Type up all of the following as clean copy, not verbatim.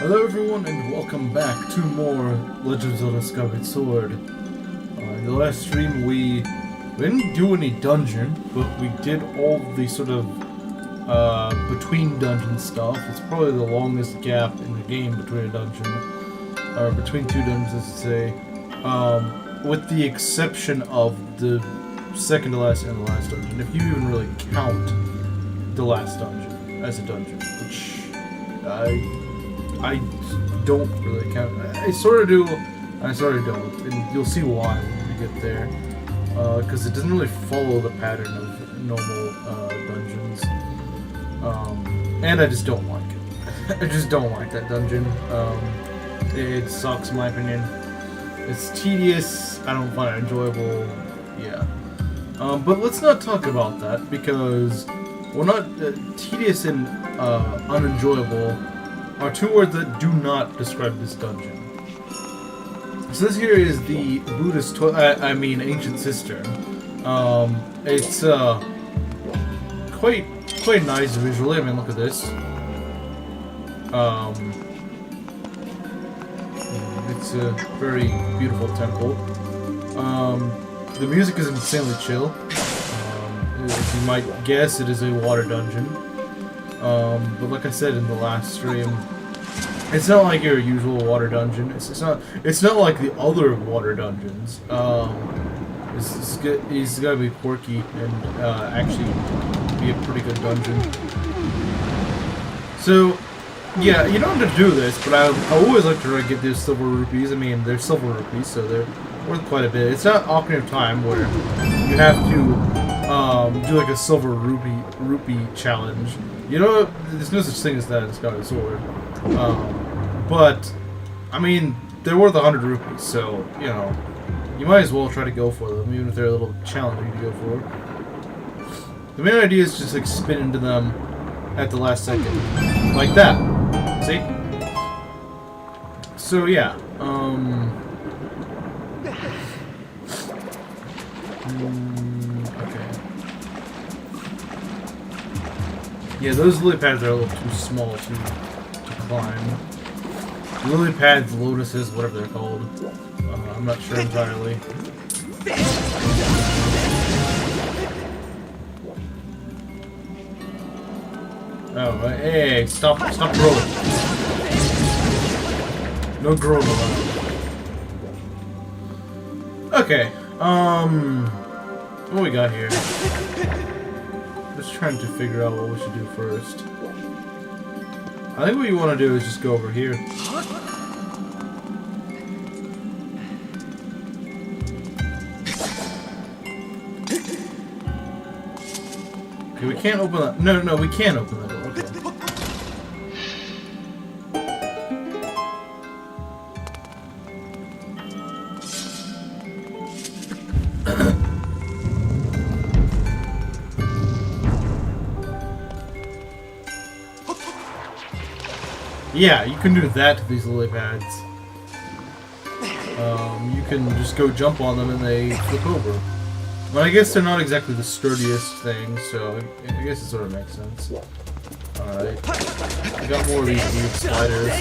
Hello everyone and welcome back to more Legend of Zelda Skyward Sword. In the last stream we didn't do any dungeon, but we did all the sort of between dungeon stuff. It's probably the longest gap in the game between a dungeon, or between two dungeons as to say, with the exception of the second to last and the last dungeon, if you even really count the last dungeon as a dungeon, which I don't really count. I sort of do, I sort of don't, and you'll see why when we get there. Because it doesn't really follow the pattern of normal dungeons. And I just don't like it. I just don't like that dungeon. It sucks in my opinion. It's tedious, I don't find it enjoyable, yeah. But let's not talk about that, because we're not, tedious and unenjoyable are two words that do not describe this dungeon. So this here is the Buddhist Toilet, Ancient Cistern. It's quite nice visually. I mean, look at this. It's a very beautiful temple. The music is insanely chill. As you might guess, it is a water dungeon. But like I said in the last stream, it's not like your usual water dungeon. It's not like the other water dungeons. It's gotta be quirky and actually be a pretty good dungeon. So yeah, you don't have to do this, but I always like to try to get those silver rupees. I mean, they're silver rupees, so they're worth quite a bit. It's not Ocarina of Time where you have to do like a silver rupee challenge. You know, there's no such thing as that in Skyward Sword. But, I mean, they're worth 100 rupees, so, you know, you might as well try to go for them, even if they're a little challenging to go for. The main idea is just, like, spin into them at the last second. Like that. See? So, yeah, okay. Yeah, those lily pads are a little too small to climb. Lily pads, lotuses, whatever they're called. I'm not sure entirely. Oh, hey, stop growing. No growing allowed. Okay, what we got here? Just trying to figure out what we should do first. I think what you want to do is just go over here. Okay, we can't open that. No, we can't open that door. Okay. Yeah, you can do that to these lily pads. You can just go jump on them and they flip over. But I guess they're not exactly the sturdiest thing, so I guess it sort of makes sense. Alright. We got more of these weird sliders.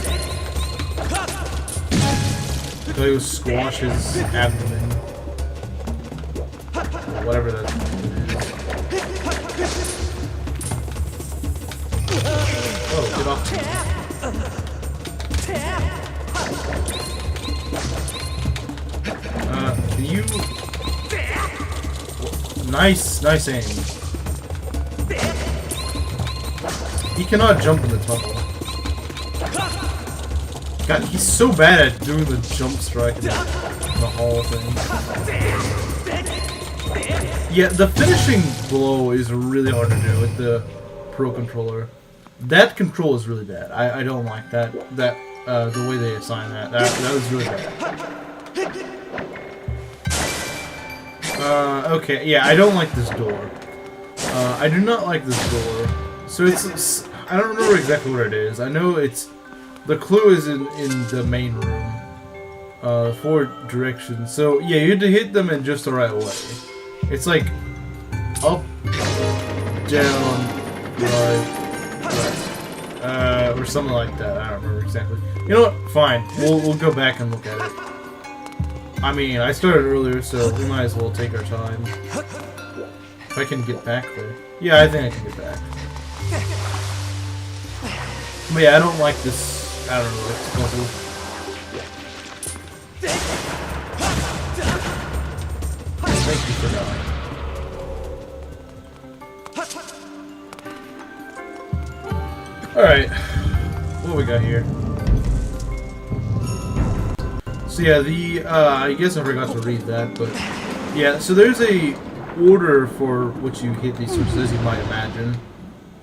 Go squash his abdomen. Or whatever that is. Oh, get off. Can you... Nice aim. He cannot jump in the tunnel. God, he's so bad at doing the jump strike in the hall thing. Yeah, the finishing blow is really hard to do with the Pro Controller. That control is really bad. I don't like that. The way they assign that. That was really bad. Okay, yeah, I don't like this door. I do not like this door. So it's I don't remember exactly what it is. I know it's, the clue is in the main room. 4 directions. So, yeah, you have to hit them in just the right way. It's like, up, down, right, left. Or something like that. I don't remember exactly. You know what? Fine. We'll go back and look at it. I mean, I started earlier, so we might as well take our time. If I can get back there. Yeah, I think I can get back. But yeah, I don't like this. I don't know, like this puzzle. Thank you for dying. Alright, what we got here? So yeah, I guess I forgot to read that, but yeah, so there's a order for which you hit these switches, as you might imagine.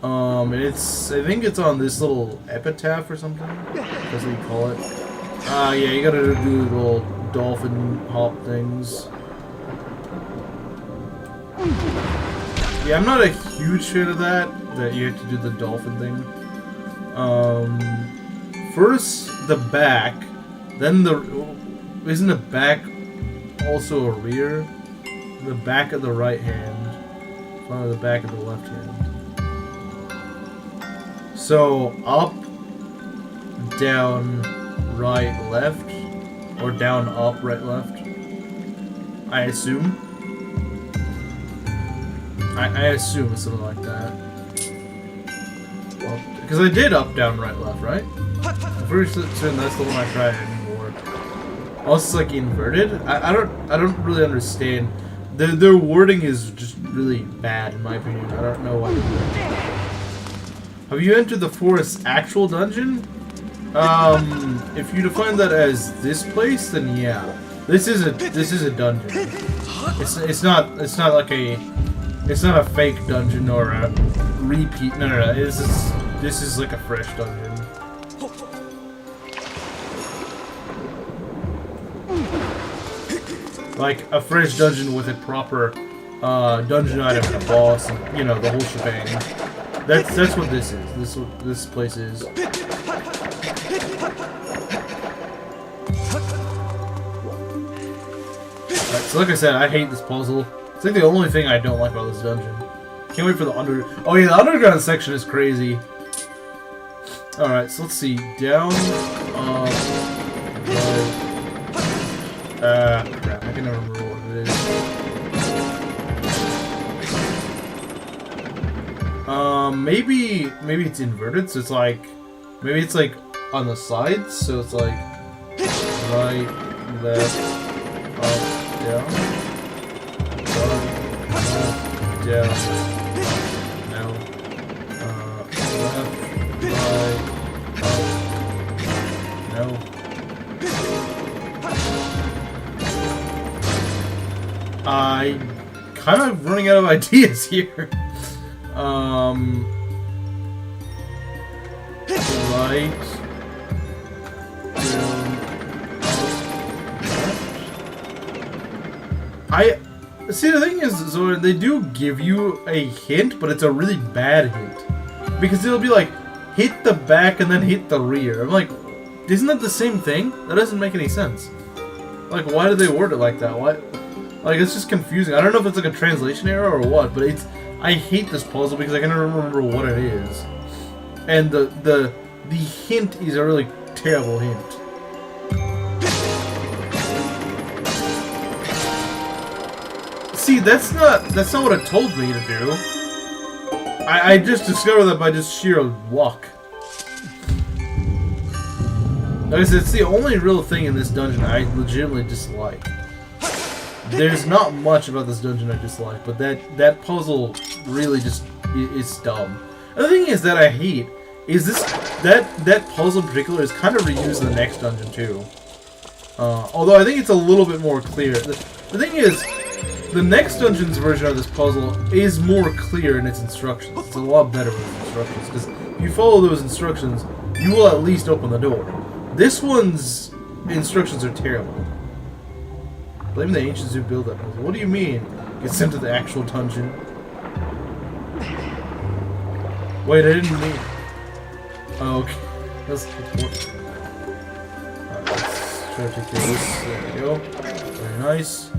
And I think it's on this little epitaph or something, that's what you call it. Yeah, you gotta do little dolphin hop things. Yeah, I'm not a huge fan of that you have to do the dolphin thing. First the back, then isn't the back also a rear? The back of the right hand, front of the back of the left hand. So up, down, right, left, or down, up, right, left. I assume. I assume it's something like that. Because I did up, down, right, left, right? I'm pretty certain that's the one I tried anymore. Also, it's like inverted. I don't really understand. Their wording is just really bad in my opinion. I don't know why they do that. Have you entered the forest's actual dungeon? If you define that as this place, then yeah. This is a dungeon. It's not like it's not a fake dungeon or a repeat. No. This is like a fresh dungeon. Like a fresh dungeon with a proper dungeon item and a boss, and, you know, the whole shebang. That's what this is. This place is. Alright, so like I said, I hate this puzzle. It's like the only thing I don't like about this dungeon. Can't wait for the oh yeah, the underground section is crazy. Alright, so let's see. Down, right. Crap, I can never remember what it is. Maybe it's inverted, so it's like, maybe it's like on the sides, so it's like right, left, up, down, down, now, left, right, up, no. I'm kind of running out of ideas here. Right. Down. See, the thing is, so they do give you a hint, but it's a really bad hint. Because it'll be like, hit the back and then hit the rear. I'm like, isn't that the same thing? That doesn't make any sense. Like, why did they word it like that? Why? Like, it's just confusing. I don't know if it's like a translation error or what, but I hate this puzzle because I can never remember what it is. And the hint is a really terrible hint. See, that's not what it told me to do. I just discovered that by just sheer luck. Like I said, it's the only real thing in this dungeon I legitimately dislike. There's not much about this dungeon I dislike, but that puzzle really just is dumb. And the thing is that I hate is that puzzle in particular is kind of reused in the next dungeon too. Although I think it's a little bit more clear. The thing is, the next dungeon's version of this puzzle is more clear in its instructions. It's a lot better with its instructions, because if you follow those instructions, you will at least open the door. This one's instructions are terrible. Blame the ancients who built that puzzle. What do you mean? Get sent to the actual dungeon. Wait, I didn't mean... Oh, okay. That's important. Alright, let's try to take care of this. There we go. Very nice.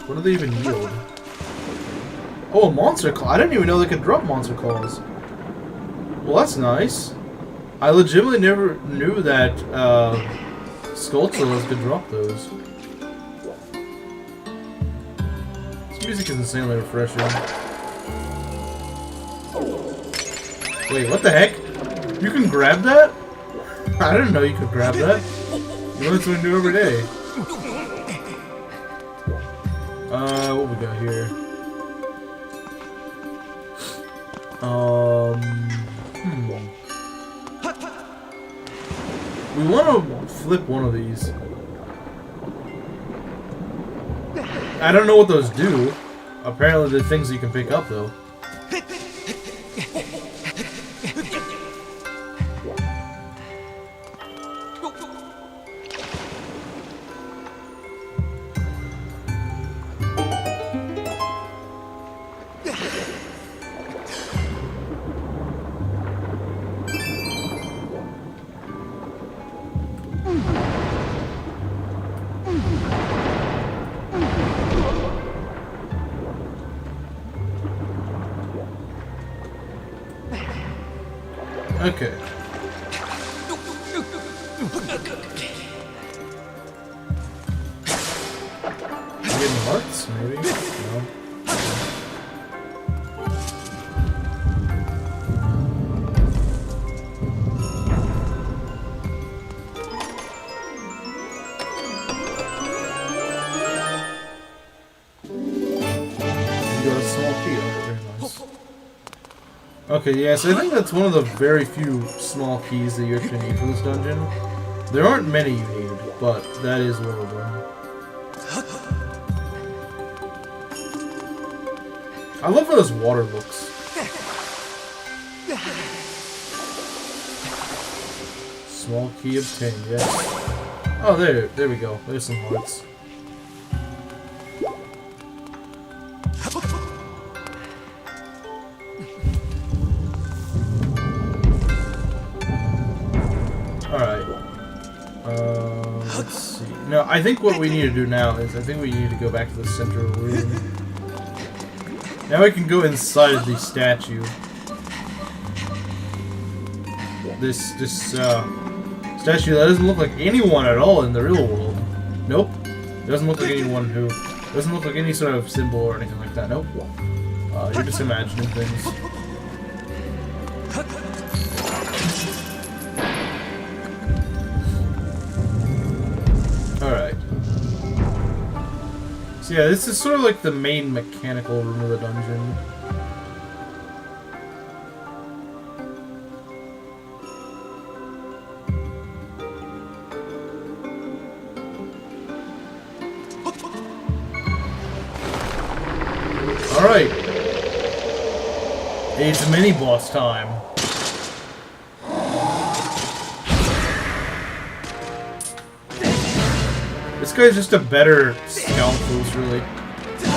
What do they even yield? Oh, a monster claw. I didn't even know they could drop monster claws. Well, that's nice. I legitimately never knew that Skulltulas could drop those. This music is insanely refreshing. Wait, what the heck? You can grab that? I didn't know you could grab that. You learn something new every day. What we got here? We want to flip one of these. I don't know what those do. Apparently they're things you can pick up, though. Okay. Getting hearts, maybe? No. You got a small key. Oh, very nice. Okay, yeah, so I think that's one of the very few small keys that you actually need for this dungeon. There aren't many you need, but that is one of them. I love how this water looks. Small key obtained, yes. Oh, there we go. There's some hearts. Alright. Let's see. No, I think what we need to do now is I think we need to go back to the central room. Now we can go inside of the statue. This statue that doesn't look like anyone at all in the real world. Nope. Doesn't look like anyone who... Doesn't look like any sort of symbol or anything like that. Nope. You're just imagining things. Alright. So yeah, this is sort of like the main mechanical room of the dungeon. Alright. It's mini-boss time. This guy's just a better Skulltulas, really.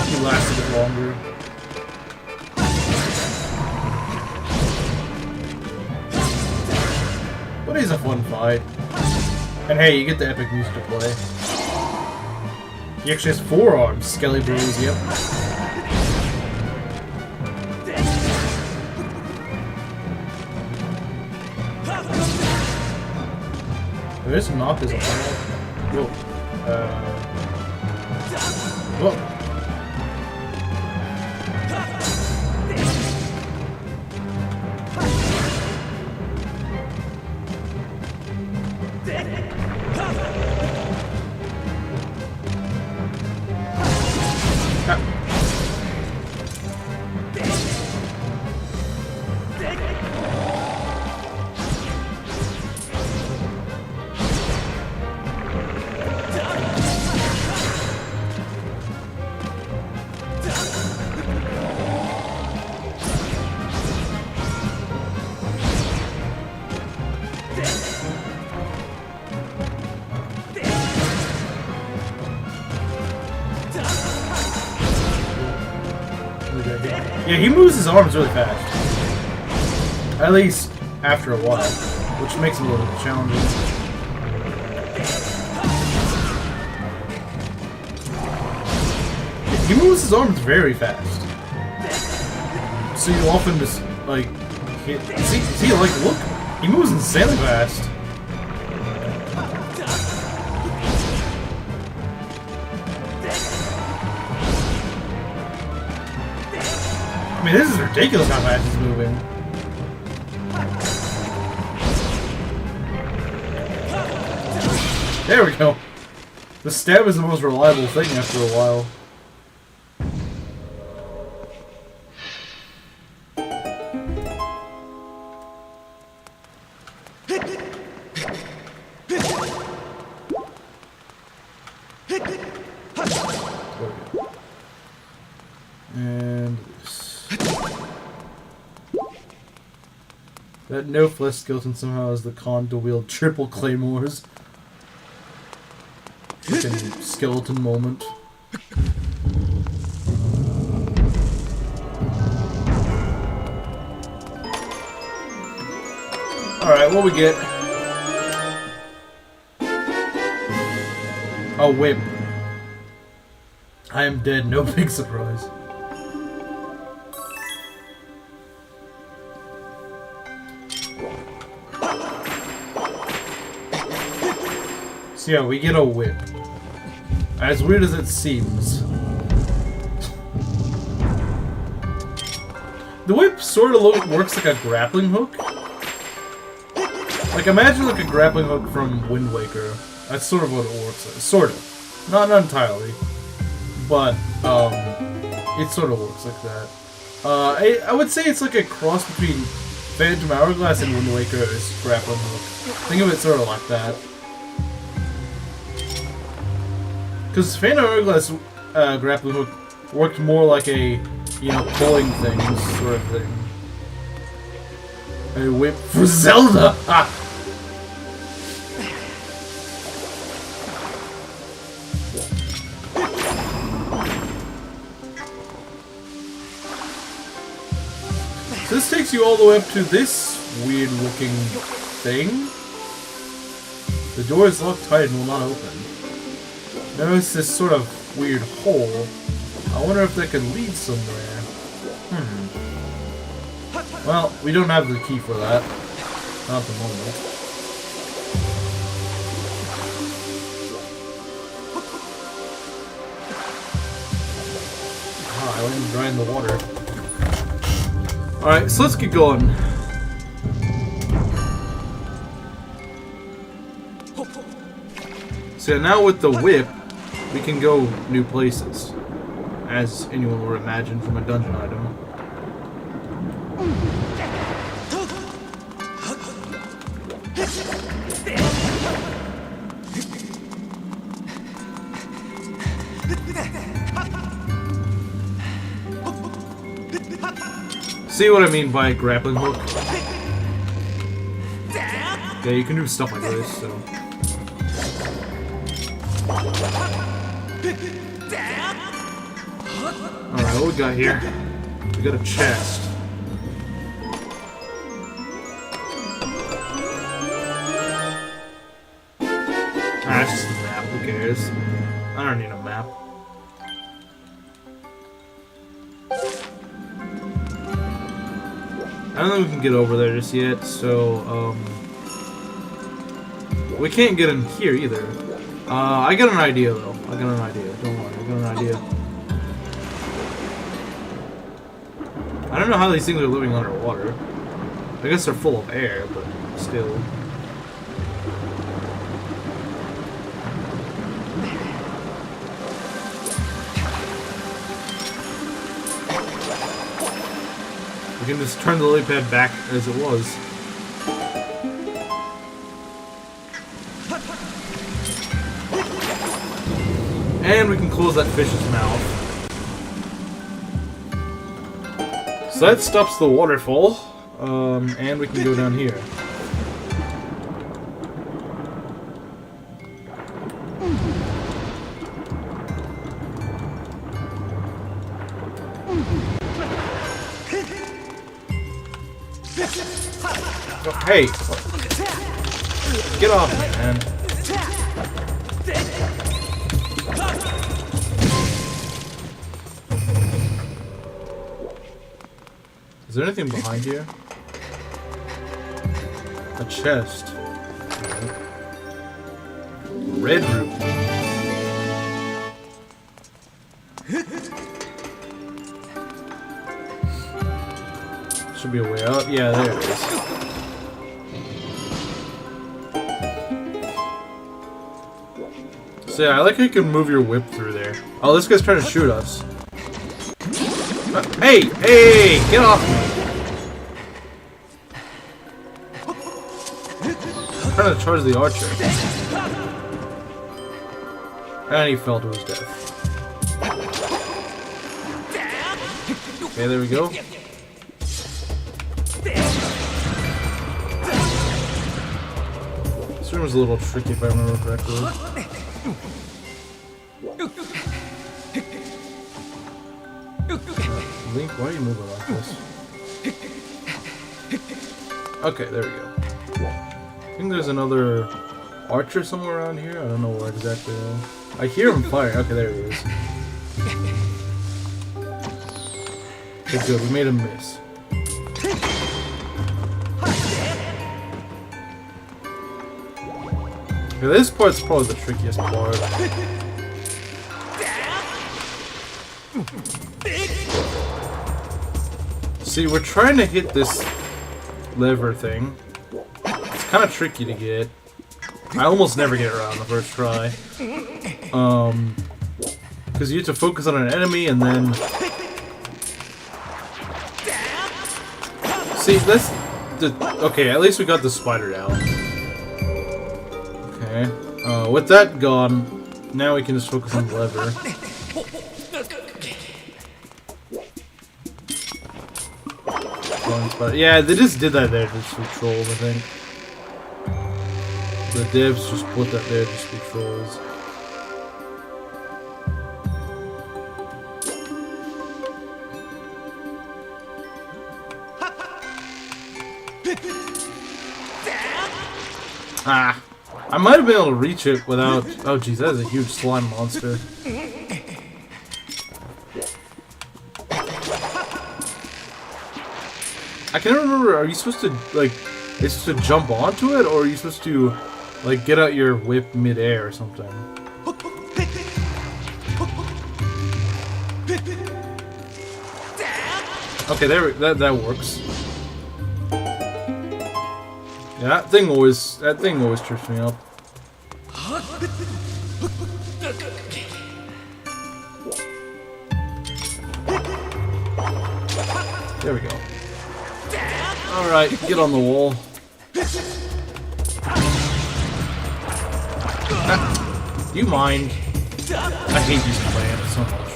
He lasts a bit longer. But he's a fun fight. And hey, you get the epic music to play. He actually has 4 arms. Skelly Bros, yep. There's some knock as well. Whoa. Whoa. Yeah, he moves his arms really fast. At least after a while, which makes it a little challenging. He moves his arms very fast. So you often just, like, See, like, look, he moves insanely fast. I mean, this is ridiculous how fast he's moving. There we go. The stab is the most reliable thing after a while. And this. That no-flesh skeleton somehow has the con to wield triple claymores. Fucking skeleton moment. Alright, what we get? A whip. I am dead, no big surprise. So yeah, we get a whip. As weird as it seems. The whip sort of works like a grappling hook. Like, imagine like a grappling hook from Wind Waker. That's sort of what it works like. Sort of. Not entirely. But, it sort of works like that. I would say it's like a cross between Phantom Hourglass and Wind Waker's grappling hook. Think of it sort of like that. Because Phantom Hourglass grappling hook worked more like a, you know, pulling things sort of thing. A whip for Zelda! Ha! So this takes you all the way up to this weird looking thing. The door is locked tight and will not open. Notice this sort of weird hole. I wonder if that could lead somewhere. Well, we don't have the key for that. Not at the moment. Ah, I went dry in the water. Alright, so let's get going. So now with the whip, we can go new places, as anyone would imagine from a dungeon item. See what I mean by grappling hook? Yeah, you can do stuff like this, so... Alright, what we got here? We got a chest. Ah, it's just a map, who cares? I don't need a map. I don't think we can get over there just yet, so, we can't get in here either. I got an idea, though. I got an idea. Don't worry, I got an idea. I don't know how these things are living underwater. I guess they're full of air, but still. We can just turn the lily pad back as it was. And we can close that fish's mouth. So that stops the waterfall. And we can go down here. Oh, hey! Get off me, man. Is there anything behind here? A chest. Red root. Should be a way out. Yeah, there it is. So yeah, I like how you can move your whip through there. Oh, this guy's trying to shoot us. Hey! Hey! Get off me! I'm trying to charge the archer. And he fell to his death. Okay, there we go. This room is a little tricky if I remember correctly. Link, why are you moving like this? Okay, there we go. I think there's another archer somewhere around here. I don't know where exactly. I hear him fire. Okay, there he is. Okay, good. We made him miss. Okay, this part's probably the trickiest part. See, we're trying to hit this lever thing. It's kind of tricky to get. I almost never get it right on the first try. Because you have to focus on an enemy and then... See, that's... Okay, at least we got the spider down. Okay. With that gone, now we can just focus on the lever. Yeah, they just did that there just for trolls, I think. The devs just put that there just for trolls. Ah! I might have been able to reach it without... Oh jeez, that is a huge slime monster. I can't remember, are you supposed to, like, are you supposed to jump onto it, or are you supposed to, like, get out your whip mid-air or something? Okay, that works. Yeah, that thing always trips me up. There we go. Alright, get on the wall. Do you mind? I hate using plants so much.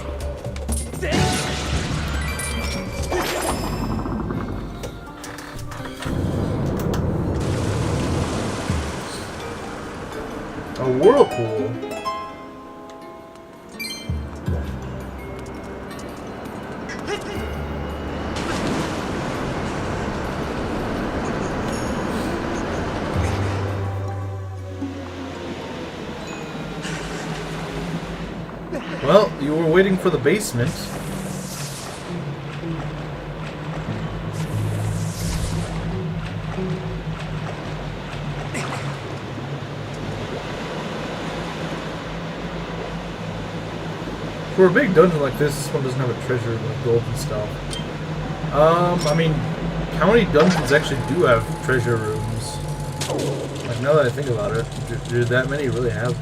A whirlpool? Well, you were waiting for the basement. For a big dungeon like this one doesn't have a treasure like gold and stuff. I mean, how many dungeons actually do have treasure rooms? Like, now that I think about it, do that many really have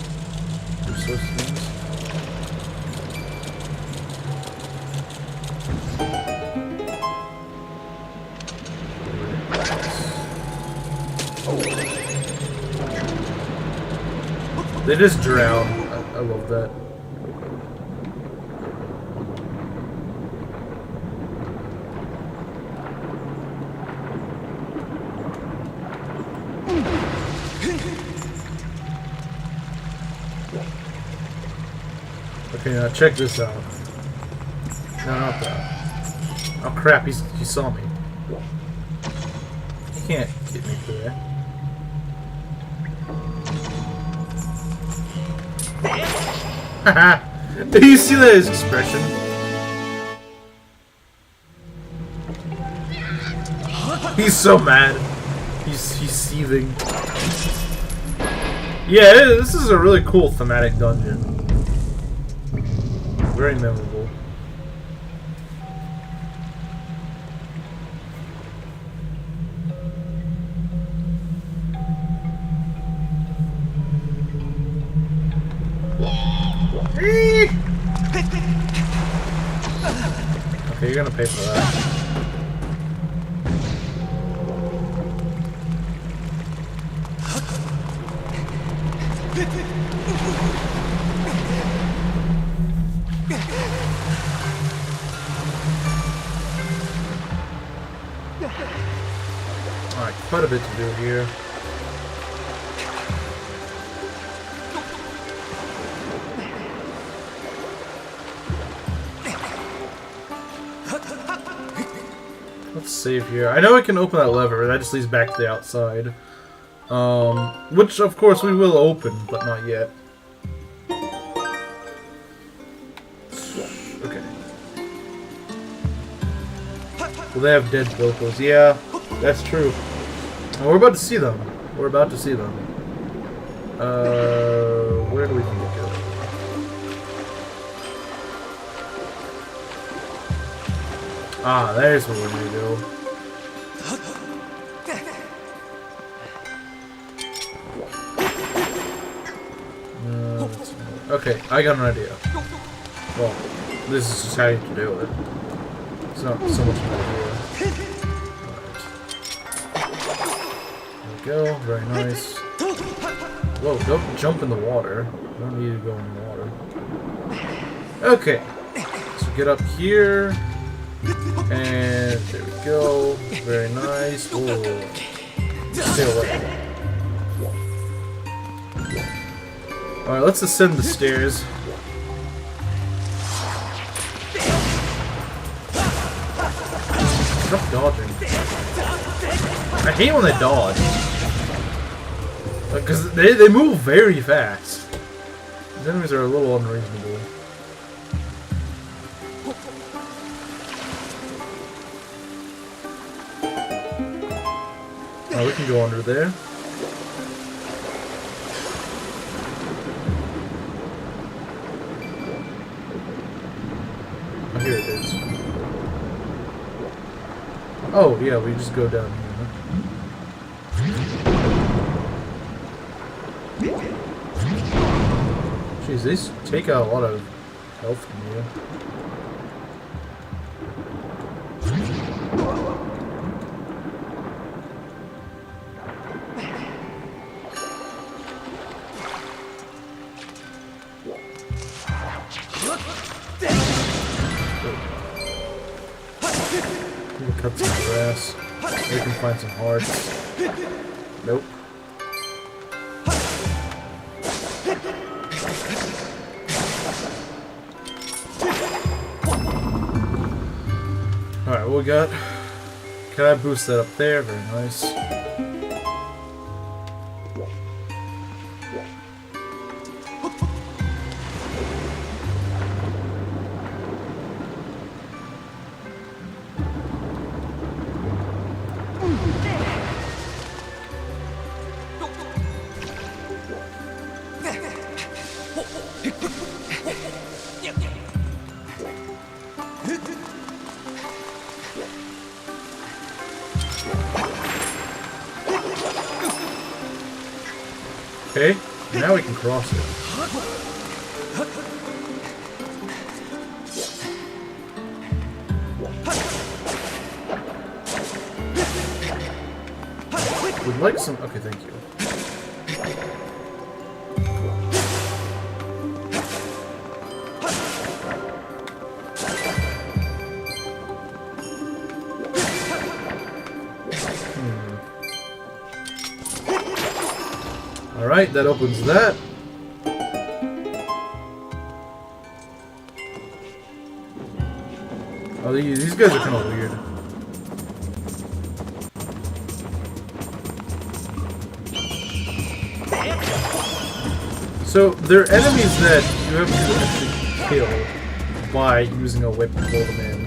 resource things? They just drown. I love that. Okay, now check this out. No, not that. Oh crap, he saw me. He can't get me through there. Haha! Did you see that his expression? He's so mad. He's seething. Yeah, this is a really cool thematic dungeon. Very memorable. Okay, you're gonna pay for that. Alright, quite a bit to do here. Let's save here. I know I can open that lever, that just leads back to the outside. Which of course we will open, but not yet. Okay. Well, they have dead vocals. Yeah, that's true. And we're about to see them. We're about to see them. Where do we need to go? Ah, there's where we're gonna go. Okay, I got an idea. Well, this is just how you can do it. It's not so much an idea. Alright. There we go, very nice. Whoa, don't jump in the water. You don't need to go in the water. Okay, so get up here. And there we go. Very nice. Whoa. Stay away. Alright, let's ascend the stairs. Stop dodging. I hate when they dodge. Because they move very fast. These enemies are a little unreasonable. Oh, we can go under there. Oh, here it is. Oh, yeah, we just go down here. Jeez, these take out a lot of health from you. Cut some grass. We can find some hearts. Nope. Alright, what we got? Can I boost that up there? Very nice. Okay, now we can cross it. We'd like some... Okay, thank you. Alright, that opens that. Oh, these guys are kind of weird. So, they're enemies that you have to actually kill by using a whip to pull them in.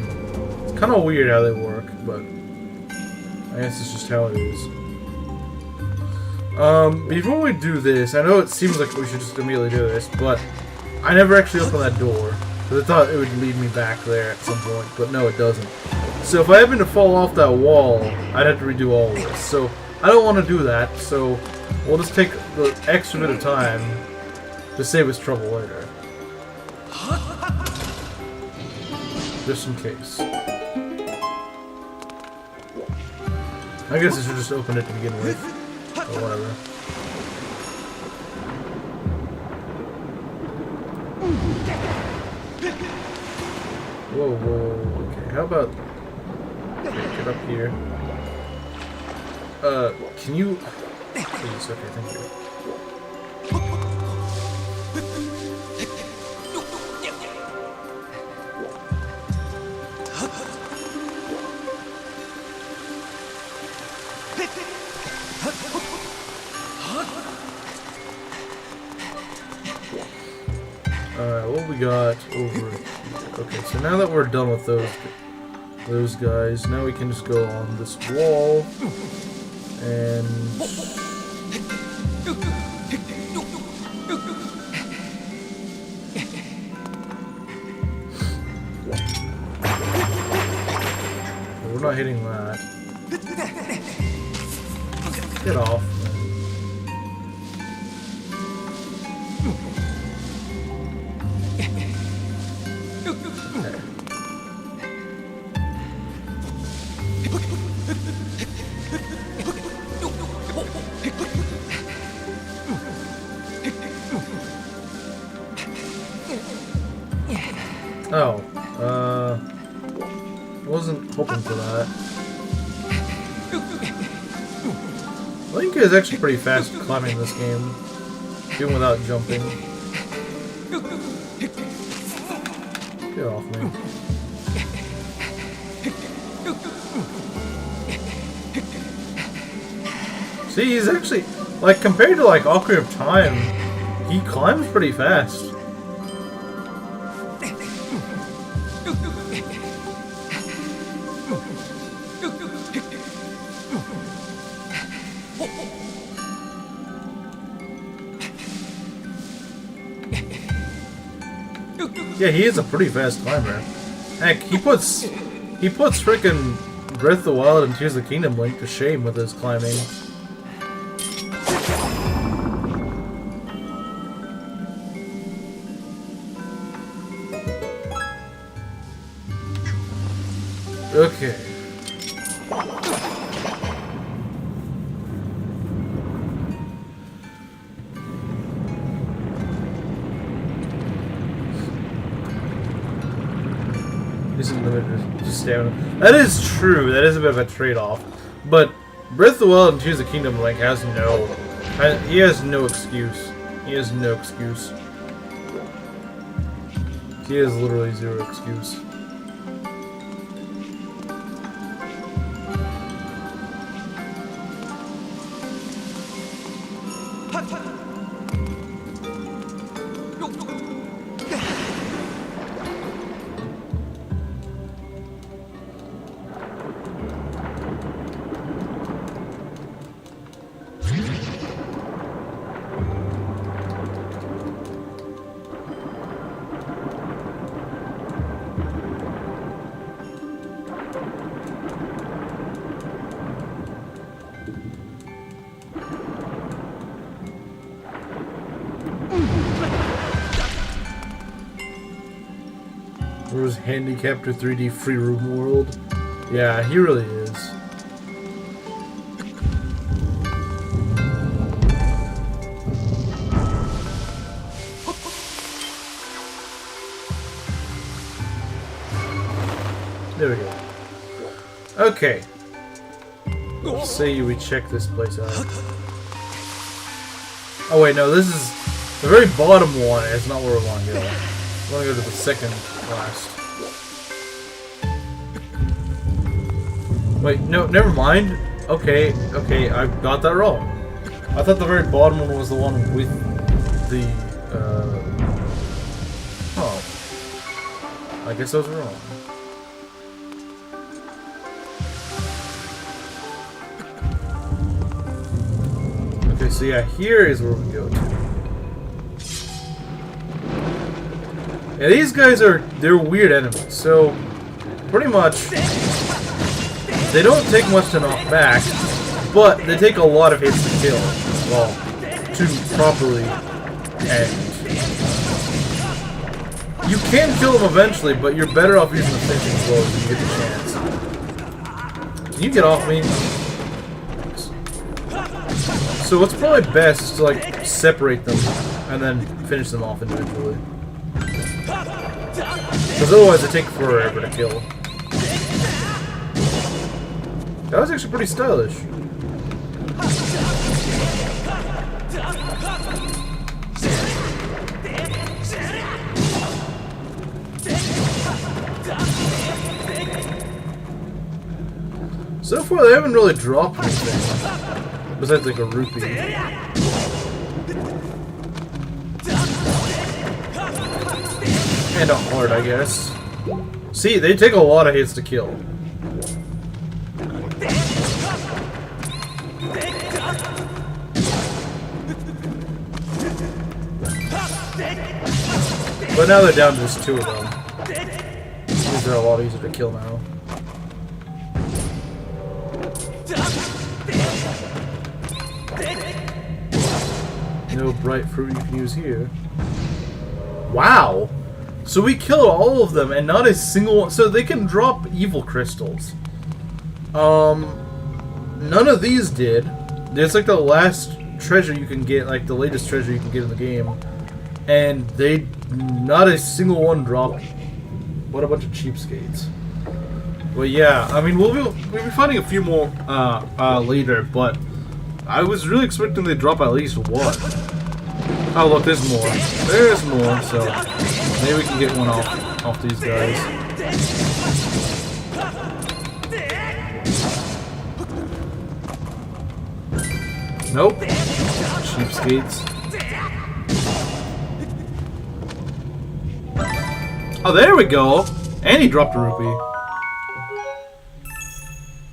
It's kind of weird how they work, but I guess it's just how it is. Before we do this, I know it seems like we should just immediately do this, but I never actually opened that door. Because I thought it would lead me back there at some point, but no, it doesn't. So if I happen to fall off that wall, I'd have to redo all of this. So I don't want to do that, so we'll just take the extra bit of time to save us trouble later. Just in case. I guess I should just open it to begin with. Or whatever. Whoa, whoa, okay, how about... Okay, get up here. Can you... Please, okay, thank you. Alright, what we got over here? Okay, so now that we're done with those guys, now we can just go on this wall and we're not hitting that. Get off. Oh, wasn't hoping for that. Link is actually pretty fast climbing this game, even without jumping. Get off me. See, he's actually, like, compared to, like, Ocarina of Time, he climbs pretty fast. Yeah, he is a pretty fast climber. Heck, he puts frickin' Breath of the Wild and Tears of the Kingdom Link to shame with his climbing. Okay. Isn't limited to stamina. That is true. That is a bit of a trade-off. But Breath of the Wild and Tears of the Kingdom Link has no. He has no excuse. He has no excuse. He has literally zero excuse. Where's handicapped to 3D free room world? Yeah, he really is. There we go. Okay. Let's say we check this place out. Oh wait, no, this is the very bottom one. It's not where we want to go. We want to go to the second last. Wait, no, never mind. Okay, I got that wrong. I thought the very bottom one was the one with the, Oh. I guess I was wrong. Okay, Okay, so yeah, here is where we go to. Yeah, these guys they're weird enemies. So, pretty much, they don't take much to knock back, but they take a lot of hits to kill. Well, to properly end. You can kill them eventually, but you're better off using the finishing blows when you get the chance. Can you get off me? So what's probably best is to like separate them and then finish them off individually. Because otherwise they take forever to kill. That was actually pretty stylish. So far they haven't really dropped anything. Besides like a rupee. And a heart, I guess. See, they take a lot of hits to kill. But now they're down to just 2 of them. These are a lot easier to kill now. No bright fruit you can use here. Wow! So we killed all of them and not a single one. So they can drop evil crystals. None of these did. It's like the last treasure you can get, like the latest treasure you can get in the game. And not a single one dropped. What a bunch of cheapskates. Well, yeah, I mean, we'll be finding a few more later, but I was really expecting they drop at least one. Oh, look, there's more. There's more, so maybe we can get one off these guys. Nope. Cheapskates. Oh, there we go! And he dropped a rupee.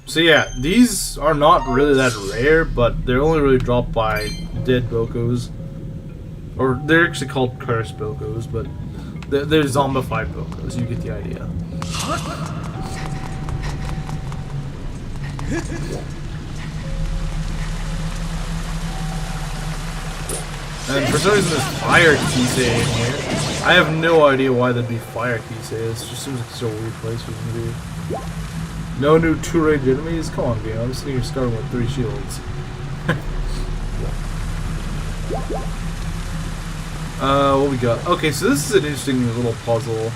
So yeah, these are not really that rare, but they're only really dropped by dead Bokos. Or they're actually called cursed Bokos, but they're zombified Bokos, you get the idea. And for some reason there's fire Kisei in here. I have no idea why there'd be fire Kisei. It just seems like such a weird place for them to be. No new 2-range enemies? Come on, game. I'm just thinking you're starting with 3 shields. What we got? Okay, so this is an interesting little puzzle.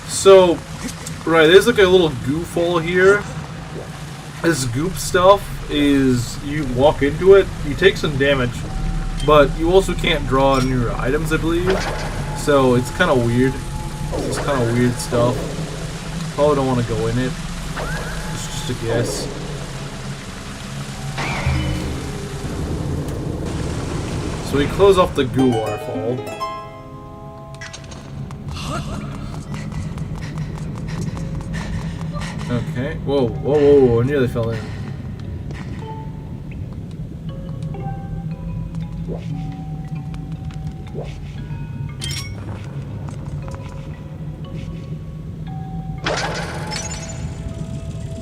So, right, there's like a little goof hole here. This goop stuff is, you walk into it, you take some damage, but you also can't draw on your items, I believe. So it's kind of weird. It's kind of weird stuff. Probably don't want to go in it. It's just a guess. So we close off the goo waterfall. Okay. Whoa, whoa, whoa, whoa. I nearly fell in.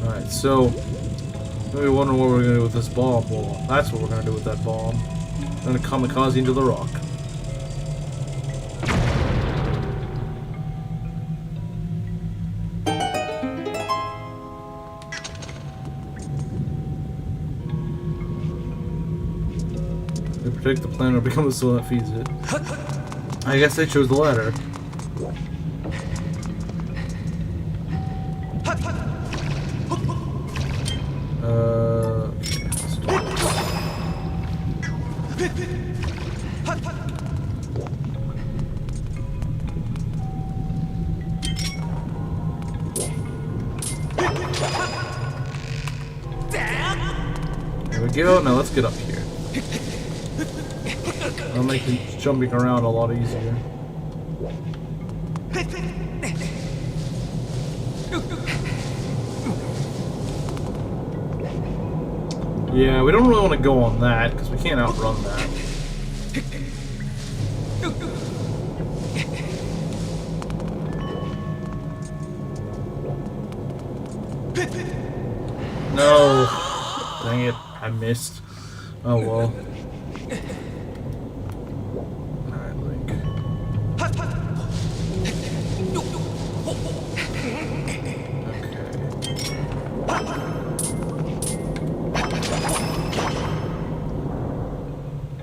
Alright, so maybe wondering what we're gonna do with this bomb. Well, that's what we're gonna do with that bomb. We're gonna kamikaze into the rock. They protect the planet or become the soul that feeds it. I guess they chose the latter. Okay, let's do There we go. Now let's get up here. That'll make jumping around a lot easier. Yeah, we don't really want to go on that, because we can't outrun that. No! Dang it, I missed. Oh well. Alright, Link.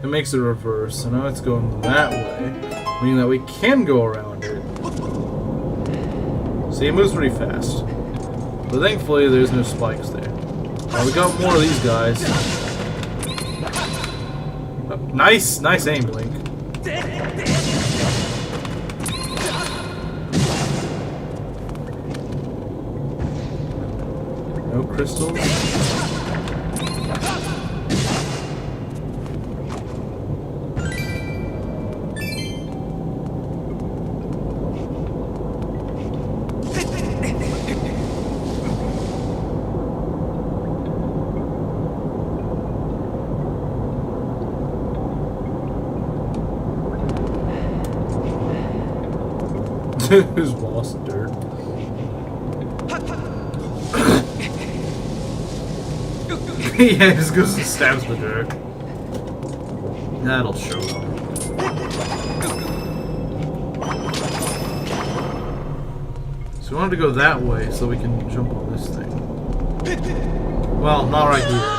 It makes it reverse, so now it's going that way, meaning that we can go around it. See, it moves pretty fast. But thankfully, there's no spikes there. We got more of these guys. Nice aim, Link. No crystals. Who's lost dirt? Yeah, he just goes and stabs the dirt. That'll show them. So we wanted to go that way so we can jump on this thing. Well, not right here.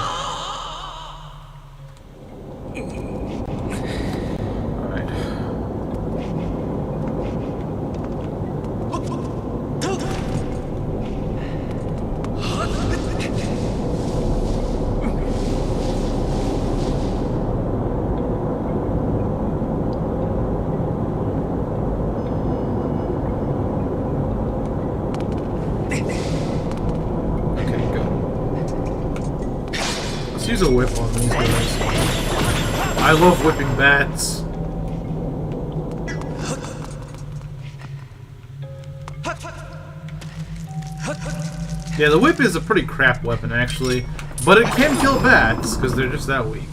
Use a whip on these guys. I love whipping bats. Yeah, the whip is a pretty crap weapon, actually. But it can kill bats, because they're just that weak.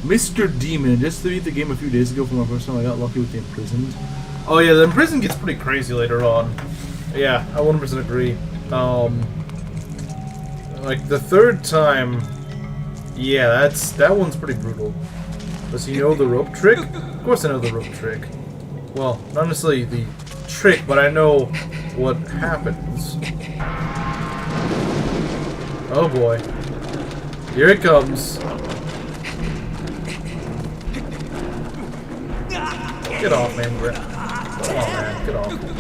Mr. Demon, just to beat the game a few days ago for my first time, I got lucky with the imprisoned. Oh yeah, the imprisoned gets pretty crazy later on. Yeah, I 100% agree. Like the third time, yeah, that one's pretty brutal. Does he know the rope trick? Of course I know the rope trick. Well, not necessarily the trick, but I know what happens. Oh boy. Here it comes. Get off, man. Come on, man. Get off. Get off.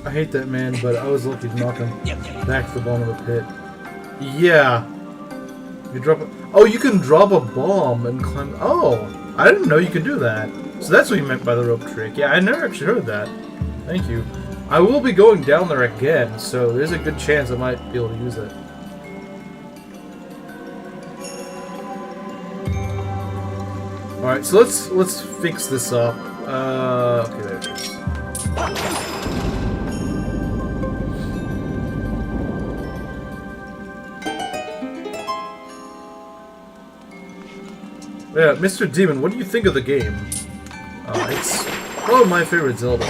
I hate that man, but I was lucky to knock him back to the bottom of the pit. Yeah. You drop a... Oh, you can drop a bomb and climb... Oh! I didn't know you could do that. So that's what you meant by the rope trick. Yeah, I never actually heard that. Thank you. I will be going down there again, so there's a good chance I might be able to use it. Alright, so let's fix this up. Okay, there it is. Yeah, Mr. Demon, what do you think of the game? It's probably my favorite Zelda.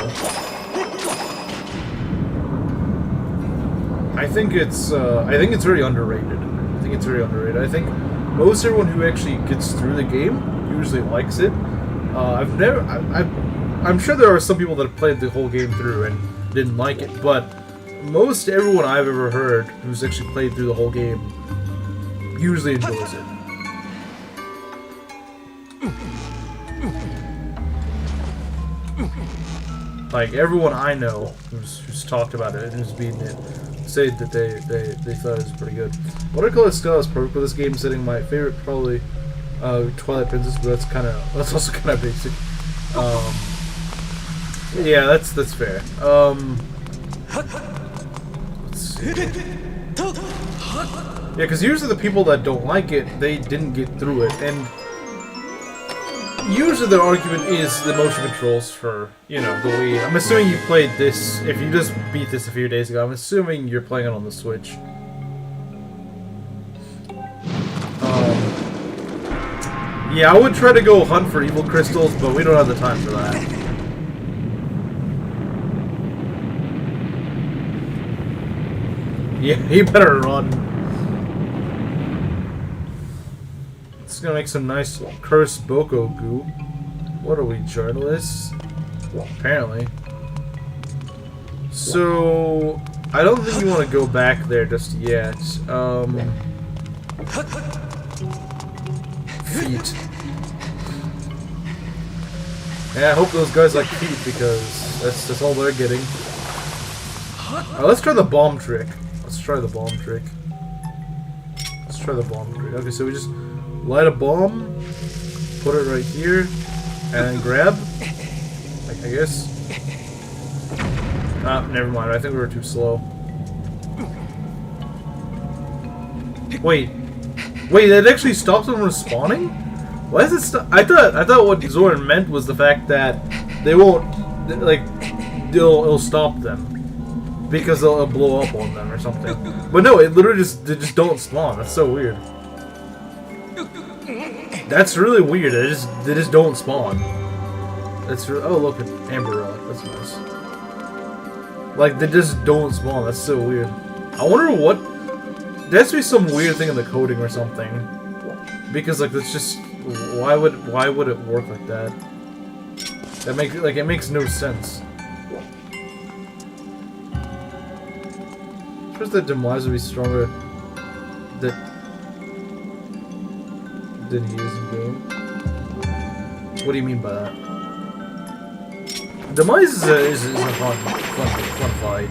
I think it's very underrated. I think most everyone who actually gets through the game usually likes it. I'm sure there are some people that have played the whole game through and didn't like it, but most everyone I've ever heard who's actually played through the whole game usually enjoys it. Like, everyone I know who's talked about it and who's beaten it say that they thought it was pretty good. Watercolor style is perfect for this game setting. My favorite probably Twilight Princess, but that's also kind of basic. Yeah, that's fair. Let's see. Yeah, because usually the people that don't like it, they didn't get through it, and usually their argument is the motion controls for, you know, the Wii. I'm assuming you played this, if you just beat this a few days ago, I'm assuming you're playing it on the Switch. Yeah, I would try to go hunt for evil crystals, but we don't have the time for that. Yeah, he better run. It's gonna make some nice cursed Boko goo. What are we, journalists? Apparently. So, I don't think you want to go back there just yet. Feet. Yeah, I hope those guys like feet because that's all they're getting. Let's try the bomb trick. Let's try the bomb trick. Let's try the bomb trick. Okay, so we just light a bomb, put it right here, and grab. I guess. Ah, never mind. I think we were too slow. Wait, that actually stops them from spawning? Why is it stop? I thought what Zoran meant was the fact that they won't, like, it'll stop them because they'll blow up on them or something. But no, it literally they just don't spawn. That's so weird. That's really weird. They just don't spawn. That's oh look, an amber relic. That's nice. Like they just don't spawn. That's so weird. I wonder what. There has to be some weird thing in the coding or something. Because like that's just why would it work like that? That it makes no sense. First, the demise would be stronger than he is in game. What do you mean by that? Demise is a fun fight.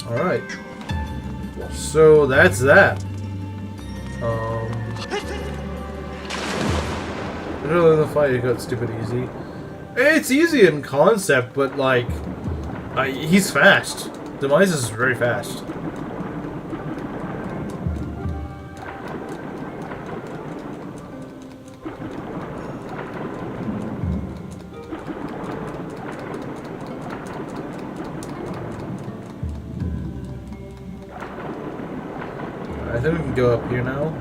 All right. So that's that. Other than the fight, it got stupid easy. It's easy in concept, but like, he's fast. Demise is very fast. I think we can go up here now.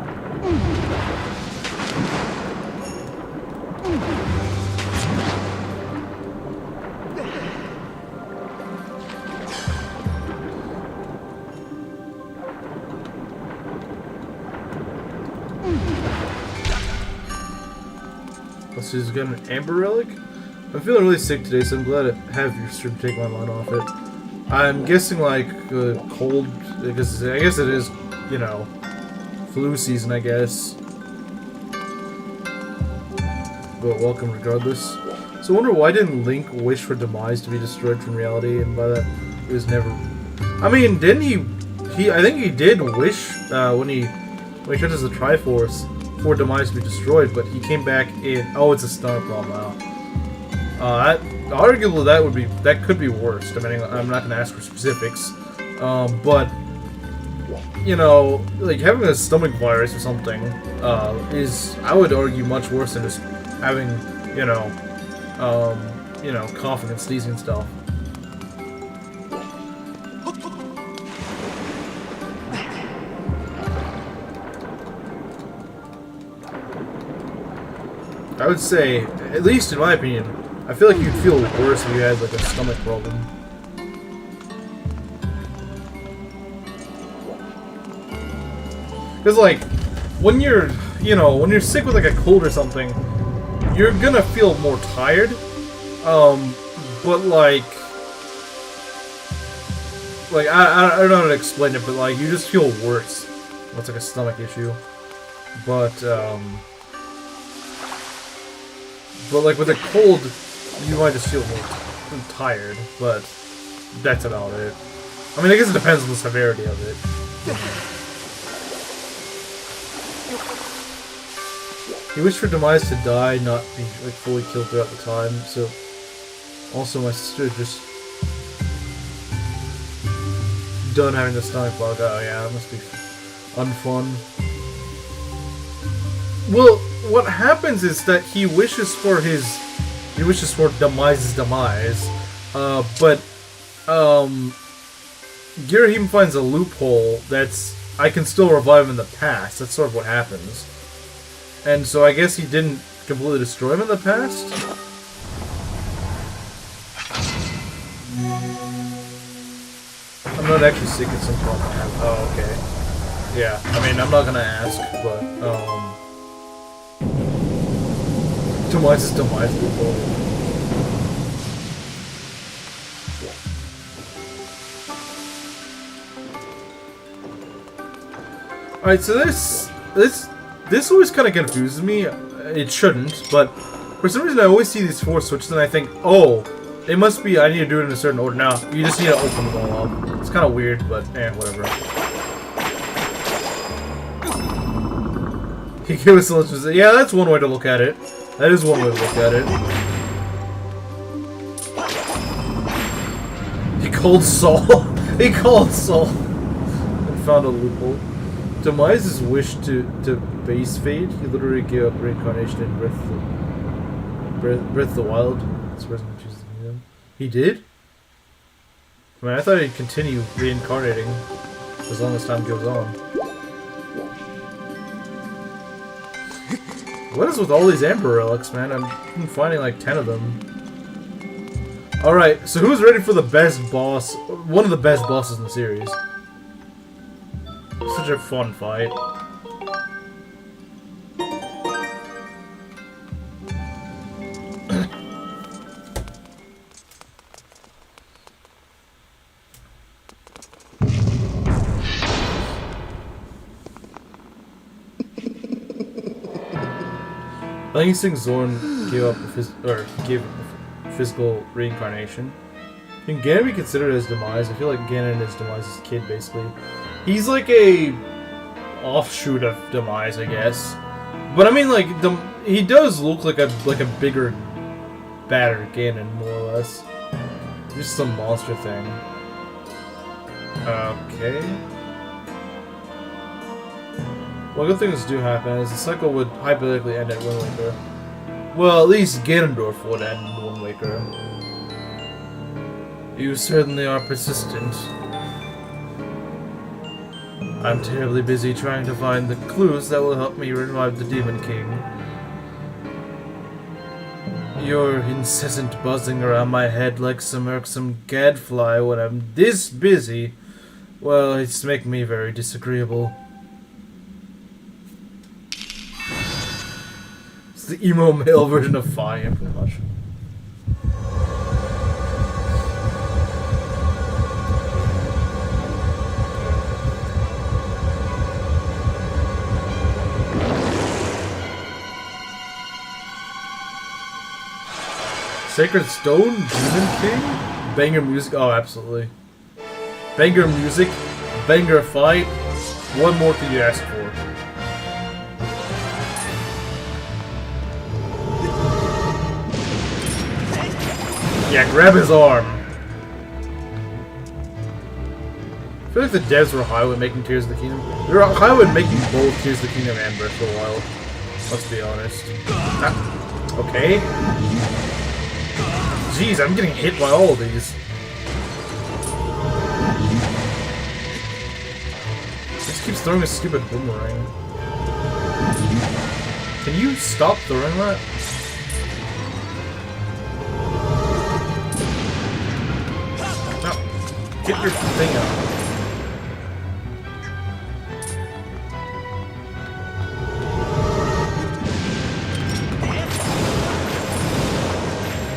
Let's see, he's got an amber relic. I'm feeling really sick today, so I'm glad to have your stream take my mind off it. I'm guessing like cold, because I guess it is, you know, flu season, I guess. But welcome regardless. So I wonder why didn't Link wish for Demise to be destroyed from reality, and by that it was never. I mean, didn't he? I think he did wish when he touches the Triforce for Demise to be destroyed, but he came back in. Oh, it's a stunner problem now. Arguably that could be worse. Depending, I'm not going to ask for specifics, but you know, like having a stomach virus or something is, I would argue, much worse than just having, you know, coughing and sneezing and stuff. I would say, at least in my opinion, I feel like you'd feel worse if you had like a stomach problem. Because like, when you're sick with like a cold or something, you're gonna feel more tired. But like I don't know how to explain it, but like you just feel worse. It's like a stomach issue. But like with a cold, you might just feel more I'm tired, but that's about it. I mean, I guess it depends on the severity of it. He wished for Demise to die, not be like fully killed throughout the time. So, also my sister just done having the stomach bug. Oh yeah, that must be unfun. Well, what happens is that he wishes for Demise's demise, but Girahim finds a loophole that's I can still revive him in the past. That's sort of what happens. And so I guess he didn't completely destroy him in the past? I'm not actually sick at some point. Oh, okay. Yeah, I mean, I'm not gonna ask, but, Demise is Demise loophole. Alright, so this always kind of confuses me. It shouldn't, but for some reason I always see these 4 switches and I think, oh, it must be I need to do it in a certain order. Now, you just need to open them all up. It's kind of weird, but whatever. He gave us a yeah, that's one way to look at it. That is one way to look at it. He called Saul. He called Saul. And found a loophole. Demise's wish to base fade, he literally gave up reincarnation in Breath of the Wild. That's the person who chooses the kingdom. He did? I mean, I thought he'd continue reincarnating as long as time goes on. What is with all these Amber Relics, man? I'm finding like 10 of them. Alright, so who's ready for the best boss? One of the best bosses in the series. Such a fun fight. I think he thinks Zorn gave up physical reincarnation. Can Ganon be considered as Demise? I feel like Ganon is Demise's kid, basically. He's like a offshoot of Demise, I guess. But I mean, like, he does look like a bigger, badder Ganon, more or less. Just some monster thing. Okay. Well, good things do happen, as the cycle would hypothetically end at Wind Waker. Well, at least Ganondorf would end in Wind Waker. You certainly are persistent. I'm terribly busy trying to find the clues that will help me revive the Demon King. Your incessant buzzing around my head like some irksome gadfly when I'm this busy, well, it's making me very disagreeable. It's the emo male version of Fire, pretty much. Sacred Stone? Demon King? Banger music? Oh, absolutely. Banger music, banger fight. What more could you ask for? Yeah, grab his arm. I feel like the devs were high with making Tears of the Kingdom. They were high with making both Tears of the Kingdom and Breath of the Wild. Let's be honest. Okay. Jeez, I'm getting hit by all of these. Just keeps throwing a stupid boomerang. Can you stop throwing that? No. Get your thing out.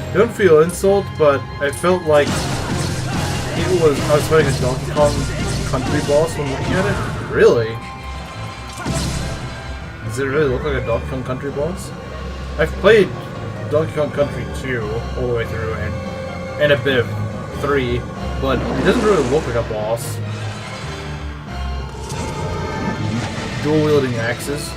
I don't feel insult, but I felt like I was fighting a Donkey Kong Country boss when looking at it. Really? Does it really look like a Donkey Kong Country boss? I've played Donkey Kong Country 2 all the way through, and a bit of 3, but it doesn't really look like a boss. Dual wielding axes.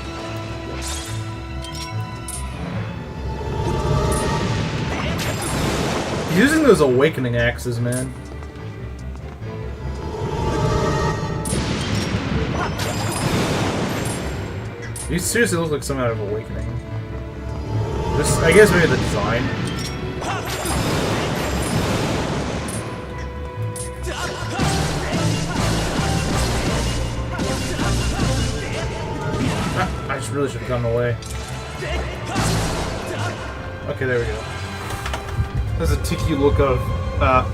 Using those awakening axes, man. You seriously look like some out of Awakening. Just, I guess maybe the design. I just really should have gotten away. Okay, there we go. There's a tiki look of.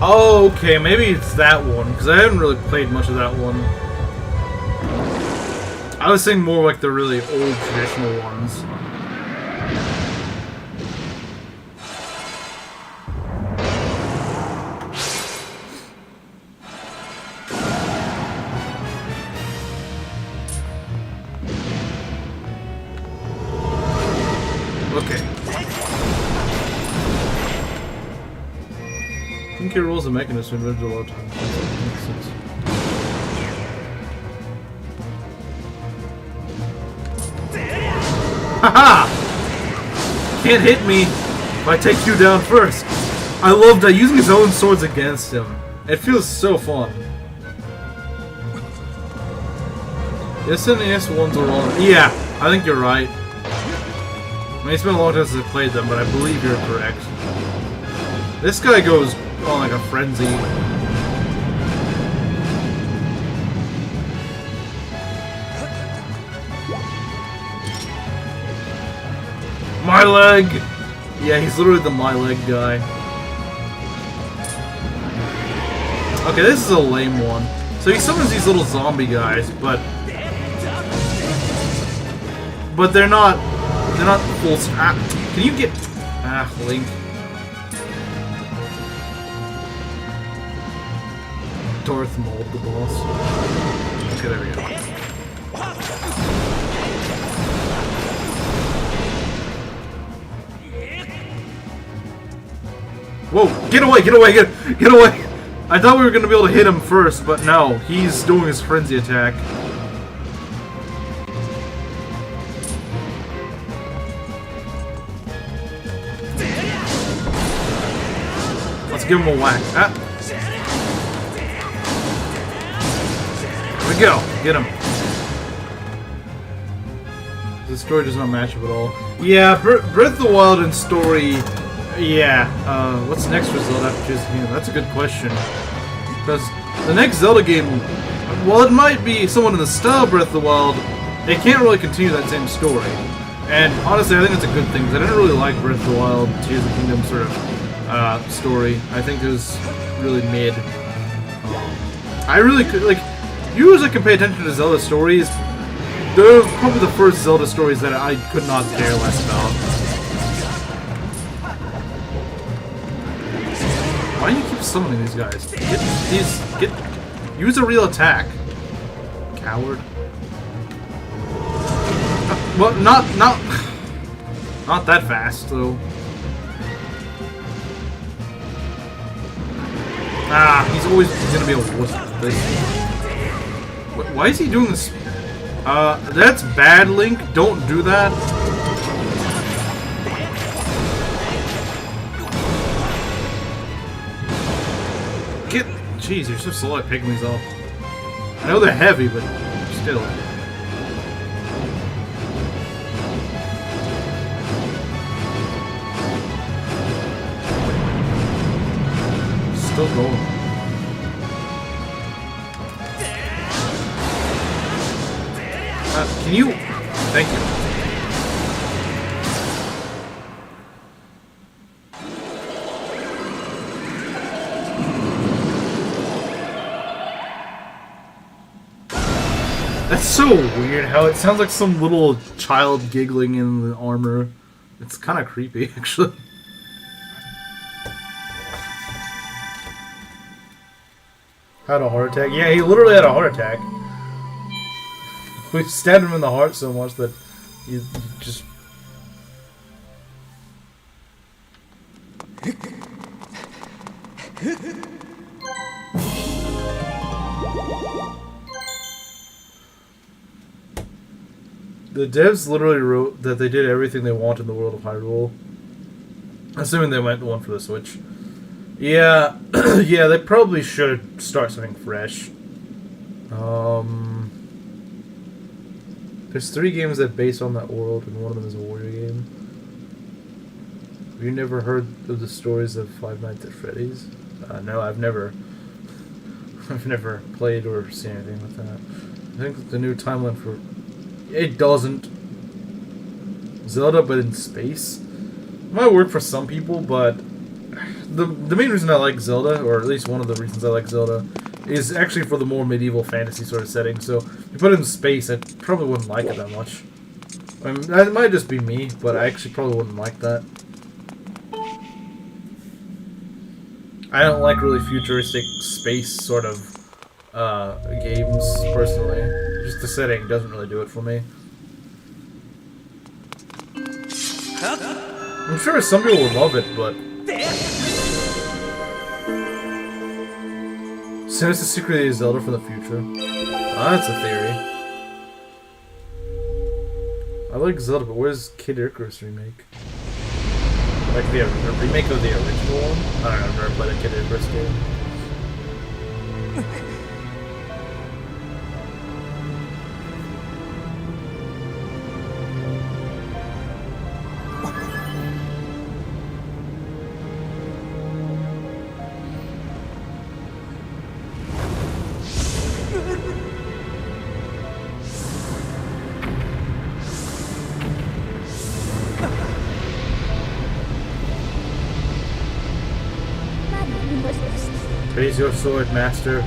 Oh, okay, maybe it's that one, because I haven't really played much of that one. I was saying more like the really old traditional ones. Okay. I think he rolls a mechanism in a lot of times. Makes sense. Haha! Can't hit me if I take you down first. I love that, using his own swords against him. It feels so fun. Yes and yes ones are all. Yeah, I think you're right. I mean, it's been a long time since I played them, but I believe you're correct. This guy goes on like a frenzy. My leg! Yeah, he's literally the my leg guy. Okay, this is a lame one. So he summons these little zombie guys, but they're not full. Can you get Link? Darth Maul, the boss. Okay, there we go. Whoa! Get away! Get away! Get away! I thought we were gonna be able to hit him first, but no. He's doing his frenzy attack. Let's give him a whack. Ah. There we go. Get him. The story does not match up at all. Yeah, Breath of the Wild and story. Yeah, what's next for Zelda after choosing him? That's a good question. Because the next Zelda game, while it might be somewhat in the style of Breath of the Wild, it can't really continue that same story. And honestly, I think it's a good thing, because I didn't really like Breath of the Wild, Tears of the Kingdom sort of story. I think it was really mid. I really could, like, usually can pay attention to Zelda stories. They're probably the first Zelda stories that I could not care less about. Why do you keep summoning these guys? Use a real attack. Coward. Well, not that fast, though. Ah, he's always gonna be a wuss at this. Why is he doing this? That's bad, Link. Don't do that. Jeez, you're so slow at picking these up. I know they're heavy, but still. Still going. Can you? Thank you. That's so weird how it sounds like some little child giggling in the armor. It's kind of creepy, actually. Had a heart attack? Yeah, he literally had a heart attack. We stabbed him in the heart so much that you just... The devs literally wrote that they did everything they want in the world of Hyrule. Assuming they went the one for the Switch. Yeah, yeah, they probably should start something fresh. There's 3 games that base on that world, and one of them is a warrior game. Have you never heard of the stories of Five Nights at Freddy's? No, I've never played or seen anything with that. I think the new timeline for it doesn't Zelda, but in space. It might work for some people, but the main reason I like Zelda, or at least one of the reasons I like Zelda, is actually for the more medieval fantasy sort of setting. So if you put it in space, I probably wouldn't like it that much. I mean, that might just be me, but I actually probably wouldn't like that. I don't like really futuristic space sort of games, personally. Just the setting doesn't really do it for me. I'm sure some people would love it, but... Sinister Secret of Zelda from the future. That's a theory. I like Zelda, but where's Kid Icarus remake? Like the remake of the original one? I don't know, I've never played a Kid Icarus game. Raise your sword, master.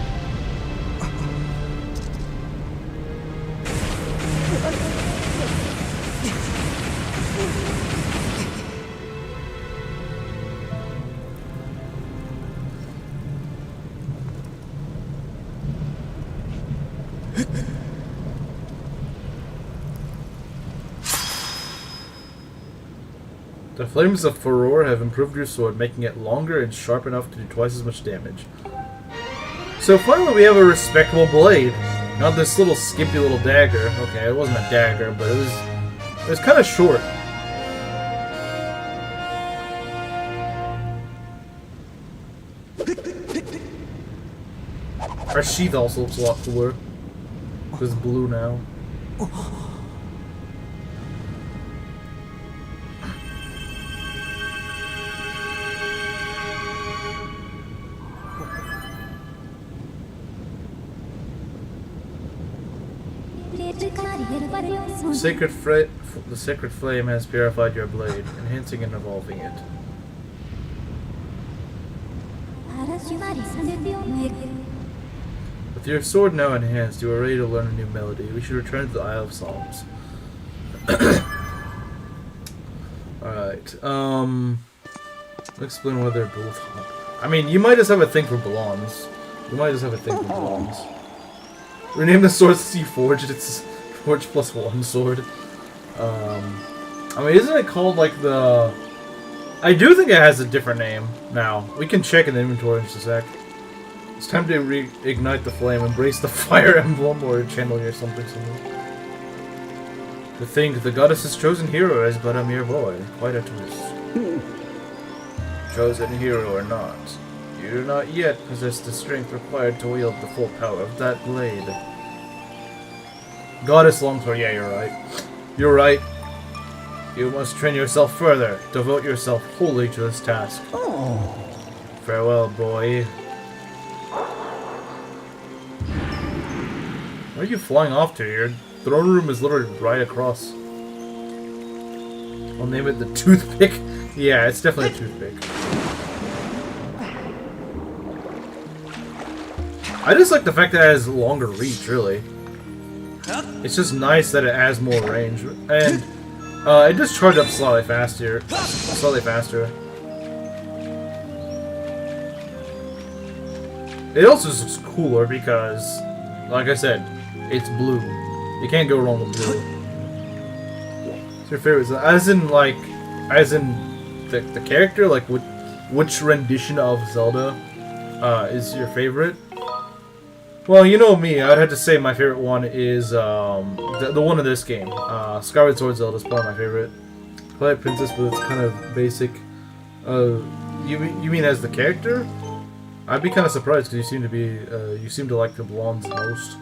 The flames of furor have improved your sword, making it longer and sharp enough to do twice as much damage. So finally we have a respectable blade. Not this little skimpy little dagger. Okay, it wasn't a dagger, but it was kind of short. Our sheath also looks a lot cooler. It's blue now. The sacred flame has purified your blade, enhancing and evolving it. With your sword now enhanced, you are ready to learn a new melody. We should return to the Isle of Songs. Alright, explain why they're both hot. I mean, you might just have a thing for blondes. You might just have a thing for blondes. Rename the sword Sea Forged. It's Forge +1 sword. I mean, isn't it called like the... I do think it has a different name now. We can check in the inventory in just a sec. It's time to reignite the flame, embrace the fire emblem, or channel or something. To think the goddess's chosen hero is but a mere boy. Quite a twist. Chosen hero or not, you do not yet possess the strength required to wield the full power of that blade. Goddess Longsword, yeah, you're right. You're right. You must train yourself further. Devote yourself wholly to this task. Oh. Farewell, boy. Where are you flying off to? Your throne room is literally right across. I'll name it the Toothpick. Yeah, it's definitely a toothpick. I just like the fact that it has longer reach, really. It's just nice that it has more range, and it just charges up slightly faster. It also is just cooler because, like I said, it's blue. You can't go wrong with blue. What's your favorite? As in the character, like which rendition of Zelda is your favorite? Well, you know me, I'd have to say my favorite one is the one in this game. Skyward Sword Zelda is probably my favorite. Twilight Princess, but it's kind of basic. You mean as the character? I'd be kind of surprised because you seem to like the blondes the most.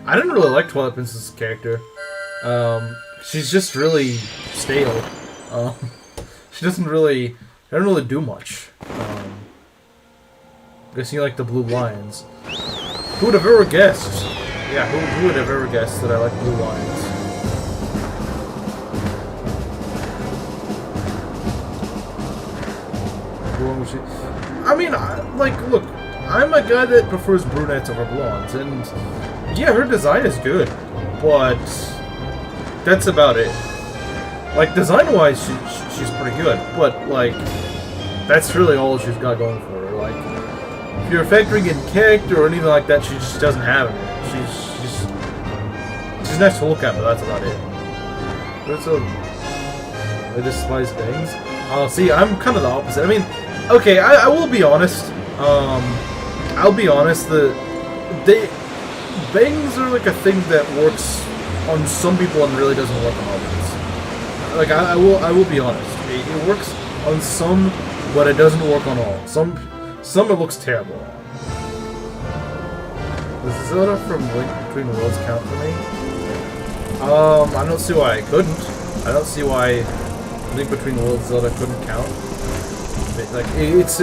I didn't really like Twilight Princess's character. She's just really stale. She doesn't really do much. Guessing you like the blue lions. Who would have ever guessed? Yeah, who would have ever guessed that I like blue lions? I mean, look, I'm a guy that prefers brunettes over blondes, and yeah, her design is good, but that's about it. Like, design-wise, she's pretty good, but, like, that's really all she's got going for her. Like, if you're factoring in character or anything like that, she just doesn't have it. She's nice to look at, but that's about it. But so, I despise bangs. Oh, see, I'm kind of the opposite. I mean, okay, I will be honest. I'll be honest. Bangs are like a thing that works on some people and really doesn't work on others. Like, I will be honest. It works on some, but it doesn't work on all. Some it looks terrible. Does Zelda from Link Between Worlds count for me? I don't see why I couldn't. I don't see why Link Between Worlds Zelda couldn't count. Like, it's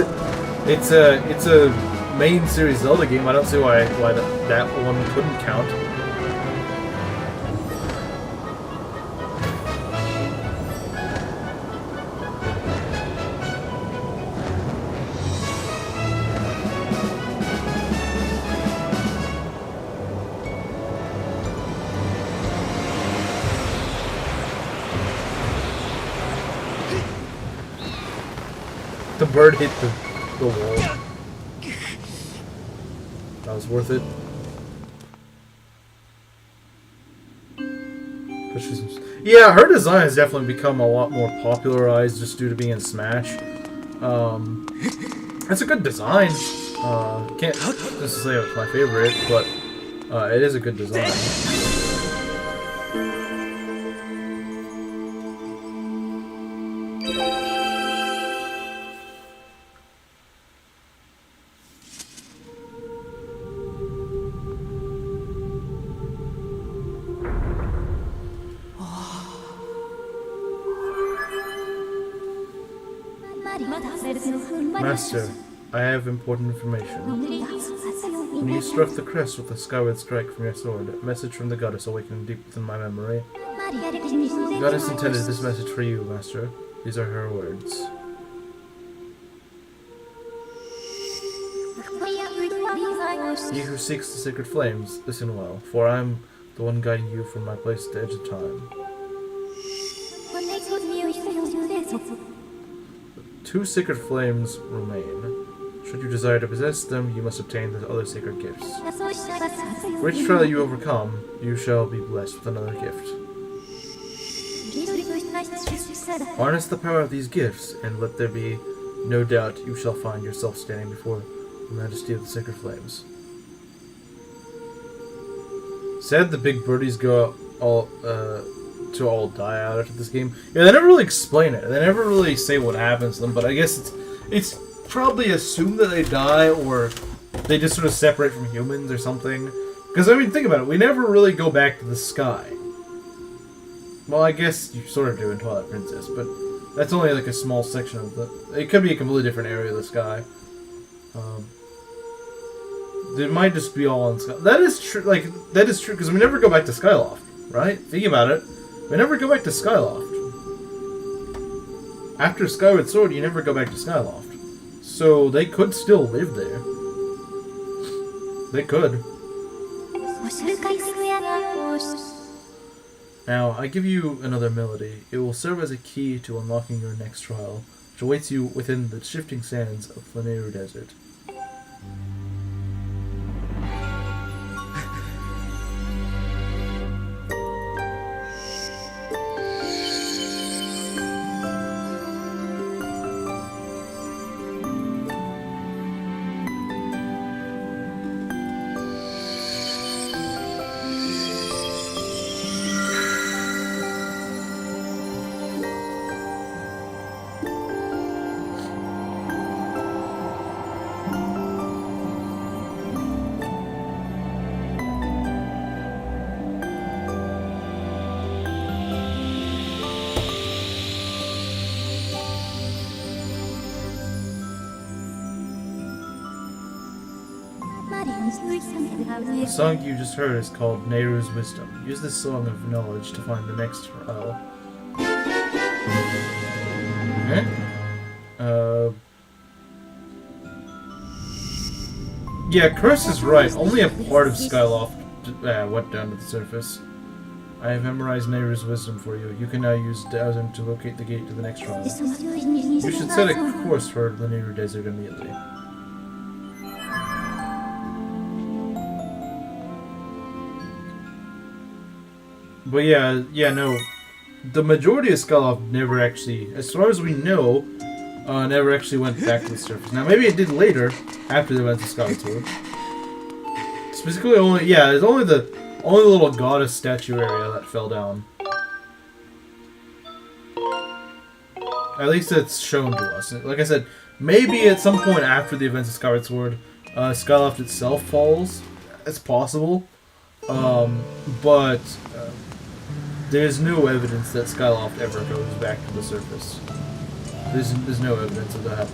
a main series Zelda game. I don't see why that one couldn't count. The bird hit the wall. That was worth it. Yeah, her design has definitely become a lot more popularized just due to being in Smash. It's a good design. Can't just say it's my favorite, but it is a good design. Master, I have important information. When you struck the crest with a skyward strike from your sword, a message from the goddess awakened deep within my memory. The goddess intended this message for you, Master. These are her words. He who seeks the sacred flames, listen well, for I am the one guiding you from my place at the edge of time. 2 sacred flames remain. Should you desire to possess them, you must obtain the other sacred gifts. For each trial you overcome, you shall be blessed with another gift. Harness the power of these gifts, and let there be no doubt you shall find yourself standing before the majesty of the sacred flames. Sad the big birdies go all die out after this game. Yeah, they never really explain it. They never really say what happens to them, but I guess it's probably assumed that they die, or they just sort of separate from humans or something. Because, I mean, think about it. We never really go back to the sky. Well, I guess you sort of do in Twilight Princess, but that's only like a small section of the... It could be a completely different area of the sky. It might just be all in sky. That is true, because we never go back to Skyloft, right? Think about it. We never go back to Skyloft. After Skyward Sword, you never go back to Skyloft. So they could still live there. They could. Now, I give you another melody. It will serve as a key to unlocking your next trial, which awaits you within the shifting sands of Flaneru Desert. The song you just heard is called Nehru's Wisdom. Use this song of knowledge to find the next trial. Okay. Yeah, Curse is right. Only a part of Skyloft went down to the surface. I have memorized Nehru's Wisdom for you. You can now use Dowsing to locate the gate to the next trial. You should set a course for the Nehru Desert immediately. But yeah, no. The majority of Skyloft never actually, as far as we know, never actually went back to the surface. Now, maybe it did later, after the events of Skyward Sword. Specifically, there's only the little goddess statue area that fell down. At least it's shown to us. Like I said, maybe at some point after the events of Skyward Sword, Skyloft itself falls. It's possible. But there's no evidence that Skyloft ever goes back to the surface. There's no evidence of that.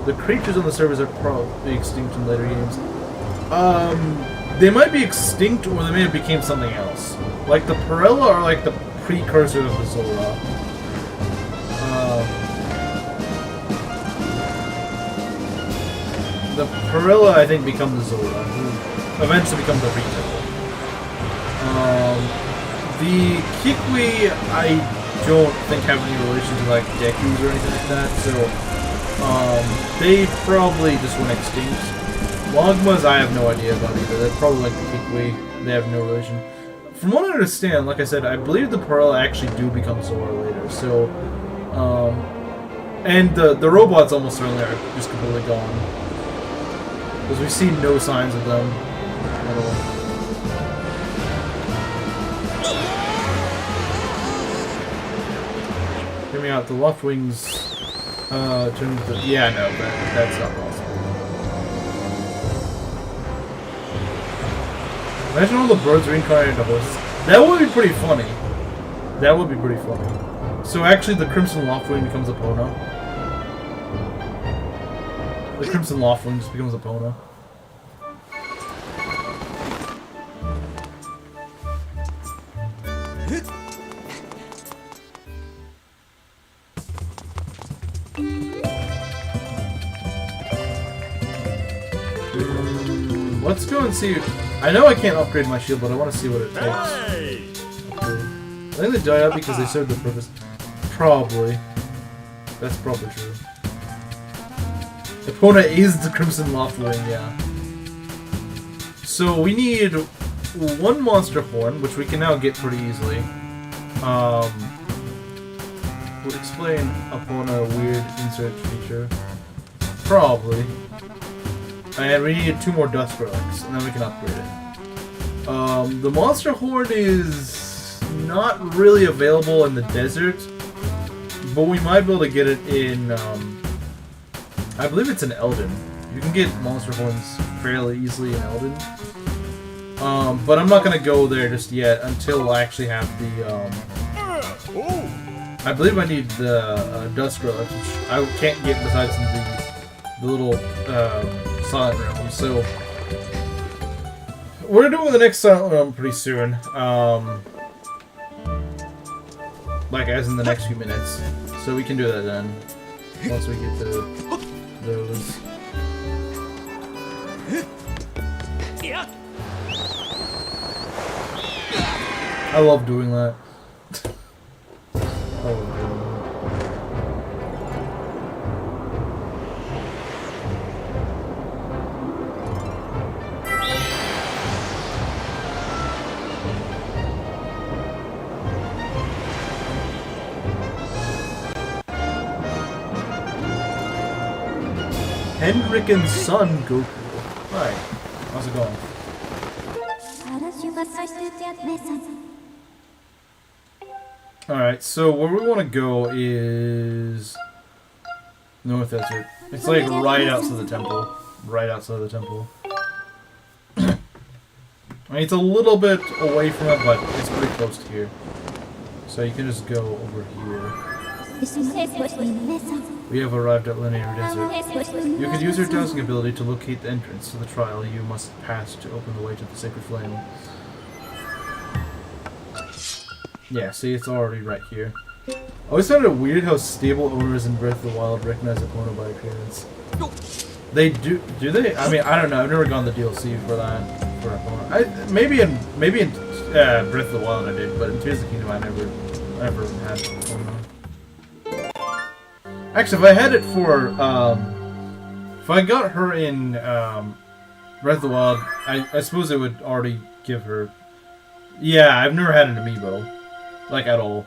The creatures on the surface are probably extinct in later games. They might be extinct, or they may have become something else. Like the Perella are like the precursor of the Zora. The Perella, I think, become the Zora, who eventually become the Rito. The Kikwi, I don't think have any relation to like Dekus or anything like that, so they probably just went extinct. Logmas, I have no idea about either. They're probably like the Kikwi. They have no relation. From what I understand, like I said, I believe the Perella actually do become Zora later. So, and the robots almost certainly are just completely gone, because we see no signs of them at all. Hear me out. The Loftwings. Turn to the, yeah, no, that's not possible. Imagine all the birds reincarnated into horses. That would be pretty funny. That would be pretty funny. So actually, the Crimson Loftwing becomes Epona. The Crimson Loftwing just becomes Epona. Let's go and see. I know I can't upgrade my shield, but I want to see what it takes. I think they died out because they served the purpose. Probably. That's probably true. Epona is the Crimson Loftwing, yeah. So we need one Monster Horn, which we can now get pretty easily. Would explain Epona weird insert feature. Probably. And we need 2 more Dust Relics, and then we can upgrade it. The Monster Horn is not really available in the desert, but we might be able to get it in, I believe it's in Eldin. You can get Monster Horns fairly easily in Eldin. But I'm not going to go there just yet until I actually have the, I believe I need the Dust Relics, which I can't get besides the little, Silent Realm, so we're doing the next Silent Realm pretty soon, like as in the next few minutes, so we can do that then, once we get to those. I love doing that. I love doing that. Hendriken's son, Goku. Hi. How's it going? Alright, so where we want to go is North Desert. It's like right outside the temple. Right outside the temple. I mean, it's a little bit away from it, but it's pretty close to here. So you can just go over here. We have arrived at Linear Desert. You can use your dowsing ability to locate the entrance to the trial you must pass to open the way to the Sacred Flame. Yeah, see, it's already right here. I always found it weird how stable owners in Breath of the Wild recognize Epona by appearance. They do they? I mean, I don't know. I've never gone the DLC for that. For Epona. Maybe in Breath of the Wild I did, but in Tears of the Kingdom I never had Epona. Actually, if I had it for if I got her in Breath of the Wild, I suppose it would already give her. Yeah, I've never had an amiibo, like at all.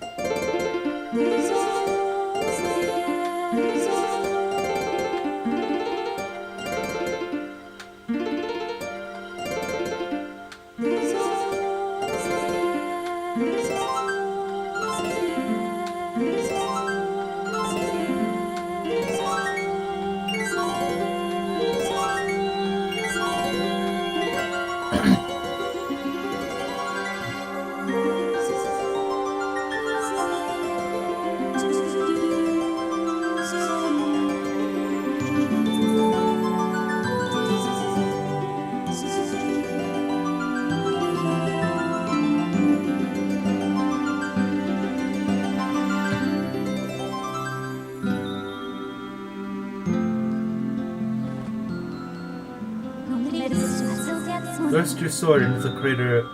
Thrust your sword into the crater,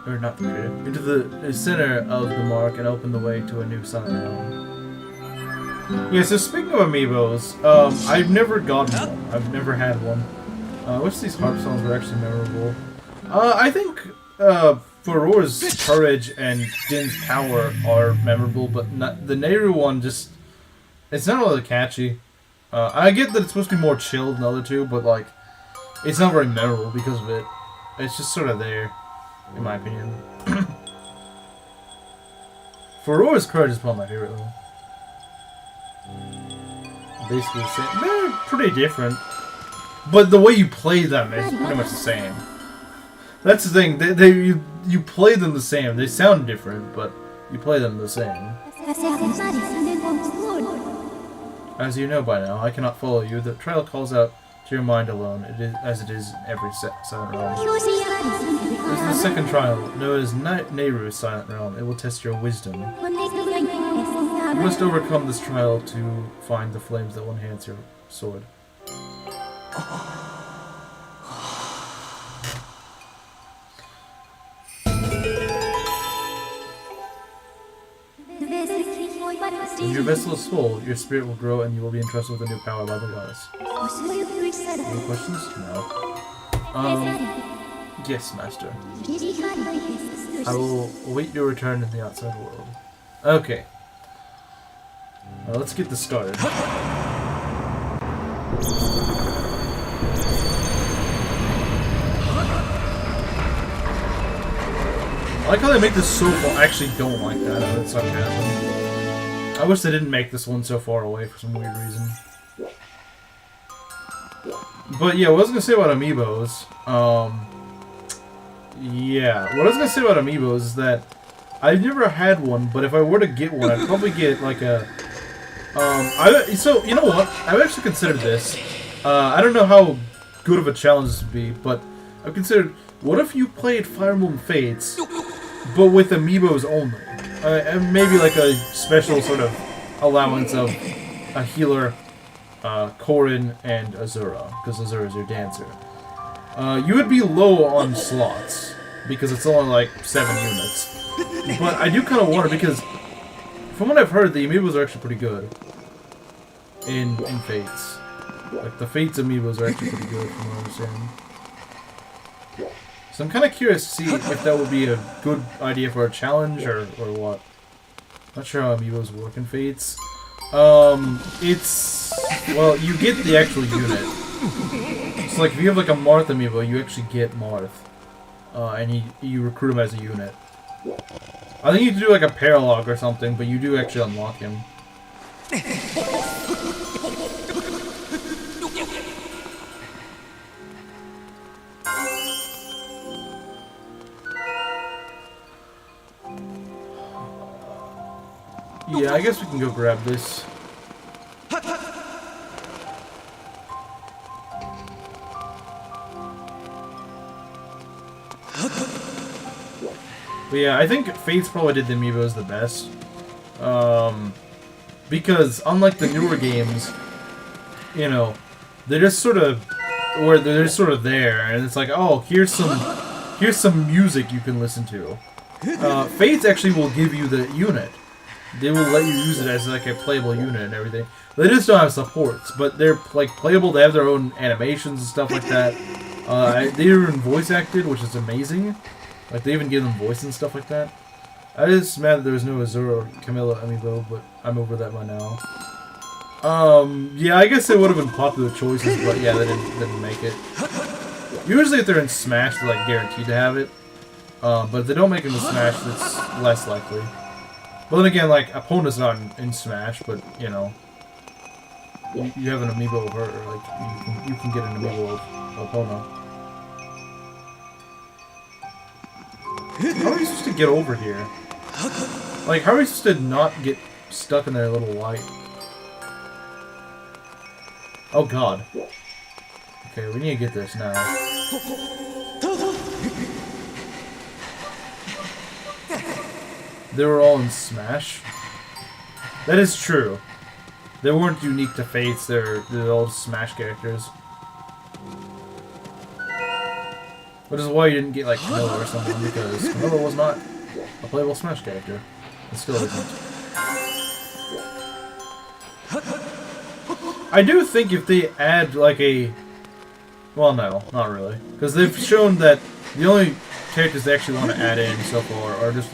or not the crater, into the center of the mark and open the way to a new silent realm. Yeah, so speaking of amiibos, I've never gotten one. I've never had one. I wish these harp songs were actually memorable. I think Farore's courage and Din's power are memorable, but not, the Nehru one just... It's not really catchy. I get that it's supposed to be more chill than the other two, but like, it's not very memorable because of it. It's just sort of there, in my opinion. Farore's courage is probably my favorite though. Basically the same. They're pretty different. But the way you play them is pretty much the same. That's the thing, you play them the same. They sound different, but you play them the same. As you know by now, I cannot follow you. The trial calls out to your mind alone, as it is in every silent realm. This is the second trial, known as Nehru's Silent Realm. It will test your wisdom. You must overcome this trial to find the flames that will enhance your sword. When your vessel is full, your spirit will grow and you will be entrusted with a new power by the goddess. Any questions? No. Yes, Master. I will await your return in the outside world. Okay. Let's get this started. I like how they make this so far. I actually don't like that. That's sarcasm. I wish they didn't make this one so far away for some weird reason. But yeah, what I was gonna say about amiibos, yeah, what I was gonna say about amiibos is that I've never had one, but if I were to get one, I'd probably get like a, so you know what? I've actually considered this. I don't know how good of a challenge this would be, but I've considered, what if you played Fire Emblem Fates, but with amiibos only? And maybe like a special sort of allowance of a healer, Corrin, and Azura, because Azura is your dancer. You would be low on slots, because it's only like 7 units. But I do kind of wonder, because from what I've heard, the amiibos are actually pretty good in Fates. Like, the Fates amiibos are actually pretty good, from what I understand. So I'm kind of curious to see if that would be a good idea for a challenge, or what. Not sure how amiibos work in Fates. It's... well, you get the actual unit. So like, if you have like a Marth amiibo, you actually get Marth. And you recruit him as a unit. I think you can do like a paralog or something, but you do actually unlock him. Yeah, I guess we can go grab this. But yeah, I think Fates probably did the amiibos the best. Because unlike the newer games, you know, they're just sort of, or they're just sort of there, and it's like, oh, here's some music you can listen to. Fates actually will give you the unit. They will let you use it as like a playable unit and everything. They just don't have supports, but they're like playable. They have their own animations and stuff like that. They're even voice acted, which is amazing. Like they even give them voice and stuff like that. I was just mad that there was no Azura or Camilla amiibo, but I'm over that by now. Yeah, I guess they would have been popular choices, but yeah, they didn't make it. Usually if they're in Smash, they're like guaranteed to have it. But if they don't make it in Smash, it's less likely. But then again, like, Epona's not in Smash, but, you know, you have an amiibo of her, or like, you can get an amiibo of Epona. How are you supposed to get over here? Like, how are you supposed to not get stuck in their little light? Oh god. Okay, we need to get this now. They were all in Smash. That is true. They weren't unique to Fates, they're all Smash characters. Which is why you didn't get like Camilla or something, because Camilla was not a playable Smash character. It still isn't. I do think if they add like a... Well, no, not really. Because they've shown that the only characters they actually want to add in so far are just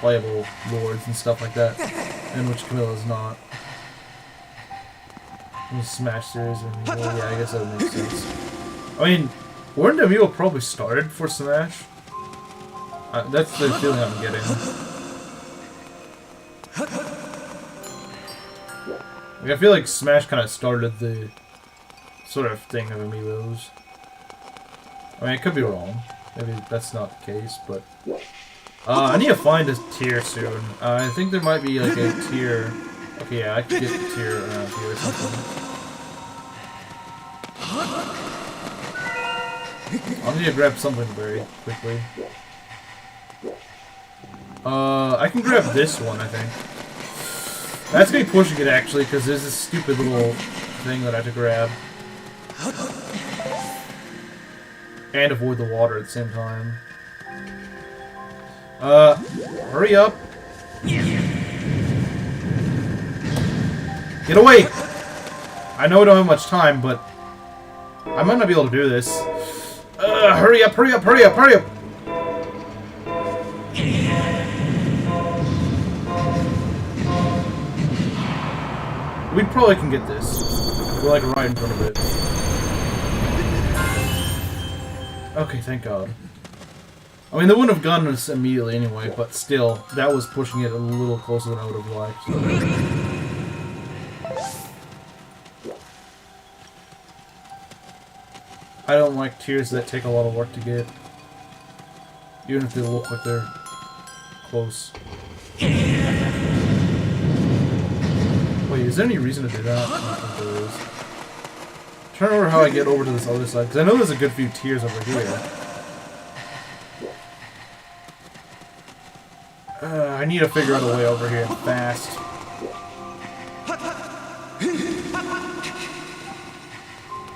playable lords and stuff like that, and which Camilla is not. In the Smash series, well, yeah, I guess that would make sense. I mean, weren't Amiibo probably started for Smash? That's the feeling I'm getting. Like, I feel like Smash kind of started the sort of thing of Amiibos. I mean, I could be wrong. Maybe that's not the case, but... I need to find a tier soon. I think there might be like a tier... Okay, yeah, I could get the tier around here or something. I'll need to grab something very quickly. I can grab this one, I think. That's gonna be pushing it, actually, because there's this stupid little thing that I have to grab. And avoid the water at the same time. Hurry up! Get away! I know we don't have much time, but I might not be able to do this. Hurry up, hurry up, hurry up, hurry up! We probably can get this. We're like right in front of it. Okay, thank God. I mean, they wouldn't have gotten us immediately anyway, but still, that was pushing it a little closer than I would have liked. I don't like tiers that take a lot of work to get. Even if they look like they're close. Wait, is there any reason to do that? I don't think there is. I'm trying to remember how I get over to this other side, because I know there's a good few tiers over here. I need to figure out a way over here fast.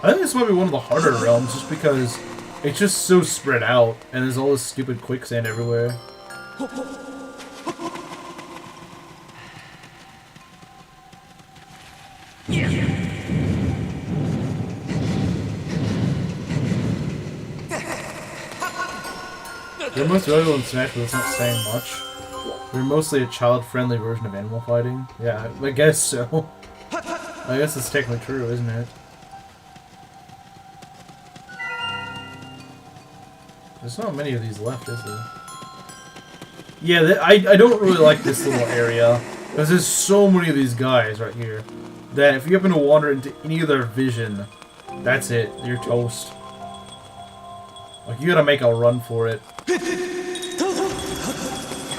I think this might be one of the harder realms, just because it's just so spread out, and there's all this stupid quicksand everywhere. They're most valuable in Smash, but it's not saying much. They're mostly a child-friendly version of animal fighting. Yeah, I guess so. I guess it's technically true, isn't it? There's not many of these left, is there? Yeah, I don't really like this little area. Because there's so many of these guys right here. That if you happen to wander into any of their vision, that's it. You're toast. Like, you gotta make a run for it.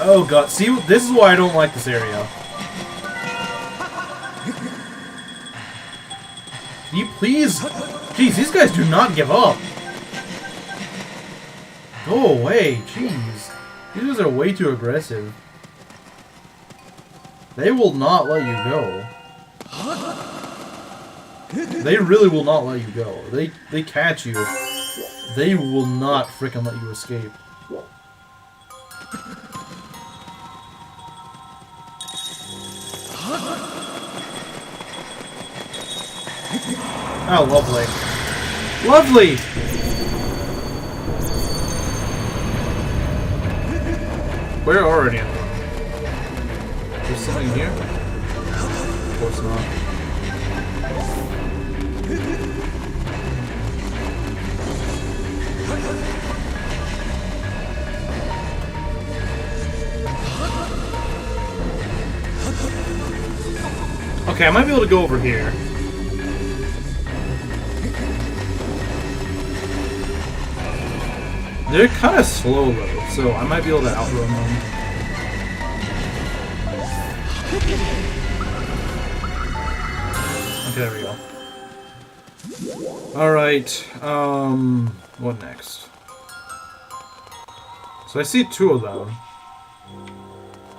Oh god, see, this is why I don't like this area. Please! Jeez, these guys do not give up! Go away, jeez. These guys are way too aggressive. They will not let you go. They really will not let you go. They catch you. They will not frickin' let you escape. Oh, lovely. Lovely! Where are any of them? There's something here? Of course not. Okay, I might be able to go over here. They're kind of slow though, so I might be able to outrun them. Okay, there we go. Alright, what next? So I see two of them.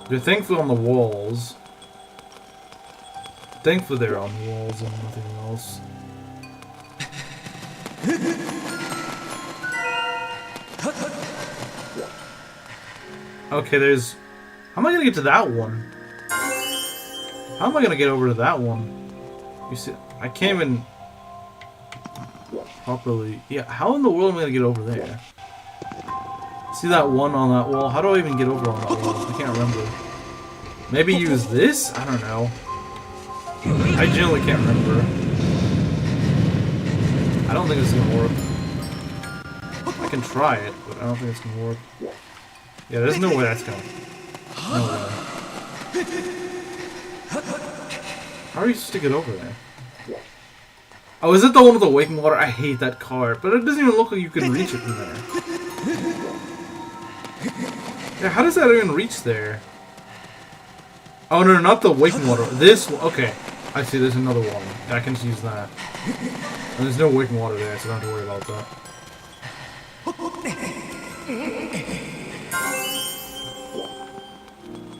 They're thankfully on the walls. Thankfully they're on the walls and nothing else. Okay, there's... How am I gonna get to that one? How am I gonna get over to that one? You see, I can't even... properly... Yeah, how in the world am I gonna get over there? See that one on that wall? How do I even get over on that wall? I can't remember. Maybe use this? I don't know. I genuinely can't remember. I don't think it's gonna work. I can try it, but I don't think it's gonna work. Yeah, there's no way that's going. No way. How are you supposed to get over there? Oh, is it the one with the waking water? I hate that card, but it doesn't even look like you can reach it from there. Yeah, how does that even reach there? Oh, no, not the waking water. This one. Okay. I see, there's another one. I can just use that. And there's no waking water there, so I don't have to worry about that.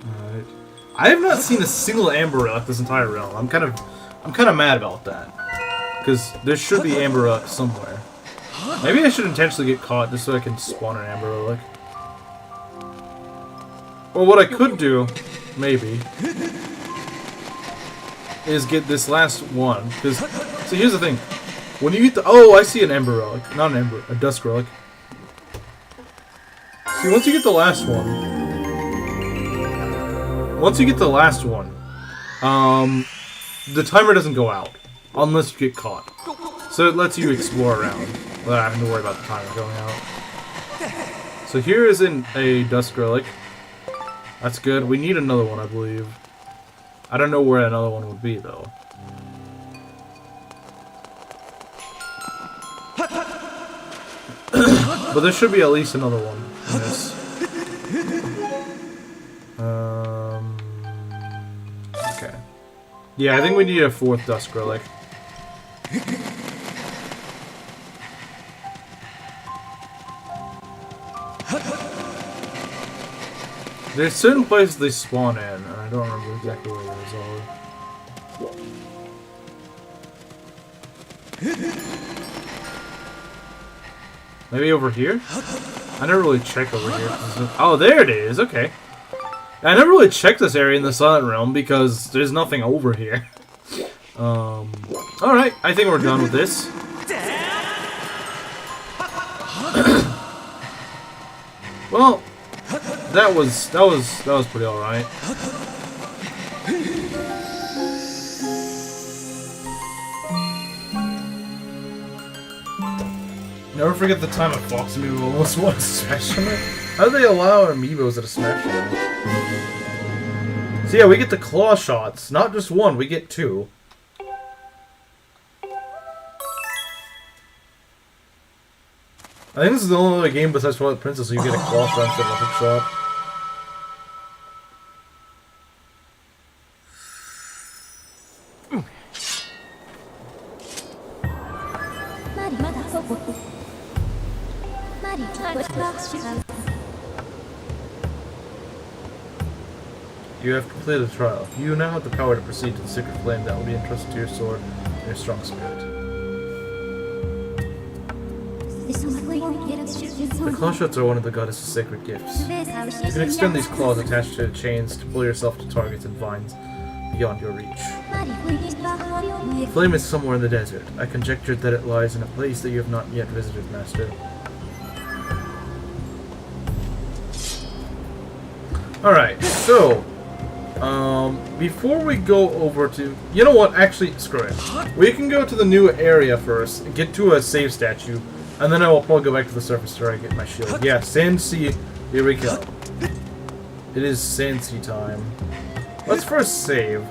Alright. I have not seen a single amber relic this entire realm. I'm kind of mad about that. Because there should be amber relic somewhere. Maybe I should intentionally get caught just so I can spawn an amber relic. Or what I could do, maybe, is get this last one. Because, so here's the thing. When you get the... Oh, I see an ember relic. Not an ember, a dusk relic. See, once you get the last one... Once you get the last one, the timer doesn't go out. Unless you get caught. So it lets you explore around without having to worry about the timer going out. So here is a dusk relic. That's good. We need another one, I believe. I don't know where another one would be, though. But there should be at least another one in this. Okay. Yeah, I think we need a fourth dusk relic. There's certain places they spawn in, and I don't remember exactly where those are. Maybe over here? I never really checked over here. Oh, there it is! Okay. I never really checked this area in the Silent Realm because there's nothing over here. Alright, I think we're done with this. Well, that was pretty alright. Never forget the time a Fox amiibo almost won a Smash Tournament. How do they allow amiibos at a Smash Tournament? So yeah, we get the claw shots. Not just one, we get two. I think this is the only other game besides Twilight Princess where you get a claw shot instead of a hook shot. You have completed the trial. You now have the power to proceed to the sacred flame that will be entrusted to your sword and your strong spirit. The claw shots are one of the goddess's sacred gifts. You can extend these claws attached to chains to pull yourself to targets and vines beyond your reach. The flame is somewhere in the desert. I conjectured that it lies in a place that you have not yet visited, Master. Alright, so before we go over to... You know what? Actually, screw it. We can go to the new area first, get to a save statue, and then I will probably go back to the surface where I get my shield. Yeah, Sand Sea. Here we go. It is Sand Sea time. Let's first save.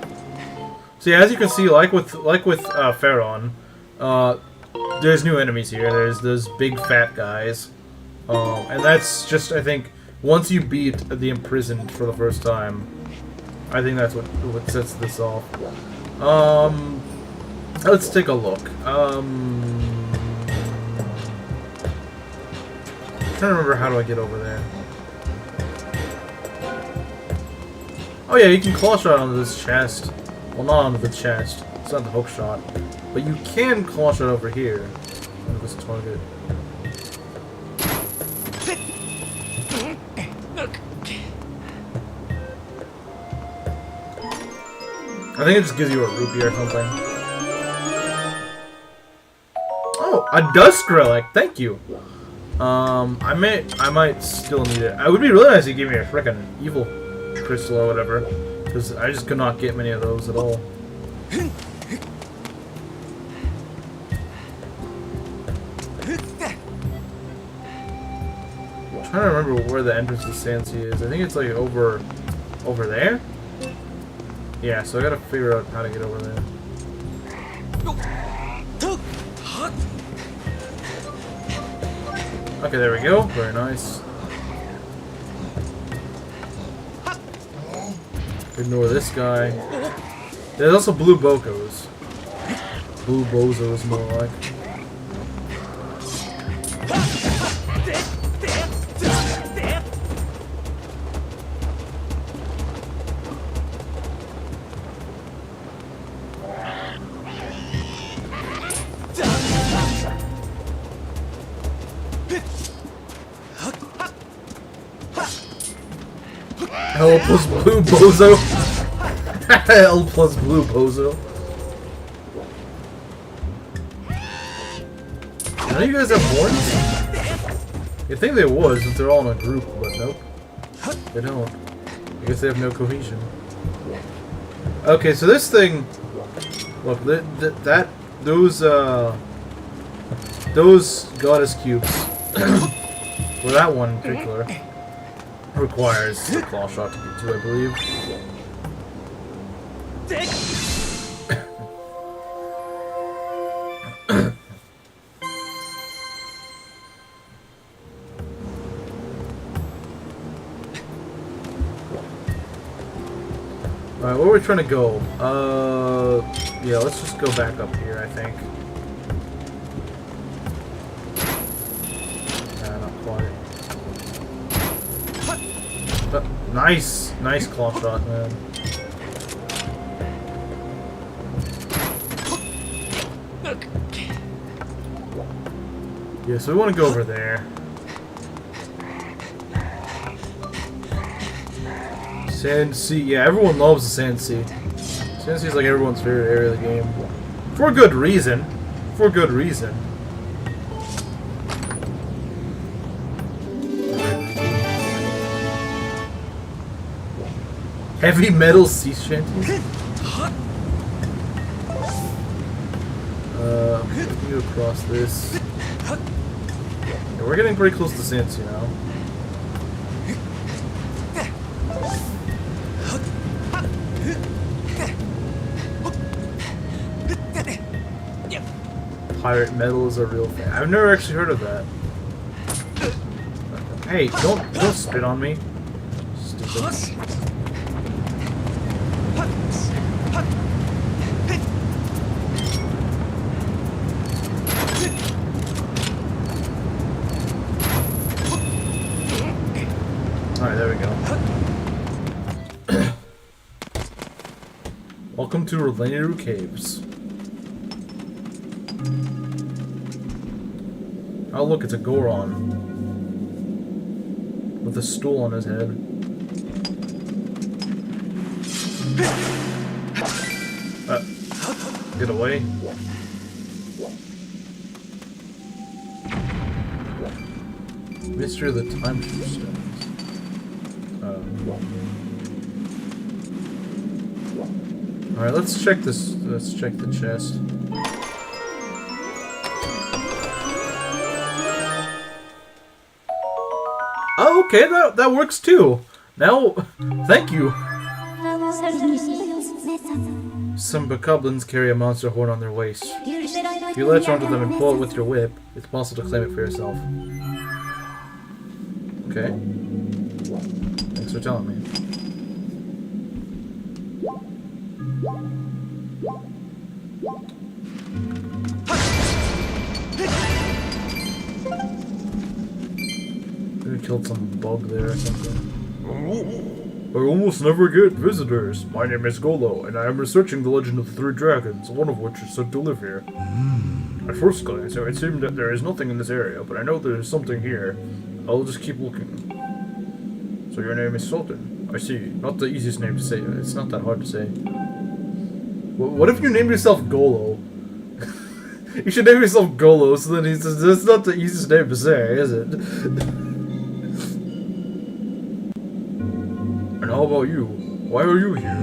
So yeah, as you can see, like with Pharaon, there's new enemies here. There's those big fat guys, and that's just, I think, once you beat the imprisoned for the first time, I think that's what sets this off. Let's take a look. I'm trying to remember, how do I get over there? Oh yeah, you can claw shot onto this chest. Well, not onto the chest. It's not the hook shot. But you can claw shot over here. Onto this target. I think it just gives you a rupee or something. Oh, a dust relic. Thank you. I might still need it. It would be really nice if you gave me a frickin' evil crystal or whatever, because I just could not get many of those at all. I'm trying to remember where the entrance to Sand Sea is. I think it's like over there. Yeah, so I gotta figure out how to get over there. Okay, there we go. Very nice. Ignore this guy. There's also blue bokos. Blue bozos, more like. L plus blue bozo. L plus blue bozo. None of you guys have horns? You'd think they would, since they're all in a group, but nope. They don't. I guess they have no cohesion. Okay, so this thing... Look, those goddess cubes, well, that one in particular, requires the claw shot to get to, I believe. Alright, where are we trying to go? Yeah, let's just go back up here, I think. Nah, not quite. Nice! Nice claw shot, man. Yeah, so we want to go over there. Sand Sea. Yeah, everyone loves the Sand Sea. Sand Sea is like everyone's favorite area of the game. For good reason. For good reason. Heavy metal sea shanties? We can go across this. Yeah, we're getting pretty close to Sand Sea now. Pirate metal is a real thing. I've never actually heard of that. Hey, don't spit on me. Stupid. Alright, there we go. Welcome to Relaniru Caves. Oh look, it's a Goron. With a stool on his head. Get away. Mystery of the Time Stones. Alright, let's check this. Let's check the chest. Oh, okay, that works too. Now, thank you. Some bokoblins carry a monster horn on their waist. If you latch onto them and pull it with your whip, it's possible to claim it for yourself. Okay. Thanks for telling me. Maybe killed some bug there or something. I almost never get visitors. My name is Golo, and I am researching the legend of the three dragons, one of which is said to live here. At first glance, it seemed that there is nothing in this area, but I know there is something here. I'll just keep looking. So your name is Sultan. I see. Not the easiest name to say. It's not that hard to say. What if you named yourself Golo? You should name yourself Golo, so then that's not the easiest name to say, is it? And how about you? Why are you here?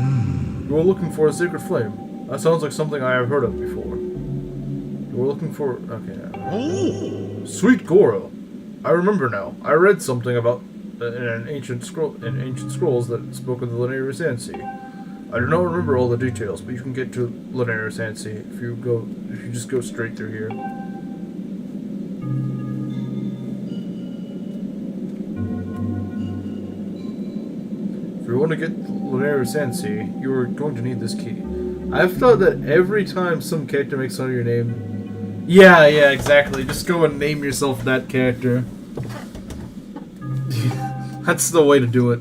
You are looking for a sacred flame. That sounds like something I have heard of before. You are looking for... okay. Sweet Goro. I remember now. I read something about in ancient scrolls that spoke of the Lanayru Sea. I do not remember all the details, but you can get to Lanayru Sea if you just go straight through here. If you want to get Lanayru Sea, you are going to need this key. I've thought that every time some character makes fun of your name... Yeah, exactly. Just go and name yourself that character. That's the way to do it.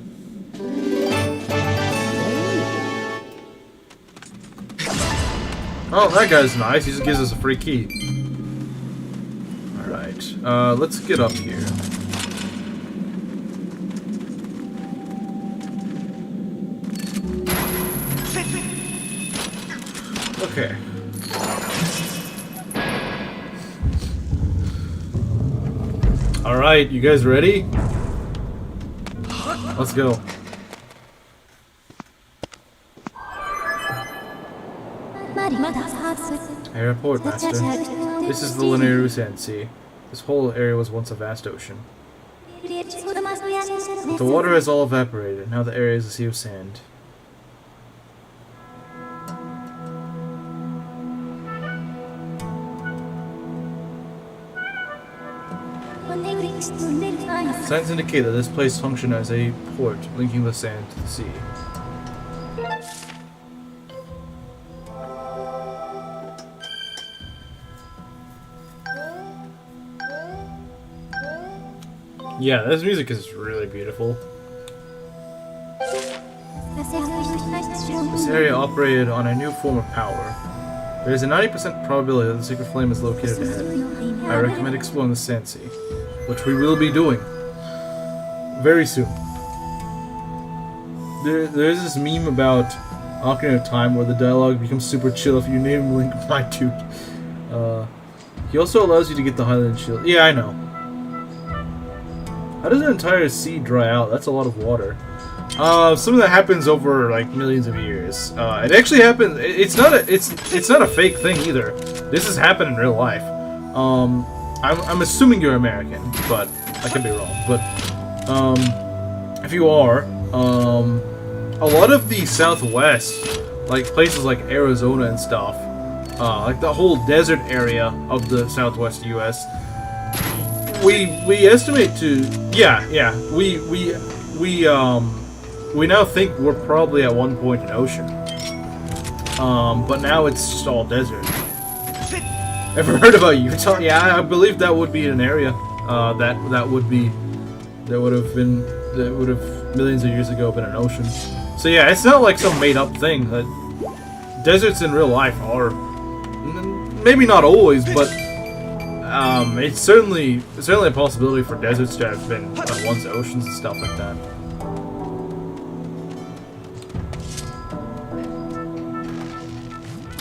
Oh, that guy's nice. He just gives us a free key. Alright. Let's get up here. Okay. Alright, you guys ready? Let's go. I report, Master. This is the Lanayru Sea. This whole area was once a vast ocean. But the water has all evaporated. Now the area is a sea of sand. Signs indicate that this place functioned as a port linking the sand to the sea. Yeah, this music is really beautiful. This area operated on a new form of power. There is a 90% probability that the secret flame is located ahead. I recommend exploring the Sand Sea, which we will be doing very soon. There's this meme about Ocarina of Time where the dialogue becomes super chill if you name Link my dude. He also allows you to get the Highland Shield. Yeah, I know. How does an entire sea dry out? That's a lot of water. Some of that happens over like millions of years. It actually happens. It's not a fake thing either. This has happened in real life. I'm assuming you're American, but I could be wrong. But if you are, a lot of the Southwest, like places like Arizona and stuff, like the whole desert area of the Southwest U.S. We estimate to we now think we're probably at one point an ocean, but now it's just all desert. Ever heard about Utah? Yeah, I believe that would be an area that would have been that would have millions of years ago been an ocean. So yeah, it's not like some made-up thing. Deserts in real life are maybe not always, but it's certainly a possibility for deserts to have been once oceans and stuff like that.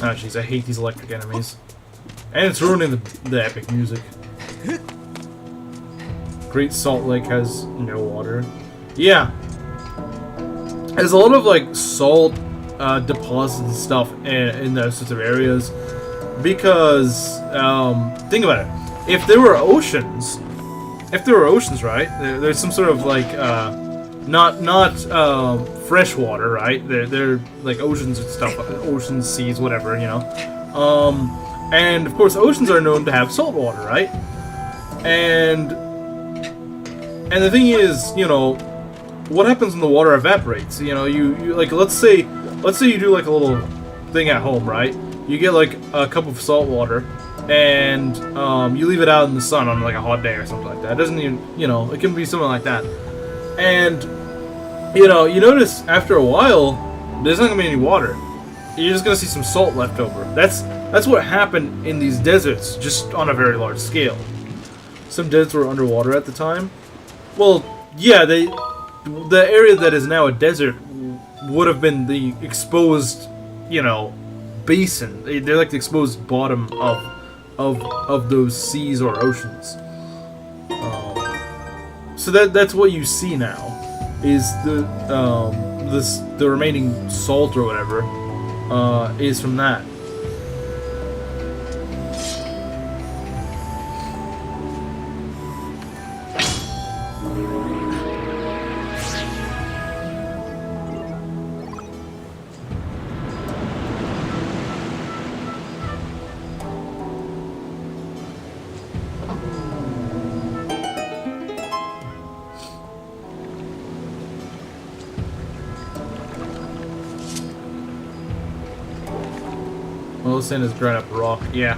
Oh jeez, I hate these electric enemies. And it's ruining the epic music. Great Salt Lake has no water. Yeah. There's a lot of like salt deposits and stuff in those sorts of areas. Because, think about it. If there were oceans, right? There's some sort of like, not fresh water, right? They're like oceans and stuff, oceans, seas, whatever, you know. And of course, oceans are known to have salt water, right? And the thing is, you know, what happens when the water evaporates? You know, you like let's say you do like a little thing at home, right? You get like a cup of salt water, and you leave it out in the sun on like a hot day or something like that. It doesn't even, you know, it can be something like that. And you know, you notice after a while, there's not gonna be any water. You're just gonna see some salt left over. That's what happened in these deserts, just on a very large scale. Some deserts were underwater at the time. Well, yeah, the area that is now a desert would have been the exposed, you know, basin. They're like the exposed bottom of those seas or oceans. So that's what you see now, is the remaining salt or whatever is from that. Well, this end is dried up rock, yeah.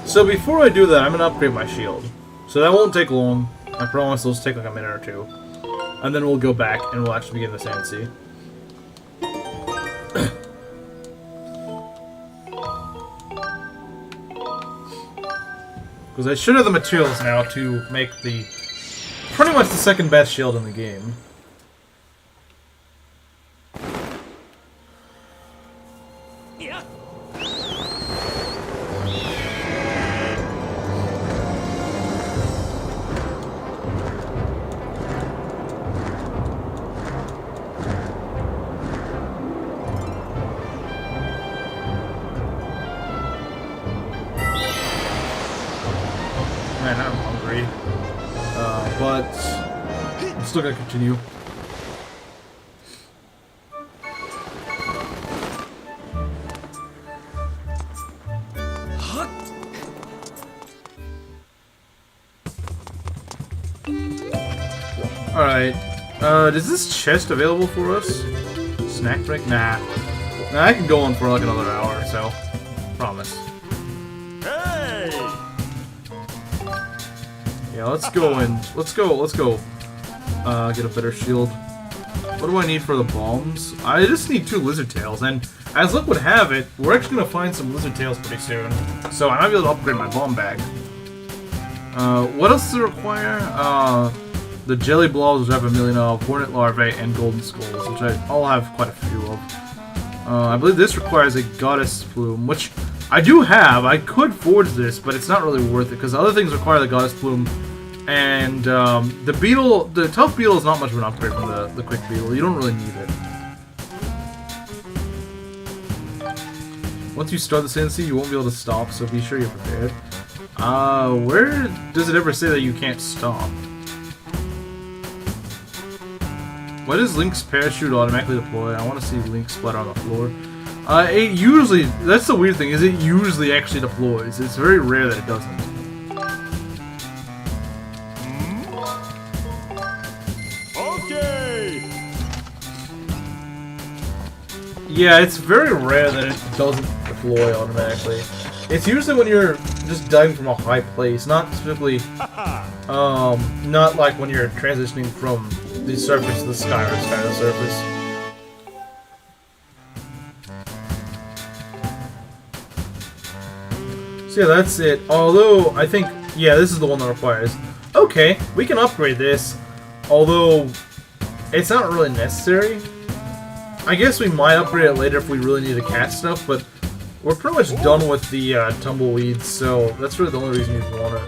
So before I do that, I'm gonna upgrade my shield. So that won't take long. I promise it'll just take like a minute or two. And then we'll go back and we'll actually begin the Sand Sea. Because I should have the materials now to make the pretty much the second best shield in the game. Yeah. Man, I'm hungry. But I'm still gonna continue. Alright. Is this chest available for us? Snack break? Nah. Nah, I can go on for like another hour or so. Promise. Yeah, let's go and let's go get a better shield. What do I need for the bombs? I just need 2 lizard tails, and as luck would have it, we're actually gonna find some lizard tails pretty soon. So I might be able to upgrade my bomb bag. What else does it require? The jelly blobs, which I have a million of, hornet larvae, and golden skulls, which I all have quite a few of. I believe this requires a goddess plume, which I do have. I could forge this, but it's not really worth it because other things require the goddess plume. And the beetle, the tough beetle is not much of an upgrade from the quick beetle. You don't really need it. Once you start the Sand Sea, you won't be able to stop, so be sure you're prepared. Where does it ever say that you can't stop? Why does Link's parachute automatically deploy? I want to see Link splatter on the floor. It usually, that's the weird thing, is it usually actually deploys. It's very rare that it doesn't. Yeah, it's very rare that it doesn't deploy automatically. It's usually when you're just diving from a high place, not specifically, not like when you're transitioning from the surface to the sky or sky to the surface. So yeah, that's it. Although, I think, yeah, this is the one that requires. Okay, we can upgrade this, although it's not really necessary. I guess we might upgrade it later if we really need to catch stuff, but we're pretty much done with the tumbleweeds, so that's really the only reason you want it.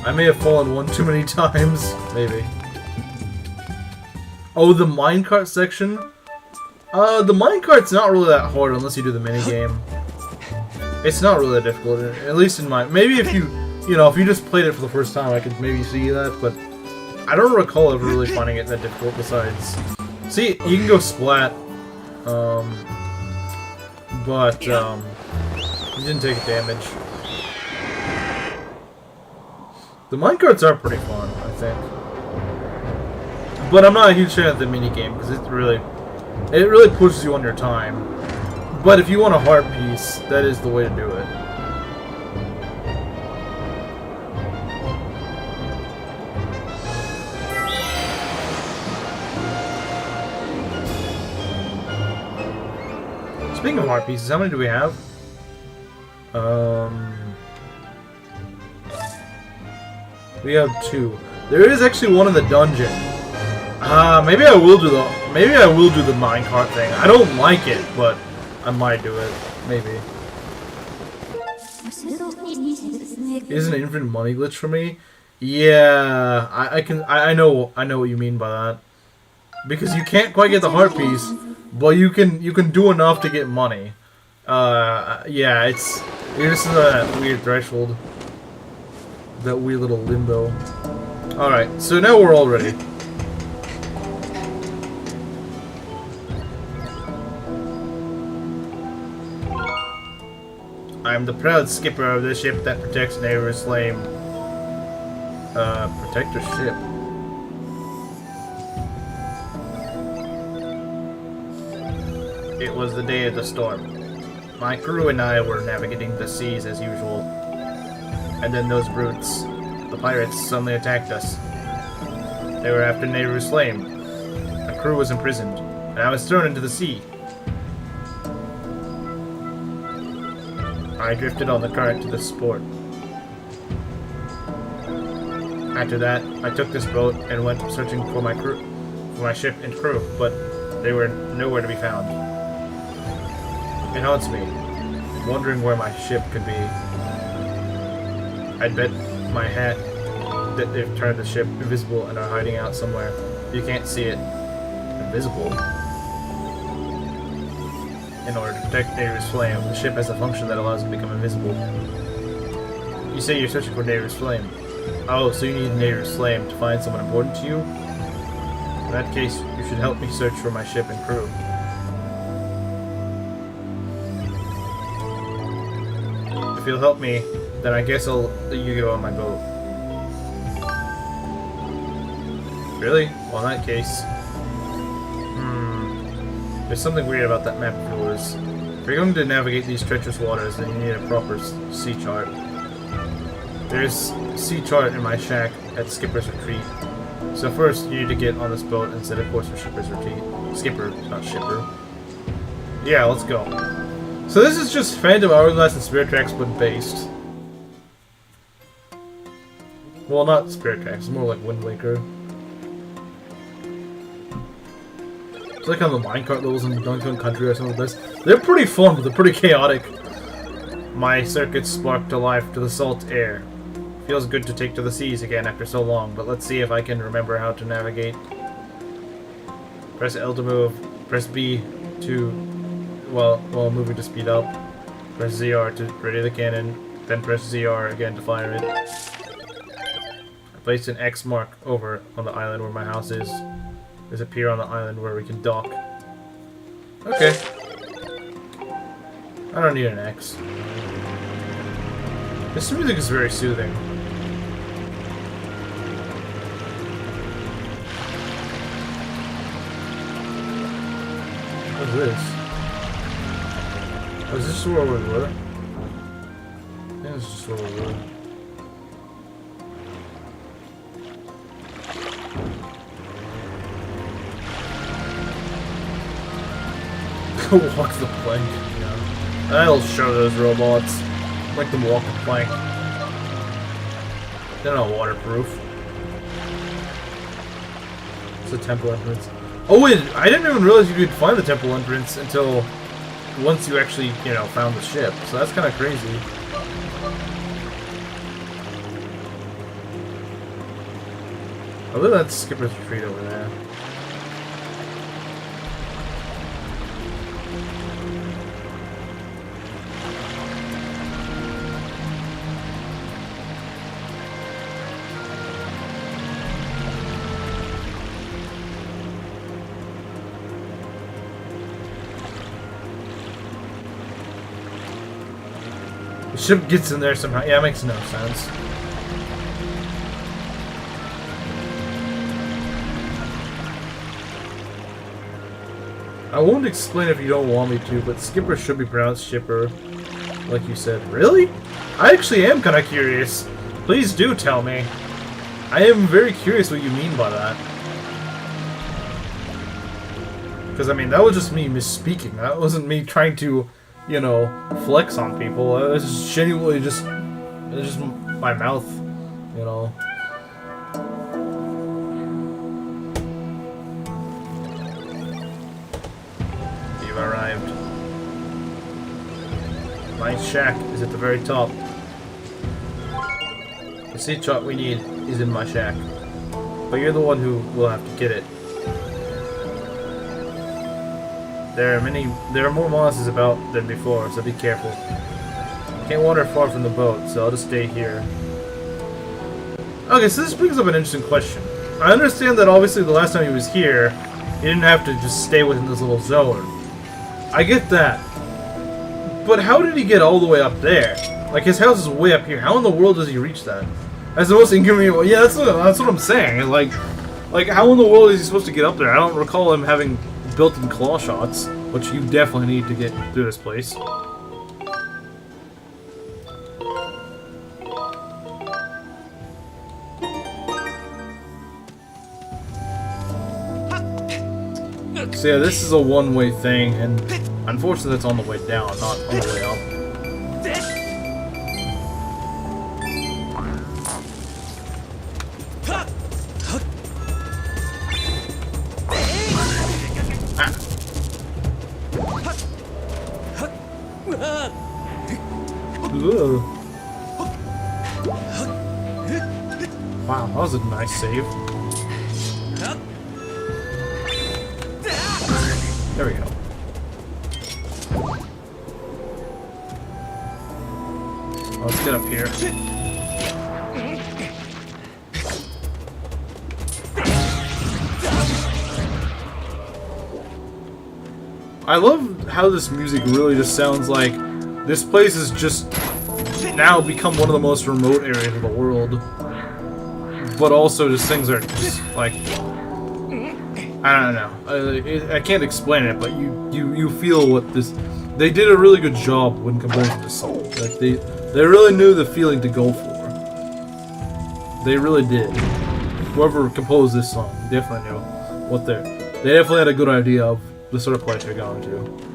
I may have fallen one too many times, maybe. Oh, the minecart section? The minecart's not really that hard unless you do the minigame. It's not really that difficult, at least in my... Maybe if you know, if you just played it for the first time, I could maybe see that, but I don't recall ever really finding it that difficult besides... See, you can go splat, but, you didn't take damage. The minecarts are pretty fun, I think. But I'm not a huge fan of the minigame, because it really pushes you on your time. But if you want a heart piece, that is the way to do it. Speaking of heart pieces, how many do we have? We have 2. There is actually one in the dungeon. Maybe I will do the minecart thing. I don't like it, but I might do it. Maybe. Is an infinite money glitch for me? Yeah, I know what you mean by that. Because you can't quite get the heart piece, but you can do enough to get money. Yeah, you're just in that weird threshold. That weird little limbo. Alright, so now we're all ready. I'm the proud skipper of the ship that protects Nehru's flame. Protect the ship. It was the day of the storm. My crew and I were navigating the seas as usual. And then those brutes, the pirates, suddenly attacked us. They were after Nehru's flame. My crew was imprisoned, and I was thrown into the sea. I drifted on the current to this port. After that, I took this boat and went searching for my ship and crew, but they were nowhere to be found. It haunts me, wondering where my ship could be. I'd bet my hat that they've turned the ship invisible and are hiding out somewhere. You can't see it. Invisible? In order to protect Nehru's flame, the ship has a function that allows it to become invisible. You say you're searching for Nehru's flame. Oh, so you need Nehru's flame to find someone important to you? In that case, you should help me search for my ship and crew. If you'll help me, then I guess I'll let you go on my boat. Really? Well, in that case... There's something weird about that map of yours. If you're going to navigate these treacherous waters, then you need a proper sea chart. There's a sea chart in my shack at Skipper's Retreat. So first, you need to get on this boat and set a course for Skipper's Retreat. Skipper, not shipper. Yeah, let's go. So this is just Phantom Hourglass and Spirit Tracks, but based. Well, not Spirit Tracks, it's more like Wind Waker. It's like on the minecart levels in Donkey Kong Country or something like this. They're pretty fun, but they're pretty chaotic. My circuits spark to life to the salt air. Feels good to take to the seas again after so long, but let's see if I can remember how to navigate. Press L to move. Press B to... Well, moving to speed up. Press ZR to ready the cannon. Then press ZR again to fire it. I placed an X mark over on the island where my house is. There's a pier on the island where we can dock. Okay. I don't need an X. This music is very soothing. is this? Oh, is this where we were? I think this is just where we were. Walk the plank. Yeah. That'll show those robots. Make them walk the plank. They're not waterproof. It's a temple entrance. Oh wait, I didn't even realize you could find the temple entrance until once you actually, you know, found the ship. So that's kind of crazy. I believe that's Skipper's Retreat over there. The ship gets in there somehow. Yeah, it makes no sense. I won't explain if you don't want me to, but Skipper should be pronounced Shipper, like you said. Really? I actually am kind of curious. Please do tell me. I am very curious what you mean by that. Because, I mean, that was just me misspeaking. That wasn't me trying to, you know, flex on people. It was genuinely just... It's just my mouth, you know. You've arrived. My shack is at the very top. The seed shot we need is in my shack. But you're the one who will have to get it. There are more monsters about than before, so be careful. Can't wander far from the boat, so I'll just stay here. Okay, so this brings up an interesting question. I understand that obviously the last time he was here, he didn't have to just stay within this little zone. I get that. But how did he get all the way up there? Like, his house is way up here. How in the world does he reach that? That's the most inconvenient way. Yeah, that's what I'm saying. Like, how in the world is he supposed to get up there? I don't recall him having built-in claw shots, which you definitely need to get through this place. So yeah, this is a one-way thing, and unfortunately that's on the way down, not on the way up. Ugh. Wow, that was a nice save. There we go. Let's get up here. I love how this music really just sounds like this place has just now become one of the most remote areas of the world. But also just things are just like, I don't know. I can't explain it, but you feel what this... They did a really good job when composing this song. Like they really knew the feeling to go for. They really did. Whoever composed this song definitely knew what they definitely had a good idea of the sort of place they're going to.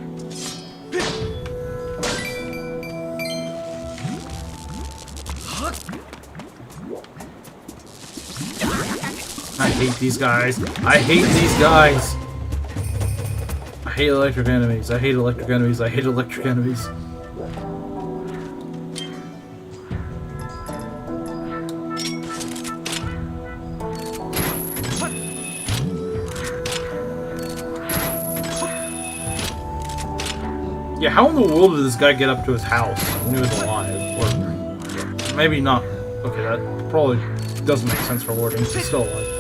I hate these guys. I hate these guys. I hate electric enemies. I hate electric enemies. I hate electric enemies. Yeah, how in the world did this guy get up to his house when he was alive? Or maybe not. Okay, that probably doesn't make sense for wording. He's still alive.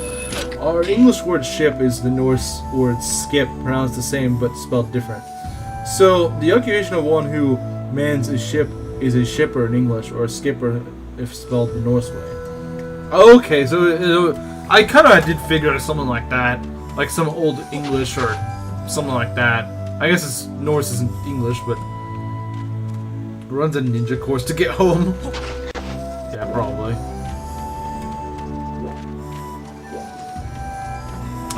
Our English word ship is the Norse word skip, pronounced the same but spelled different. So, the occupation of one who mans a ship is a shipper in English, or a skipper if spelled the Norse way. Okay, so I kind of did figure something like that, like some old English or something like that. I guess it's Norse isn't English, but runs a ninja course to get home. Yeah, probably.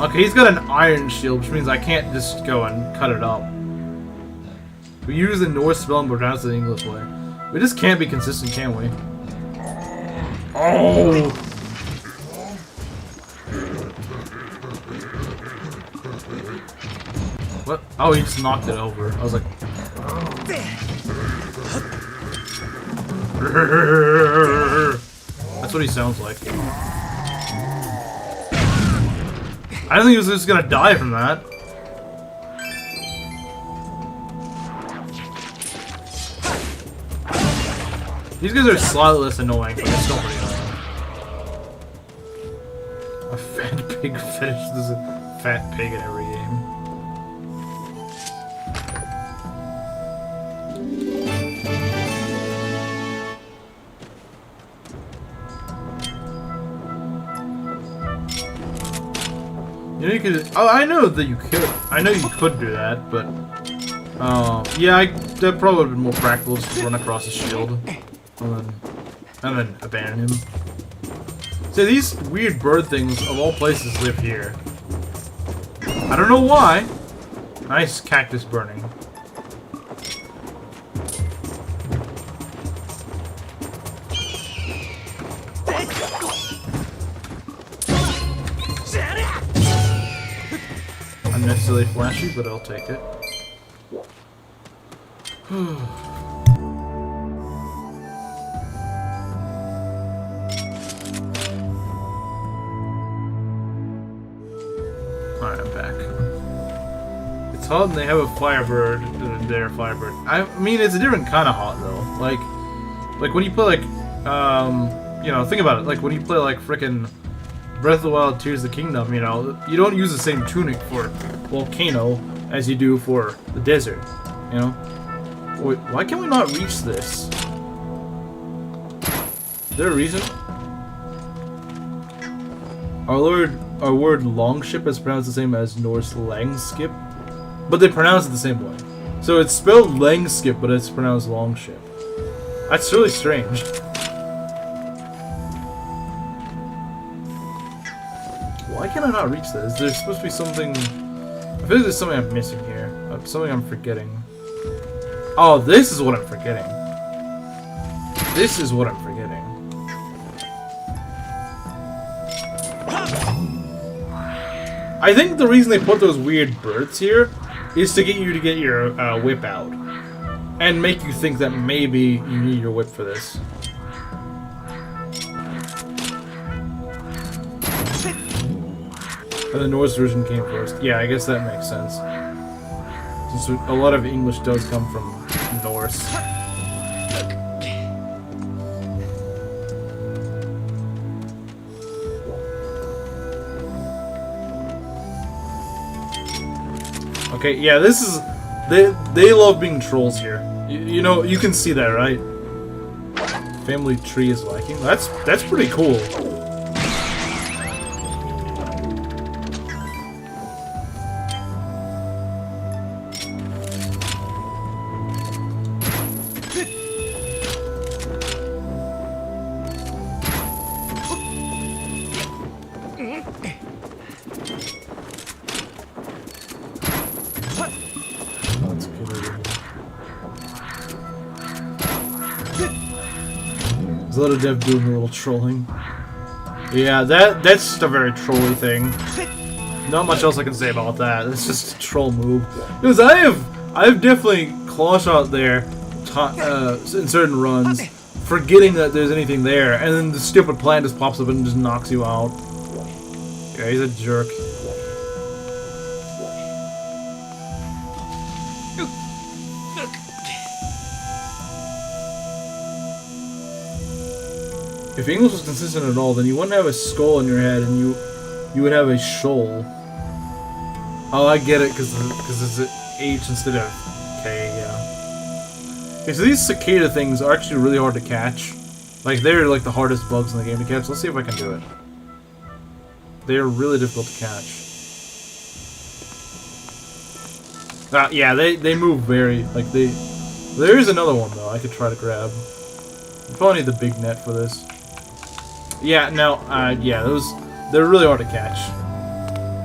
Okay, he's got an iron shield, which means I can't just go and cut it up. We use the Norse spelling, but pronounce it the English way. We just can't be consistent, can we? Oh! What? Oh, he just knocked it over. I was like... That's what he sounds like. I don't think he was just gonna die from that. These guys are slightly less annoying, but they're still pretty annoying. A fat pig fetish. There's a fat pig in every game. You know, you could. Oh, I know that you could. I know you could do that, but. Yeah, that probably would have been more practical just to run across the shield. And then abandon him. So these weird bird things, of all places, live here. I don't know why. Nice cactus burning. Unnecessarily flashy, but I'll take it. Alright, I'm back. It's hot and they have a firebird, their firebird. I mean, it's a different kind of hot, though. Like when you play, like, you know, think about it. Like, when you play, like, frickin' Breath of the Wild, Tears of the Kingdom, you know, you don't use the same tunic for Volcano as you do for the desert, you know? Wait, why can we not reach this? Is there a reason? Our word longship is pronounced the same as Norse langskip, but they pronounce it the same way. So it's spelled langskip, but it's pronounced longship. That's really strange. Why can I not reach this? There's supposed to be something... I feel like there's something I'm missing here. Something I'm forgetting. Oh, this is what I'm forgetting. This is what I'm forgetting. I think the reason they put those weird birds here is to get you to get your whip out. And make you think that maybe you need your whip for this. And the Norse version came first. Yeah, I guess that makes sense. Since a lot of English does come from Norse. Okay, yeah, this is... They love being trolls here. You know, you can see that, right? Family tree is liking. That's pretty cool. Zelda Dev doing a little trolling. Yeah, that's just a very trolly thing. Not much else I can say about that. It's just a troll move. Because I've definitely claw shot there in certain runs, forgetting that there's anything there, and then the stupid plant just pops up and just knocks you out. Yeah, he's a jerk. If English was consistent at all, then you wouldn't have a skull in your head, and you would have a shoal. Oh, I get it, because it's an H instead of K, yeah. Okay, so these cicada things are actually really hard to catch. Like, they're like the hardest bugs in the game to catch. Let's see if I can do it. They are really difficult to catch. Yeah, they move very like they. There is another one though I could try to grab. You probably need the big net for this. Yeah, no, yeah, they're really hard to catch.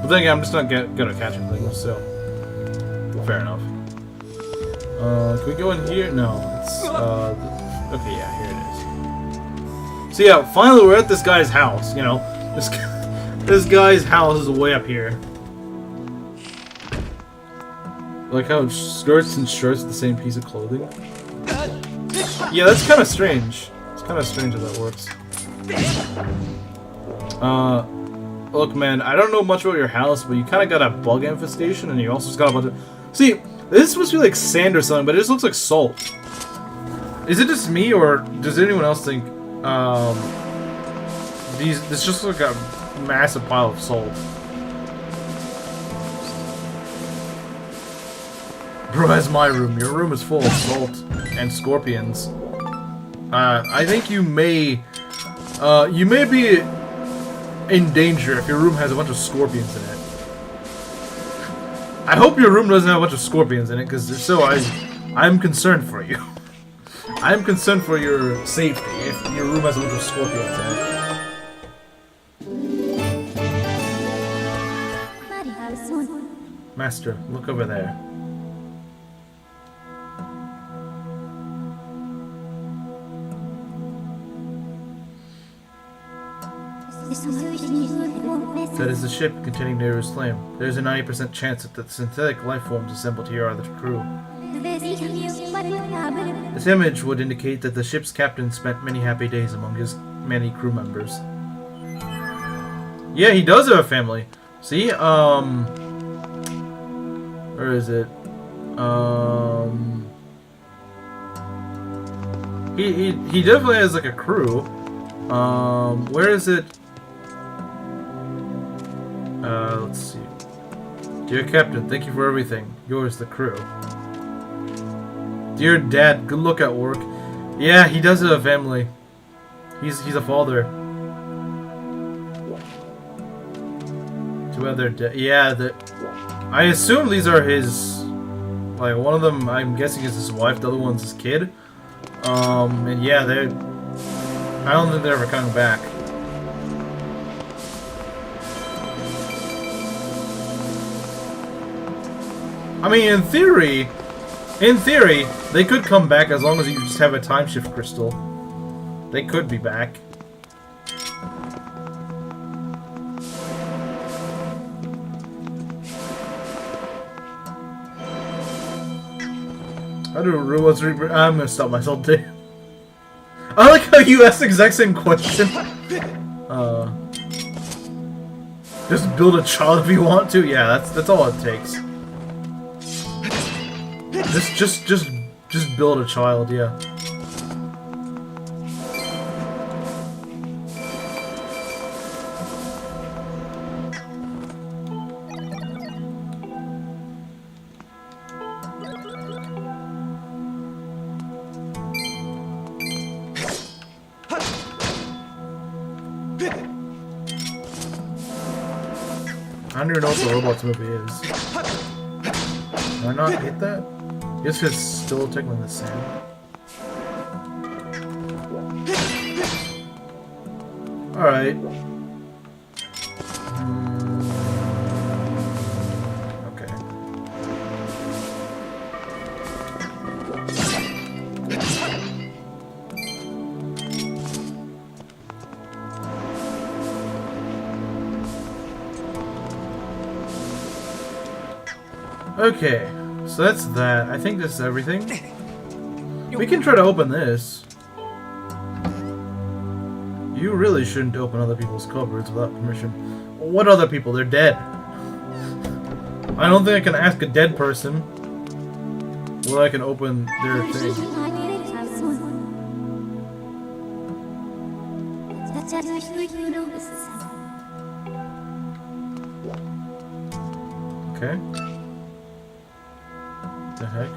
But then again, I'm just not good at catching things, so fair enough. Can we go in here? No, it's okay, yeah, here it is. So yeah, finally we're at this guy's house. You know, this guy's house is way up here. Like how skirts and shirts are the same piece of clothing. Yeah, that's kind of strange. It's kind of strange how that works. Look, man, I don't know much about your house, but you kind of got a bug infestation, and you also just got a bunch of... See, this is supposed to be like sand or something, but it just looks like salt. Is it just me, or does anyone else think, this just looks like a massive pile of salt? Bro, that's my room. Your room is full of salt and scorpions. I think you may be in danger if your room has a bunch of scorpions in it. I hope your room doesn't have a bunch of scorpions in it, because if so, I'm concerned for you. I'm concerned for your safety if your room has a bunch of scorpions in it. Master, look over there. That is the ship containing Neru's flame. There is a 90% chance that the synthetic life forms assembled here are the crew. This image would indicate that the ship's captain spent many happy days among his many crew members. Yeah, he does have a family. See, where is it? He definitely has like a crew. Where is it? Let's see. Dear Captain, thank you for everything. Yours, the crew. Dear Dad, good luck at work. Yeah, he does have a family. He's a father. Two other I assume these are his. Like one of them, I'm guessing is his wife. The other one's his kid. And yeah, I don't think they're ever coming back. I mean, in theory, they could come back as long as you just have a time shift crystal. They could be back. How do robots I'm gonna stop myself too. I like how you asked the exact same question. Just build a child if you want to. Yeah, that's all it takes. Just build a child, yeah. I don't even know what the robots movie is. Did I not hit that? I guess it's still technically the same. Alright. Okay. Okay. So that's that. I think this is everything. We can try to open this. You really shouldn't open other people's cupboards without permission. What other people? They're dead. I don't think I can ask a dead person whether I can open their thing. Okay. The heck?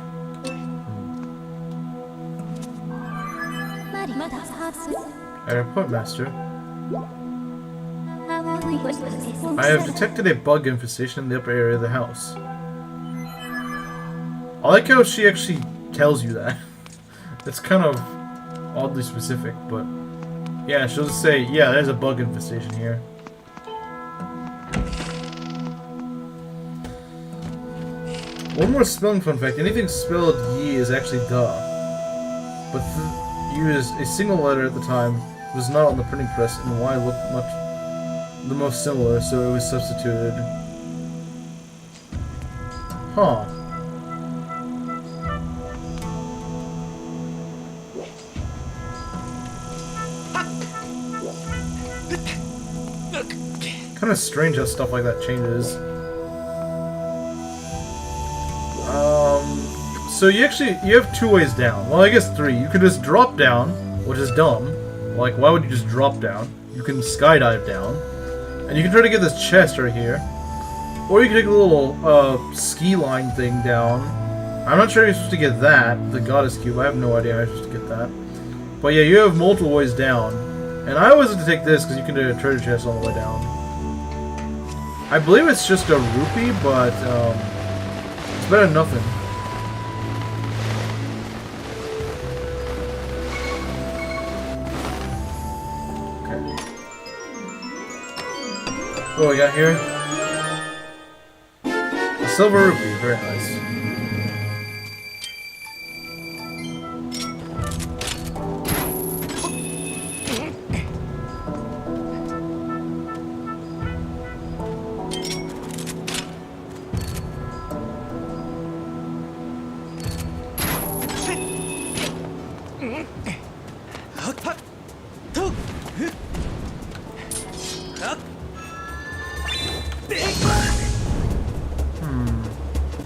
I report, Master. I have detected a bug infestation in the upper area of the house. I like how she actually tells you that. It's kind of oddly specific, but yeah, she'll just say, yeah, there's a bug infestation here. One more spelling fun fact, anything spelled ye is actually duh. But used a single letter at the time was not on the printing press, and y looked much the most similar, so it was substituted. Huh. Kind of strange how stuff like that changes. So you have two ways down. Well, I guess three. You could just drop down, which is dumb. Like, why would you just drop down? You can skydive down. And you can try to get this chest right here. Or you can take a little, ski line thing down. I'm not sure you're supposed to get that, the goddess cube. I have no idea how you're supposed to get that. But yeah, you have multiple ways down. And I always like to take this because you can do a treasure chest on the way down. I believe it's just a rupee, but, it's better than nothing. What do we got here? A silver rupee, very nice.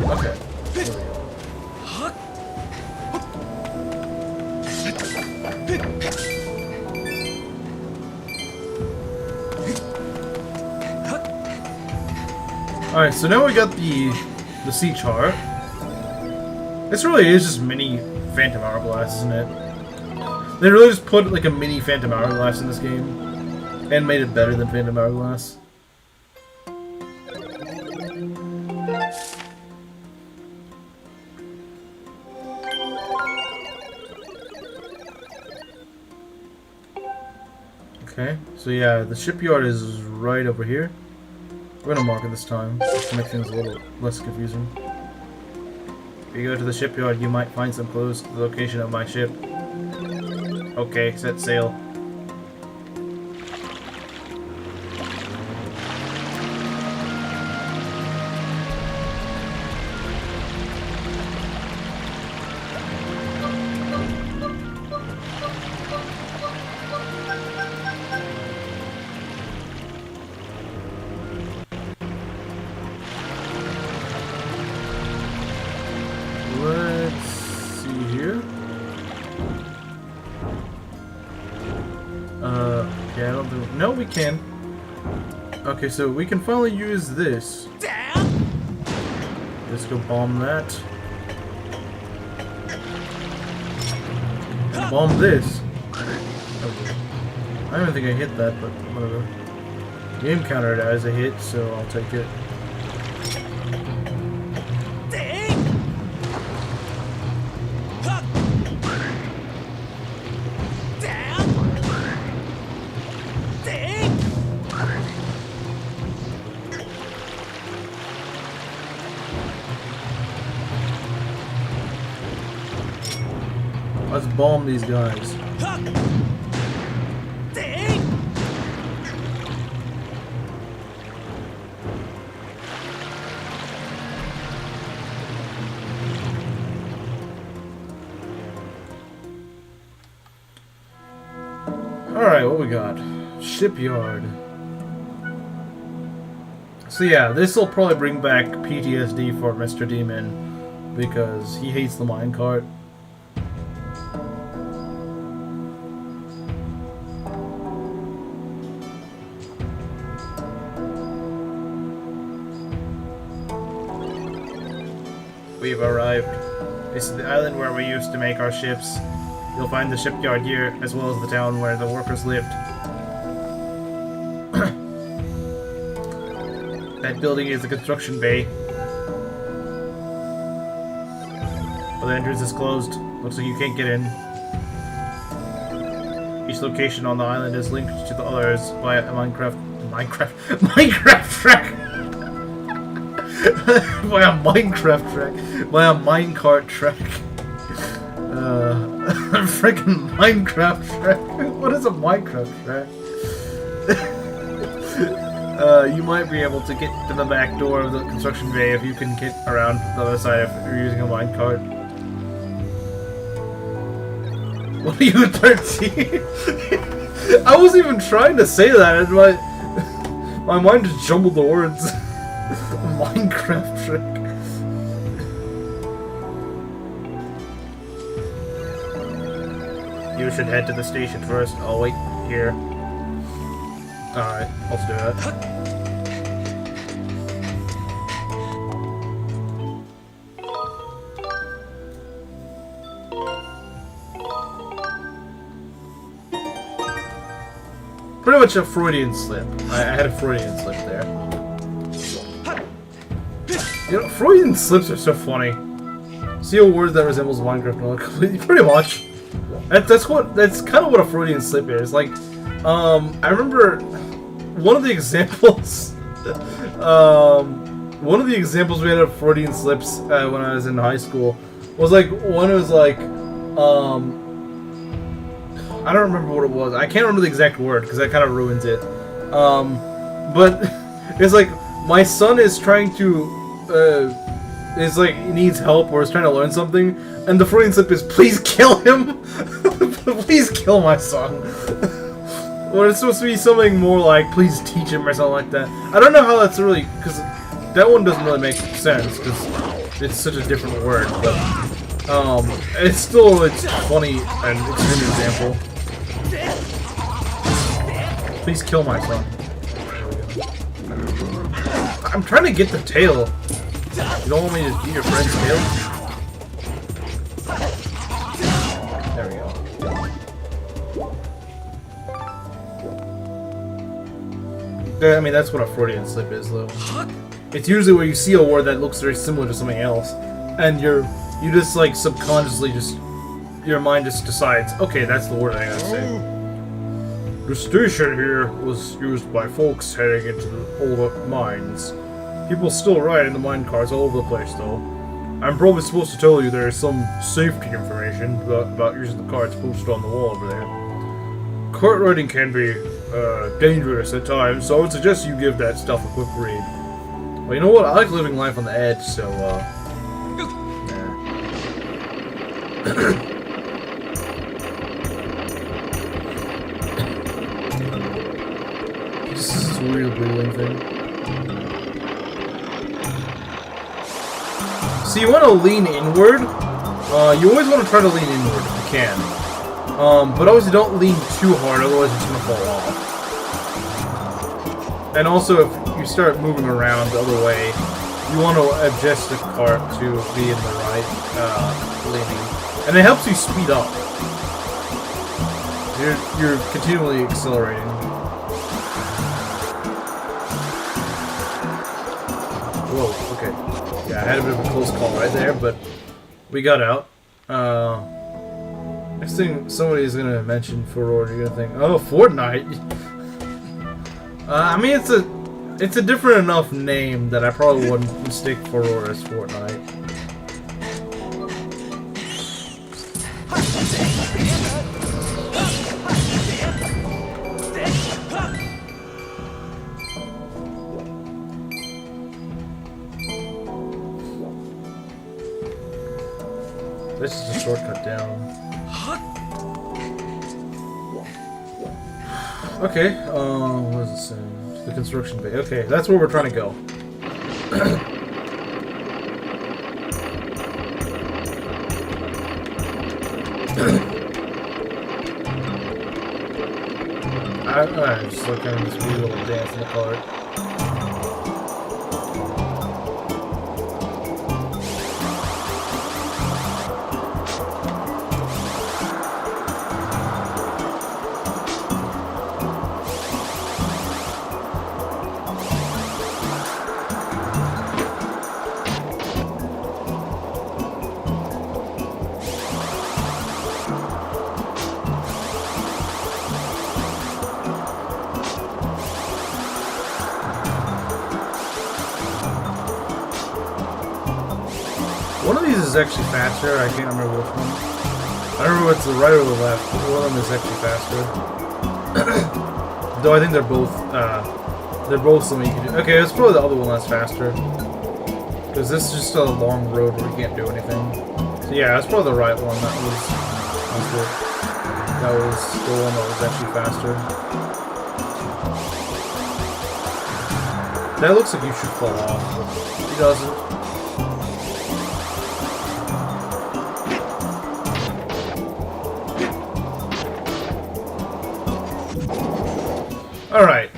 Okay. Alright, so now we got the sea chart. This really is just mini Phantom Hourglass, isn't it? They really just put like a mini Phantom Hourglass in this game and made it better than Phantom Hourglass. Okay, so yeah, the shipyard is right over here. We're gonna mark it this time, just to make things a little less confusing. If you go to the shipyard, you might find some clues to the location of my ship. Okay, set sail. Let's see here. Okay, I don't think... No, we can. Okay, so we can finally use this. Let's go bomb that. Bomb this. Okay. I don't think I hit that, but whatever. Game countered it as a hit, so I'll take it. Let's bomb these guys. Alright, what we got? Shipyard. So yeah, this will probably bring back PTSD for Mr. Demon because he hates the minecart. We've arrived. This is the island where we used to make our ships. You'll find the shipyard here, as well as the town where the workers lived. That building is the construction bay. Well, the entrance is closed. Looks like you can't get in. Each location on the island is linked to the others by a Minecraft track. By a Minecraft track. By a minecart track. Freaking Minecraft track. What is a Minecraft track? You might be able to get to the back door of the construction bay if you can get around the other side if you're using a minecart. What are you, 13? I wasn't even trying to say that, and my mind just jumbled the words. Minecraft trick. You should head to the station first. I'll wait here. Alright, let's do that. Pretty much a Freudian slip. I had a Freudian slip there. You know, Freudian slips are so funny. See a word that resembles Minecraft, pretty much. That's kind of what a Freudian slip is. Like, I remember one of the examples. One of the examples we had of Freudian slips when I was in high school was like one was like I don't remember what it was. I can't remember the exact word because that kind of ruins it. But it's like my son is trying to is like needs help or is trying to learn something, and the Freudian slip is please kill him. Please kill my son. Or it's supposed to be something more like please teach him or something like that. I don't know how that's really, because that one doesn't really make sense because it's such a different word, but it's funny and extreme example. Please kill my son. I'm trying to get the tail. You don't want me to eat your friend's tail? There we go. I mean, that's what a Freudian slip is, though. It's usually where you see a word that looks very similar to something else, and you just like subconsciously your mind just decides, okay, that's the word I gotta say. The station here was used by folks heading into the old mines. People still ride in the mine cars all over the place, though. I'm probably supposed to tell you there is some safety information about using the carts posted on the wall over there. Cart riding can be dangerous at times, so I would suggest you give that stuff a quick read. Well, you know what? I like living life on the edge, so, This is a weird wheeling thing. So you want to lean inward. You always want to try to lean inward if you can. But obviously don't lean too hard, otherwise it's going to fall off. And also, if you start moving around the other way, you want to adjust the cart to be in the right leaning. And it helps you speed up. You're continually accelerating. Whoa, okay. Yeah, I had a bit of a close call right there, but we got out. Next thing somebody's gonna mention for Roar, you're gonna think, oh, Fortnite. I mean, it's a different enough name that I probably wouldn't mistake for Roar as Fortnite. This is a shortcut down. Okay, what does it say? The construction bay. Okay, that's where we're trying to go. I just like kind of this weird little dance in the cart. One of these is actually faster. I can't remember which one. I don't remember if it's the right or the left. But one of them is actually faster. Though I think they're both something you can do. Okay, it's probably the other one that's faster. Because this is just a long road where you can't do anything. So yeah, that's probably the right one. That was the one that was actually faster. That looks like you should fall off, but he doesn't. Alright.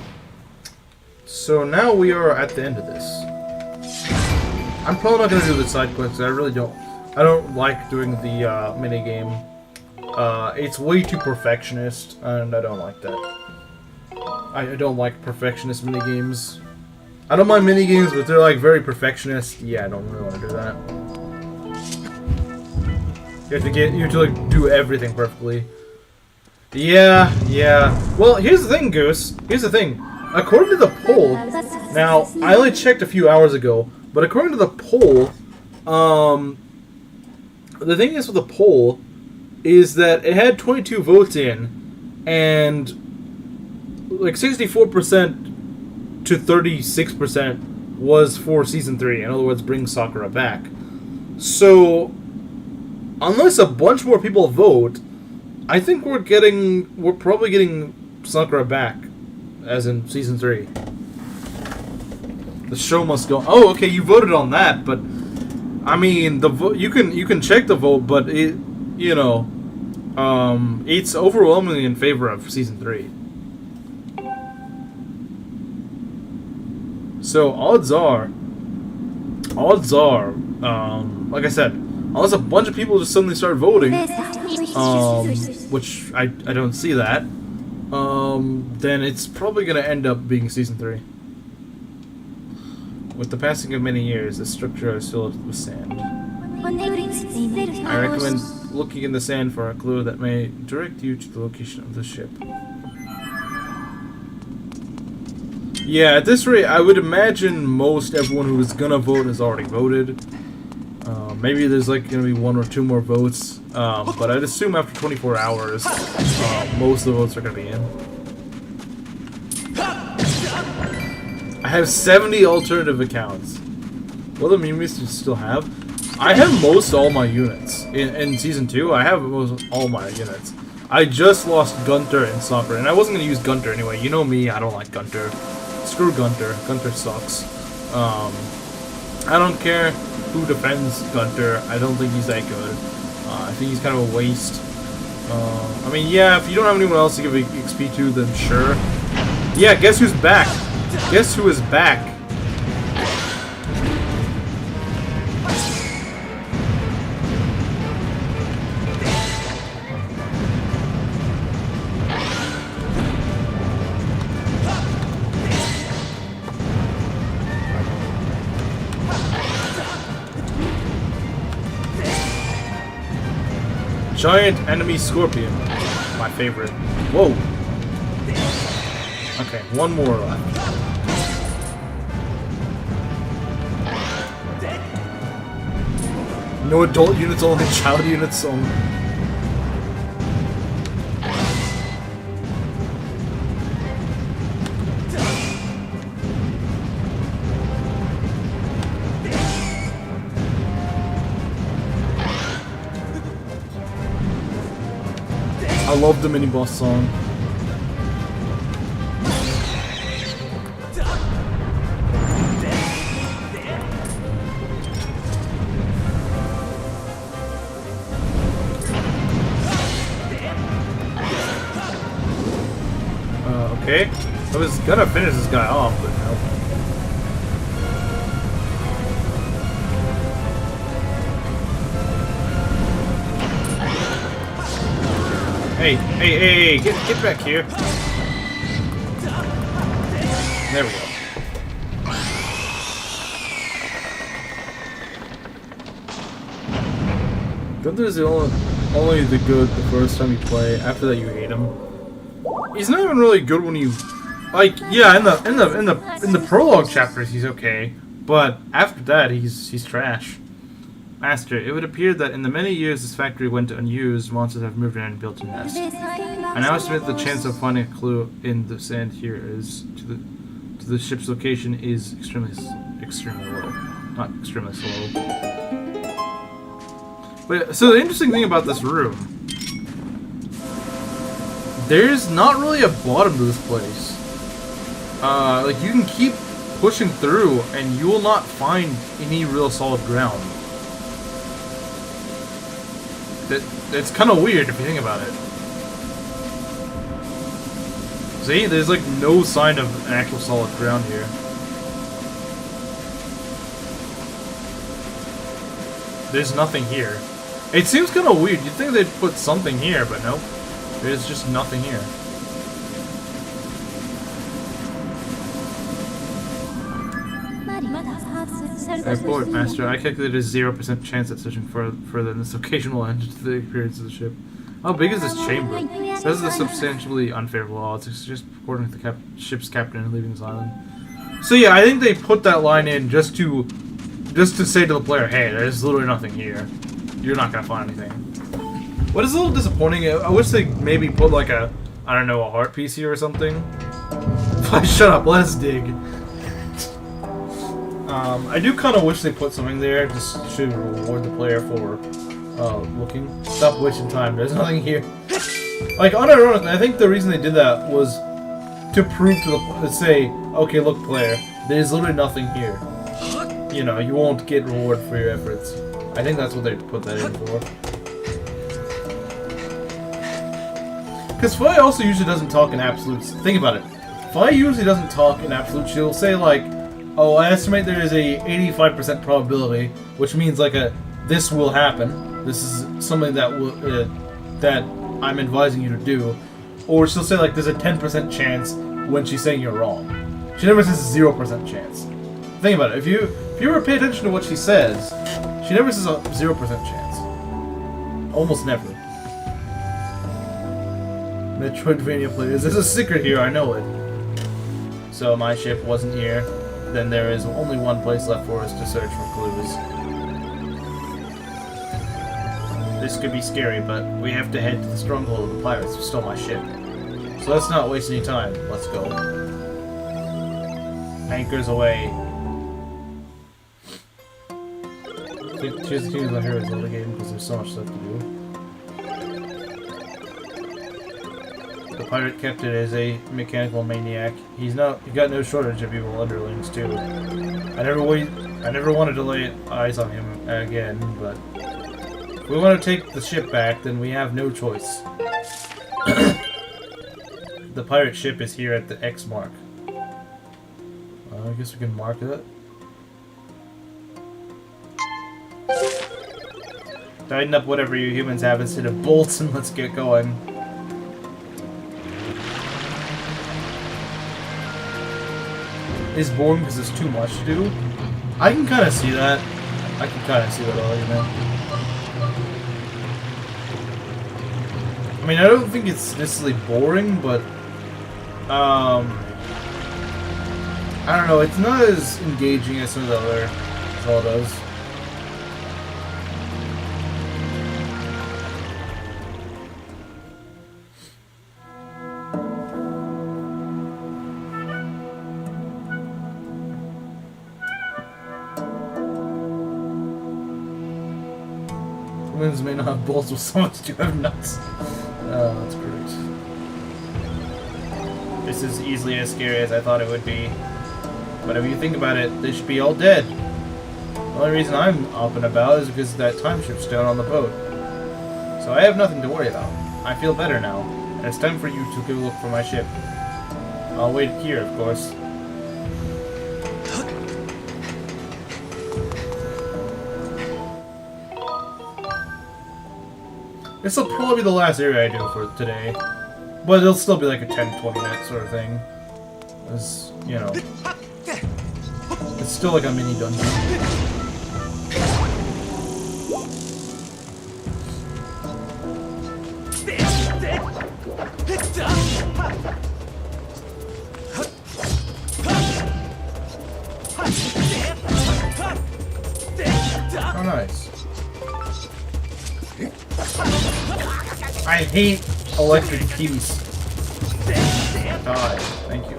So now we are at the end of this. I'm probably not going to do the side quests. I really don't. I don't like doing the mini game. It's way too perfectionist, and I don't like that. I don't like perfectionist mini games. I don't mind mini games, but they're like very perfectionist. Yeah, I don't really want to do that. You have to like do everything perfectly. Yeah. Well, here's the thing, Goose. Here's the thing. According to the poll, now I only checked a few hours ago, but according to the poll, the thing is with the poll is that it had 22 votes in, and like 64% to 36% was for Season 3. In other words, bring Sakura back. So, unless a bunch more people vote, I think we're probably getting Sakura back, as in Season 3. The show must go. Oh, okay, you voted on that, but I mean, the vote you can check the vote, but it, you know, it's overwhelmingly in favor of Season 3. So odds are, like I said, unless a bunch of people just suddenly start voting, which I don't see that, then it's probably gonna end up being Season 3. With the passing of many years, the structure is filled with sand. I recommend looking in the sand for a clue that may direct you to the location of the ship. Yeah, at this rate, I would imagine most everyone who is gonna vote has already voted. Maybe there's like gonna be 1 or 2 more votes, but I'd assume after 24 hours, most of the votes are gonna be in. I have 70 alternative accounts. What do Mimis still have? I have most all my units. In Season 2, I have most all my units. I just lost Gunter and Sakura, and I wasn't going to use Gunter anyway. You know me, I don't like Gunter. Screw Gunter. Gunter sucks. I don't care who defends Gunter. I don't think he's that good. I think he's kind of a waste. I mean, yeah, if you don't have anyone else to give XP to, then sure. Yeah, guess who's back? Guess who is back? Giant enemy scorpion. My favorite. Whoa. Okay, one more left. No adult units only, child units only. I love the mini boss song. Okay, I was gonna finish this guy off, but no. Hey, get back here. There we go. Gunther's only the good the first time you play. After that, you hate him. He's not even really good when you, like, yeah, in the prologue chapters he's okay, but after that he's trash. Master, it would appear that in the many years this factory went unused, monsters have moved in and built a nest. I now estimate the chance of finding a clue in the sand here is to the ship's location is extremely low. Not extremely slow. But so the interesting thing about this room, there's not really a bottom to this place. Like you can keep pushing through and you will not find any real solid ground. It's kind of weird if you think about it. See, there's like no sign of an actual solid ground here. There's nothing here. It seems kind of weird. You'd think they'd put something here, but nope. There's just nothing here. Airport Master, I calculated a 0% chance at searching further than this occasional end to the appearance of the ship. How big is this chamber? This is a substantially unfavorable odds. It's just according to the ship's captain and leaving this island. So yeah, I think they put that line in just to say to the player, hey, there's literally nothing here. You're not gonna find anything. What is a little disappointing, I wish they maybe put like a, I don't know, a heart piece here or something. Shut up, let us dig. I do kind of wish they put something there just to reward the player for looking. Stop wasting time. There's nothing here. Like, unironically, I think the reason they did that was to prove to say, okay, look, player, there's literally nothing here. You know, you won't get reward for your efforts. I think that's what they put that in for. Because Fi also usually doesn't talk in absolutes. Think about it. Fi usually doesn't talk in absolutes. She'll say, like, oh, I estimate there is a 85% probability, which means like this will happen. This is something that will that I'm advising you to do. Or she'll say like there's a 10% chance when she's saying you're wrong. She never says 0% chance. Think about it. If you ever pay attention to what she says, she never says a 0% chance. Almost never. Metroidvania players. There's a secret here. I know it. So my ship wasn't here. Then there is only one place left for us to search for clues. This could be scary, but we have to head to the stronghold of the pirates who stole my ship. So let's not waste any time. Let's go. Anchors away. Here's the thing about her Zelda game because there's so much stuff to do. The pirate captain is a mechanical maniac. He got no shortage of evil underlings too. I never wanted to lay eyes on him again, but if we want to take the ship back, then we have no choice. The pirate ship is here at the X mark. I guess we can mark it. Tighten up whatever you humans have instead of bolts and let's get going. Is boring because there's too much to do. I can kind of see that. I can kind of see that argument. I mean, I don't think it's necessarily boring, but I don't know. It's not as engaging as some of the other Zeldas. Humans may not have balls, but so much do have nuts. Oh, that's great. This is easily as scary as I thought it would be. But if you think about it, they should be all dead. The only reason I'm up and about is because of that time shift stone on the boat. So I have nothing to worry about. I feel better now, and it's time for you to go look for my ship. I'll wait here, of course. This will probably be the last area I do for today. But it'll still be like a 10-20 minute sort of thing. As, you know. It's still like a mini dungeon. Oh, nice. I hate electric keys. Die. Thank you.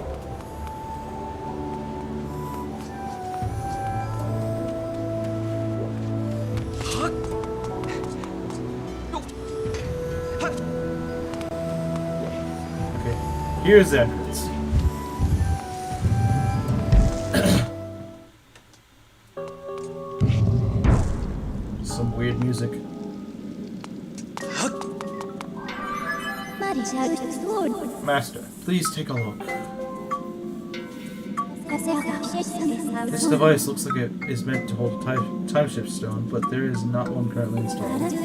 Okay, here's the entrance. Some weird music. Master, please take a look. This device looks like it is meant to hold a time shift stone, but there is not one currently installed. There's a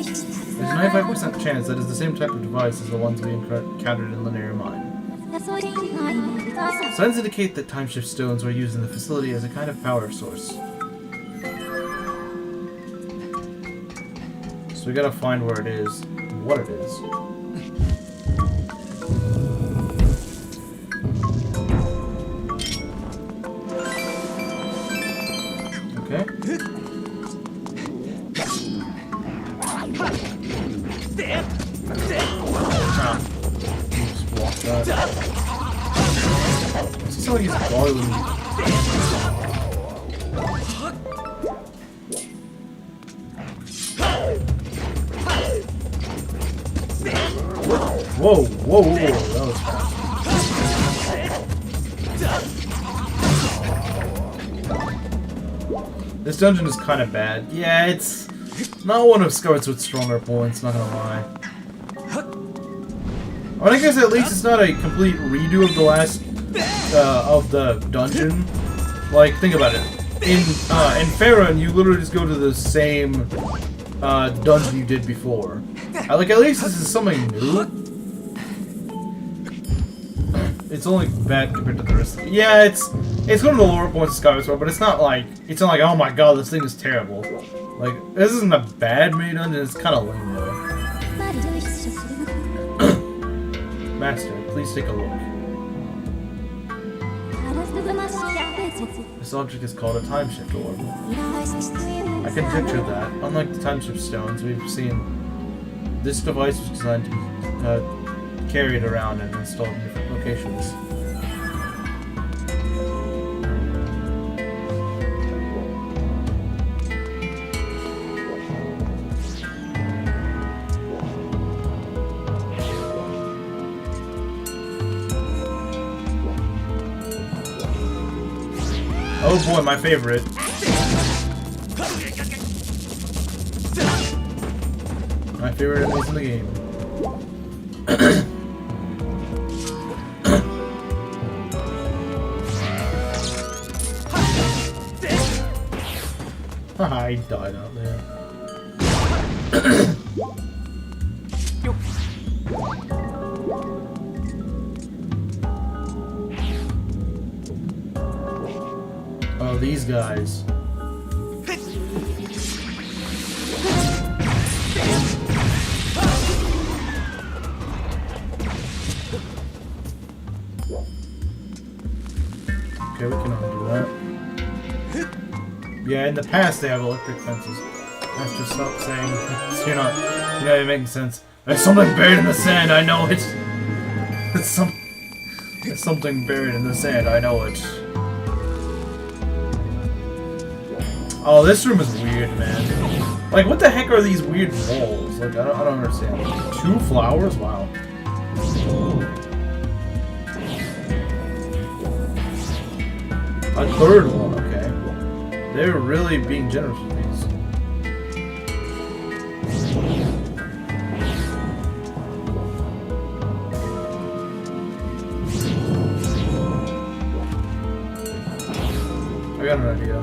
95% chance that it's the same type of device as the ones we encountered in Linear Mine. Signs indicate that time shift stones were used in the facility as a kind of power source. So we gotta find where it is, what it is. Okay. Just block that. This is how he's boiling. Whoa, whoa, whoa, whoa, that was fast. This dungeon is kind of bad. Yeah, it's not one of Skyward Sword's stronger points, not gonna lie. I mean, I guess at least it's not a complete redo of the last, of the dungeon. Like, think about it. In Faerun, you literally just go to the same, dungeon you did before. Like, at least this is something new. It's only bad compared to the rest of it. Yeah, it's one of the lower points of Skyward Sword, but it's not like, oh my god, this thing is terrible. Like, this isn't a bad main dungeon, it's kind of lame though. Master, please take a look. This object is called a time shift orb. I conjecture that, unlike the time shift stones we've seen, this device was designed to be carried around and installed in different locations. Oh boy, my favorite. My favorite enemies in the game. Haha, he died out there. Oh, these guys. Okay, we can undo that. Yeah, in the past they have electric fences. Let's just stop saying you're not even making sense. There's something buried in the sand, I know it. There's something buried in the sand, I know it. Oh, this room is weird, man. Like, what the heck are these weird walls? Like, I don't understand. 2 flowers? Wow. A 3rd one, okay. They're really being generous with these. I got an idea.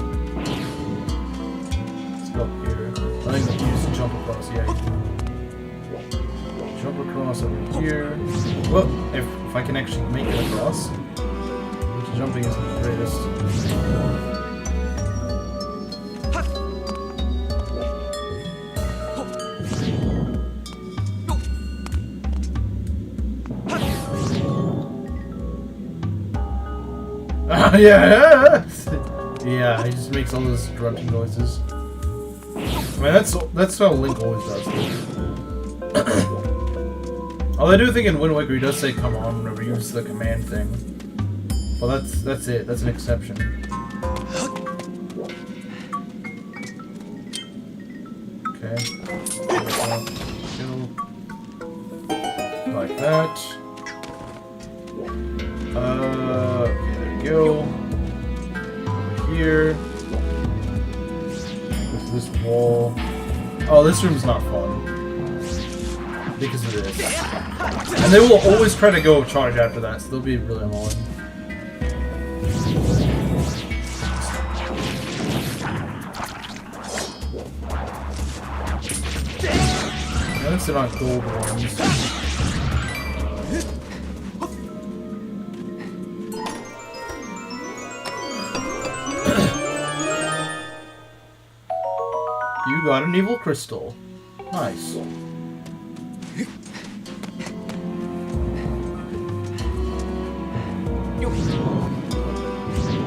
Let's go up here. I think we use to jump across, yeah. Jump across over here. Well, if I can actually make it across. Jumping isn't the greatest. Yeah! Yeah, he just makes all those grunting noises. I mean, that's how Link always does. Although I do think in Wind Waker he does say "come on" whenever he uses the command thing. Well, that's it. That's an exception. Okay. Like that. Okay, there we go. Over here. There's this wall. Oh, this room's not fun. Because of this. And they will always try to go charge after that, so they'll be really annoying. At least they're not gold ones. You got an evil crystal. Nice.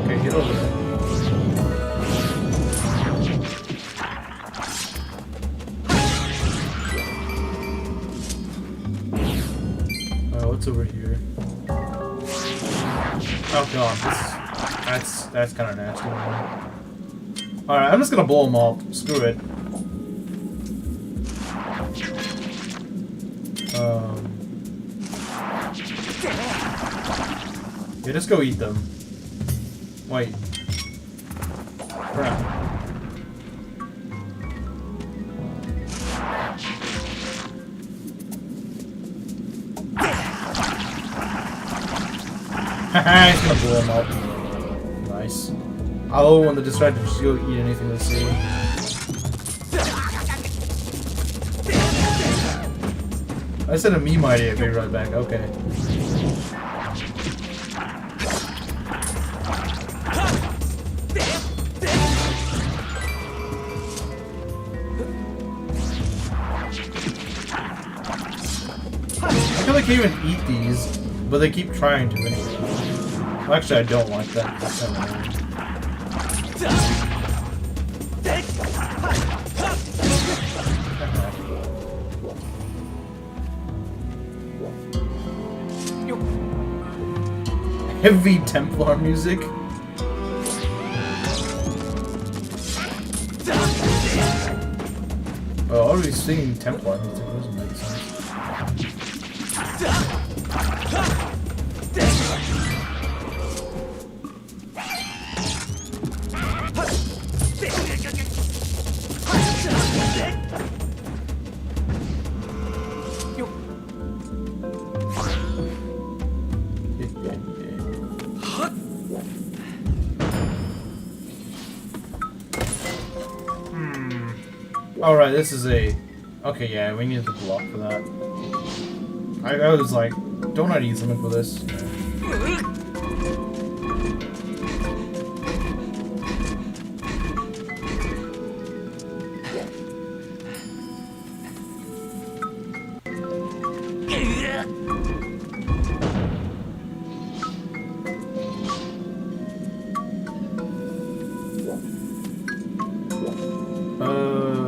Okay, get over there. What's over here? Oh god, that's kind of nasty. Alright, I'm just gonna blow them up. Screw it. Yeah, just go eat them. Wait. Crap. Haha, it's gonna blow them up. Nice. Oh, when they're distracted, just go eat anything they see. I said a meme idea, be right back. Okay. I feel like I can't even eat these, but they keep trying to anyway. Well, actually, I don't like that. That's kind of weird. Heavy Templar music. Oh, why are we singing Templar music? That doesn't make sense. Alright, this is a... Okay, yeah, we need the block for that. I was like, don't I need something for this?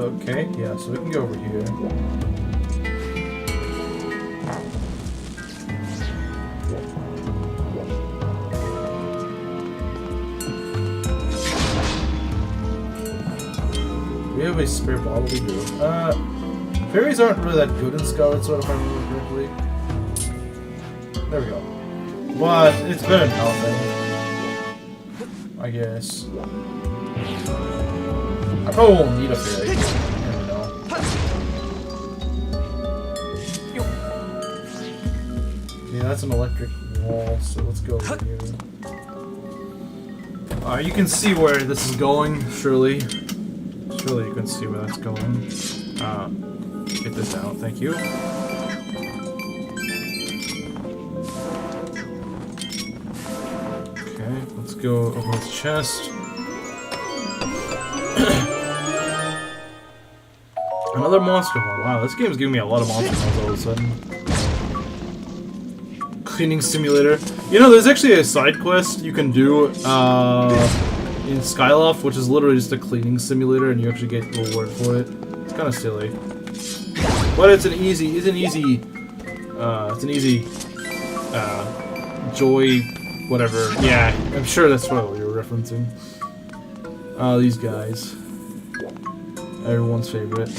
Okay, yeah, so we can go over here. We have a spare bottle, we do. Fairies aren't really that good in Skyward Sword if I remember correctly. There we go. But it's better than nothing, I guess. I probably won't need a fairy. I don't know. Yeah, that's an electric wall, so let's go over here. You can see where this is going, surely. Surely you can see where that's going. Get this out, thank you. Okay, let's go over this chest. Another monster horn. Wow, this game's giving me a lot of monster horns all of a sudden. Cleaning simulator. You know, there's actually a side quest you can do in Skyloft, which is literally just a cleaning simulator, and you actually get reward for it. It's kind of silly, but it's an easy It's an easy joy, whatever. Yeah, I'm sure that's what you were referencing. These guys. Everyone's favorite.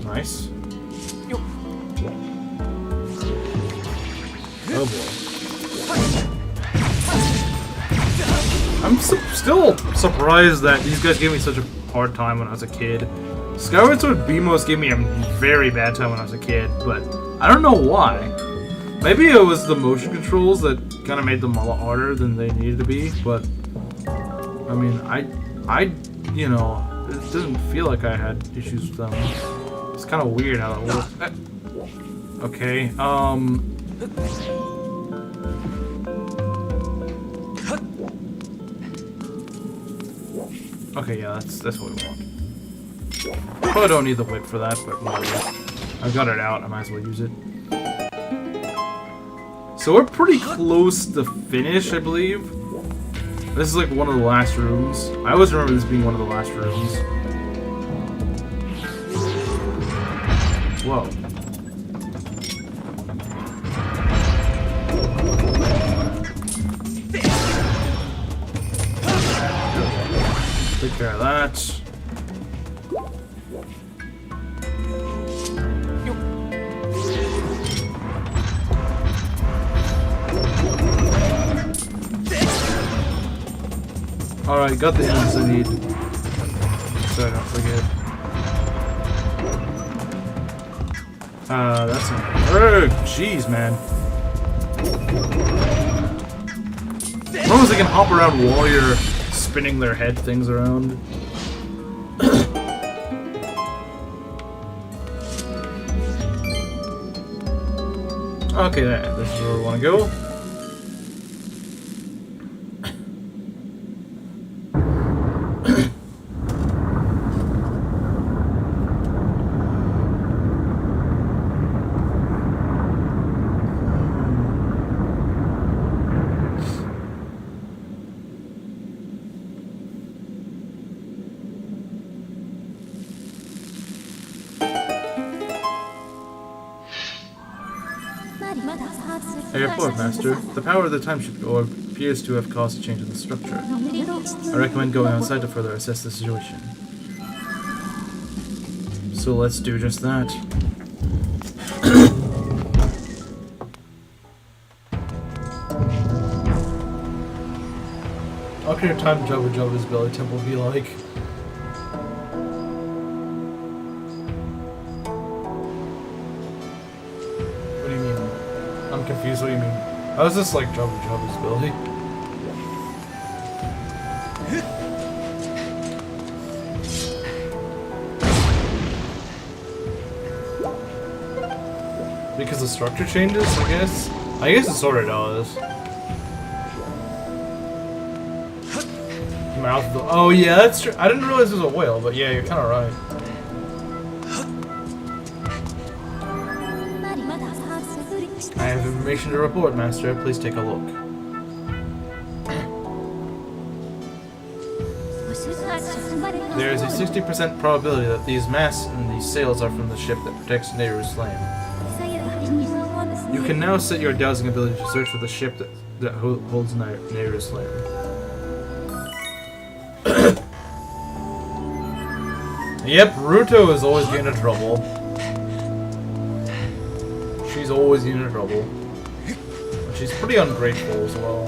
Nice. Oh boy. I'm still surprised that these guys gave me such a hard time when I was a kid. Skyward Sword BMOS gave me a very bad time when I was a kid, but I don't know why. Maybe it was the motion controls that kind of made them a lot harder than they needed to be, but I mean, you know, it doesn't feel like I had issues with them. It's kind of weird how that works. Okay, okay, yeah, that's what we want. Probably don't need the whip for that, but whatever. I've got it out, I might as well use it. So we're pretty close to finish, I believe. This is like one of the last rooms. I always remember this being one of the last rooms. Whoa. Take care of that. Alright, got the items I need. So I don't forget. That's an... jeez, man. As long as they can hop around while you're spinning their head things around. Okay, this is where we want to go. Airport Master, the power of the timeship orb appears to have caused a change in the structure. I recommend going outside to further assess the situation. So let's do just that. How can your time Jabba Jabba's belly temple be like? I'm confused, what do you mean? How is this like Jabba Jabba's ability? Because the structure changes, I guess? I guess it sort of does. Mouth of the... Oh yeah, that's true. I didn't realize it was a whale, but yeah, you're kind of right. I have information to report, Master. Please take a look. There is a 60% probability that these masts and these sails are from the ship that protects Nehru's flame. You can now set your dowsing ability to search for the ship that holds Nehru's flame. Yep, Ruto is always getting into trouble. She's always getting into trouble. She's pretty ungrateful as well.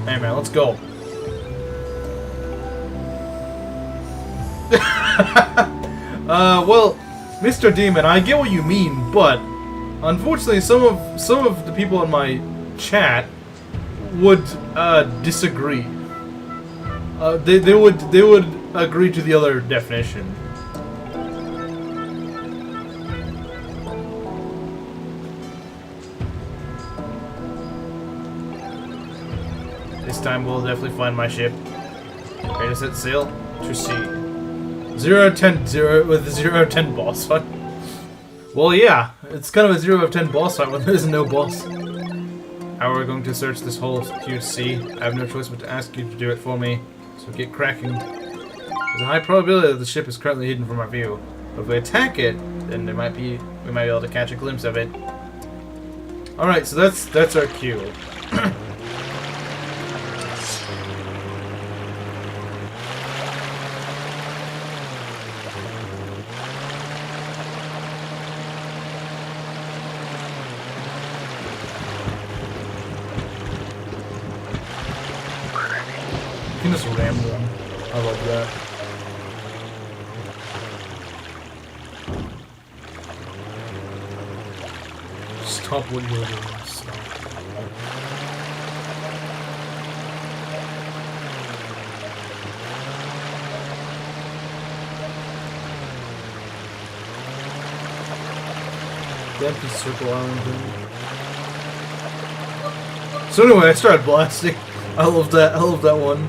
Hey man, let's go. Well, Mr. Demon, I get what you mean, but unfortunately some of the people in my chat would disagree. They would agree to the other definition. This time we'll definitely find my ship. Ready to set sail to sea. 0 out of 10 with a 0 out of 10 boss fight. Well, yeah, it's kind of a 0 out of 10 boss fight when there's no boss. How are we going to search this whole huge sea? I have no choice but to ask you to do it for me. So get cracking. There's a high probability that the ship is currently hidden from our view. But if we attack it, then we might be able to catch a glimpse of it. Alright, so that's our cue. You can just ram them. I love that. Stop what you're doing. Stop. The empty circle island thing. So anyway, I started blasting. I love that. I love that one.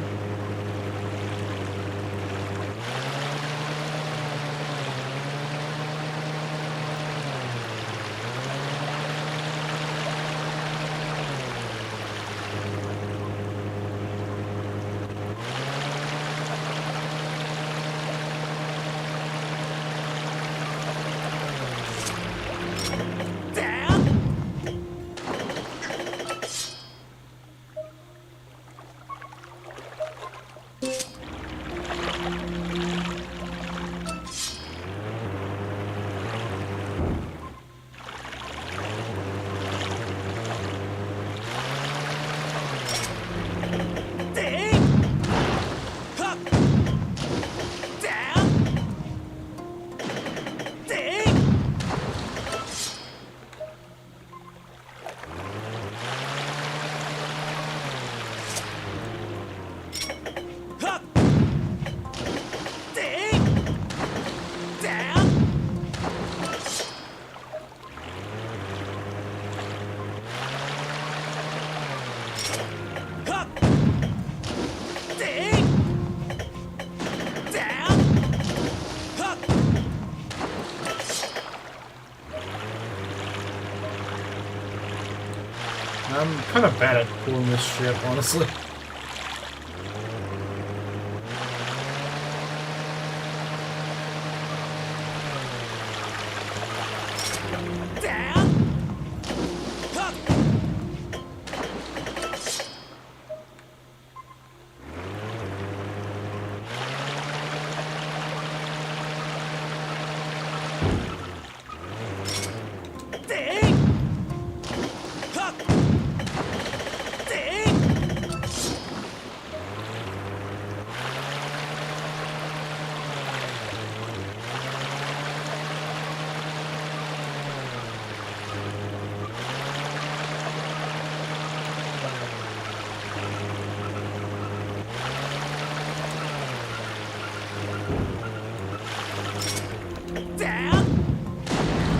I'm kind of bad at pulling this ship, honestly.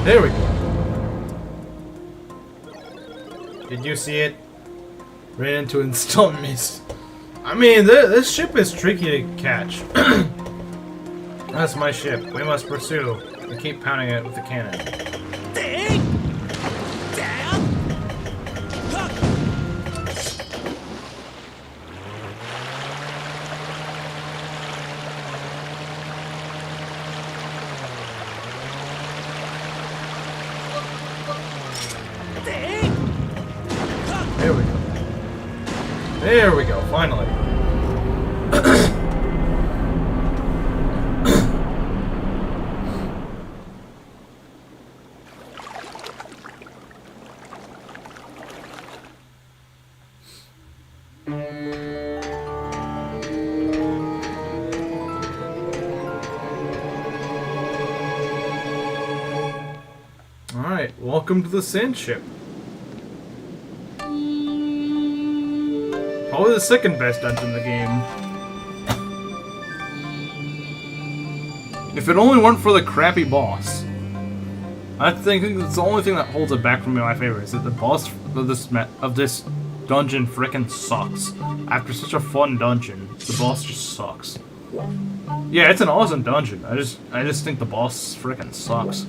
There we go. Did you see it? Ran into install mist. I mean, this ship is tricky to catch. That's my ship. We must pursue. We keep pounding it with the cannon. There we go. There we go, finally. Alright, welcome to the sand ship. Probably the second best dungeon in the game. If it only weren't for the crappy boss. I think that's the only thing that holds it back from being my favorite, is that the boss of this dungeon frickin' sucks. After such a fun dungeon, the boss just sucks. Yeah, it's an awesome dungeon. I just think the boss frickin' sucks.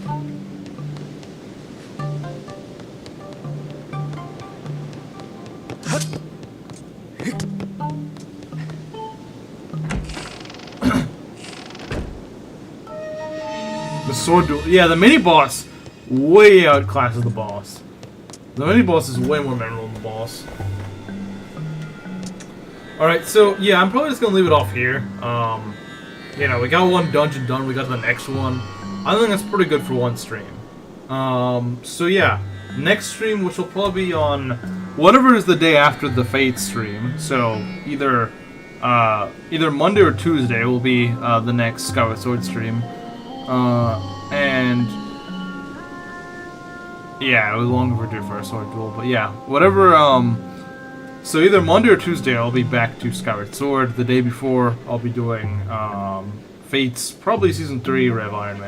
The sword duel. Yeah, the mini boss way outclasses the boss. The mini boss is way more memorable than the boss. Alright, so yeah, I'm probably just gonna leave it off here. You know, we got one dungeon done, we got the next one. I think that's pretty good for one stream. So yeah, next stream, which will probably be on whatever is the day after the Fate stream. So either Monday or Tuesday will be the next Skyward Sword stream. And yeah, it was long overdue for a sword duel, but yeah, whatever. So either Monday or Tuesday, I'll be back to Skyward Sword. The day before, I'll be doing Fates, probably Season 3 Rev Iron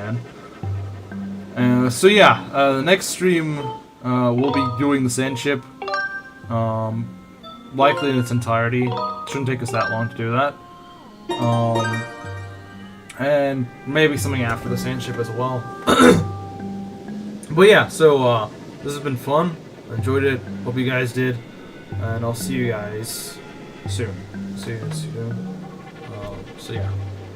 Man. So yeah, the next stream, we'll be doing the Sand Ship. Likely in its entirety. Shouldn't take us that long to do that. And maybe something after the Sand Ship as well. But yeah, so this has been fun. I enjoyed it. Hope you guys did. And I'll see you guys soon. See you soon. So yeah.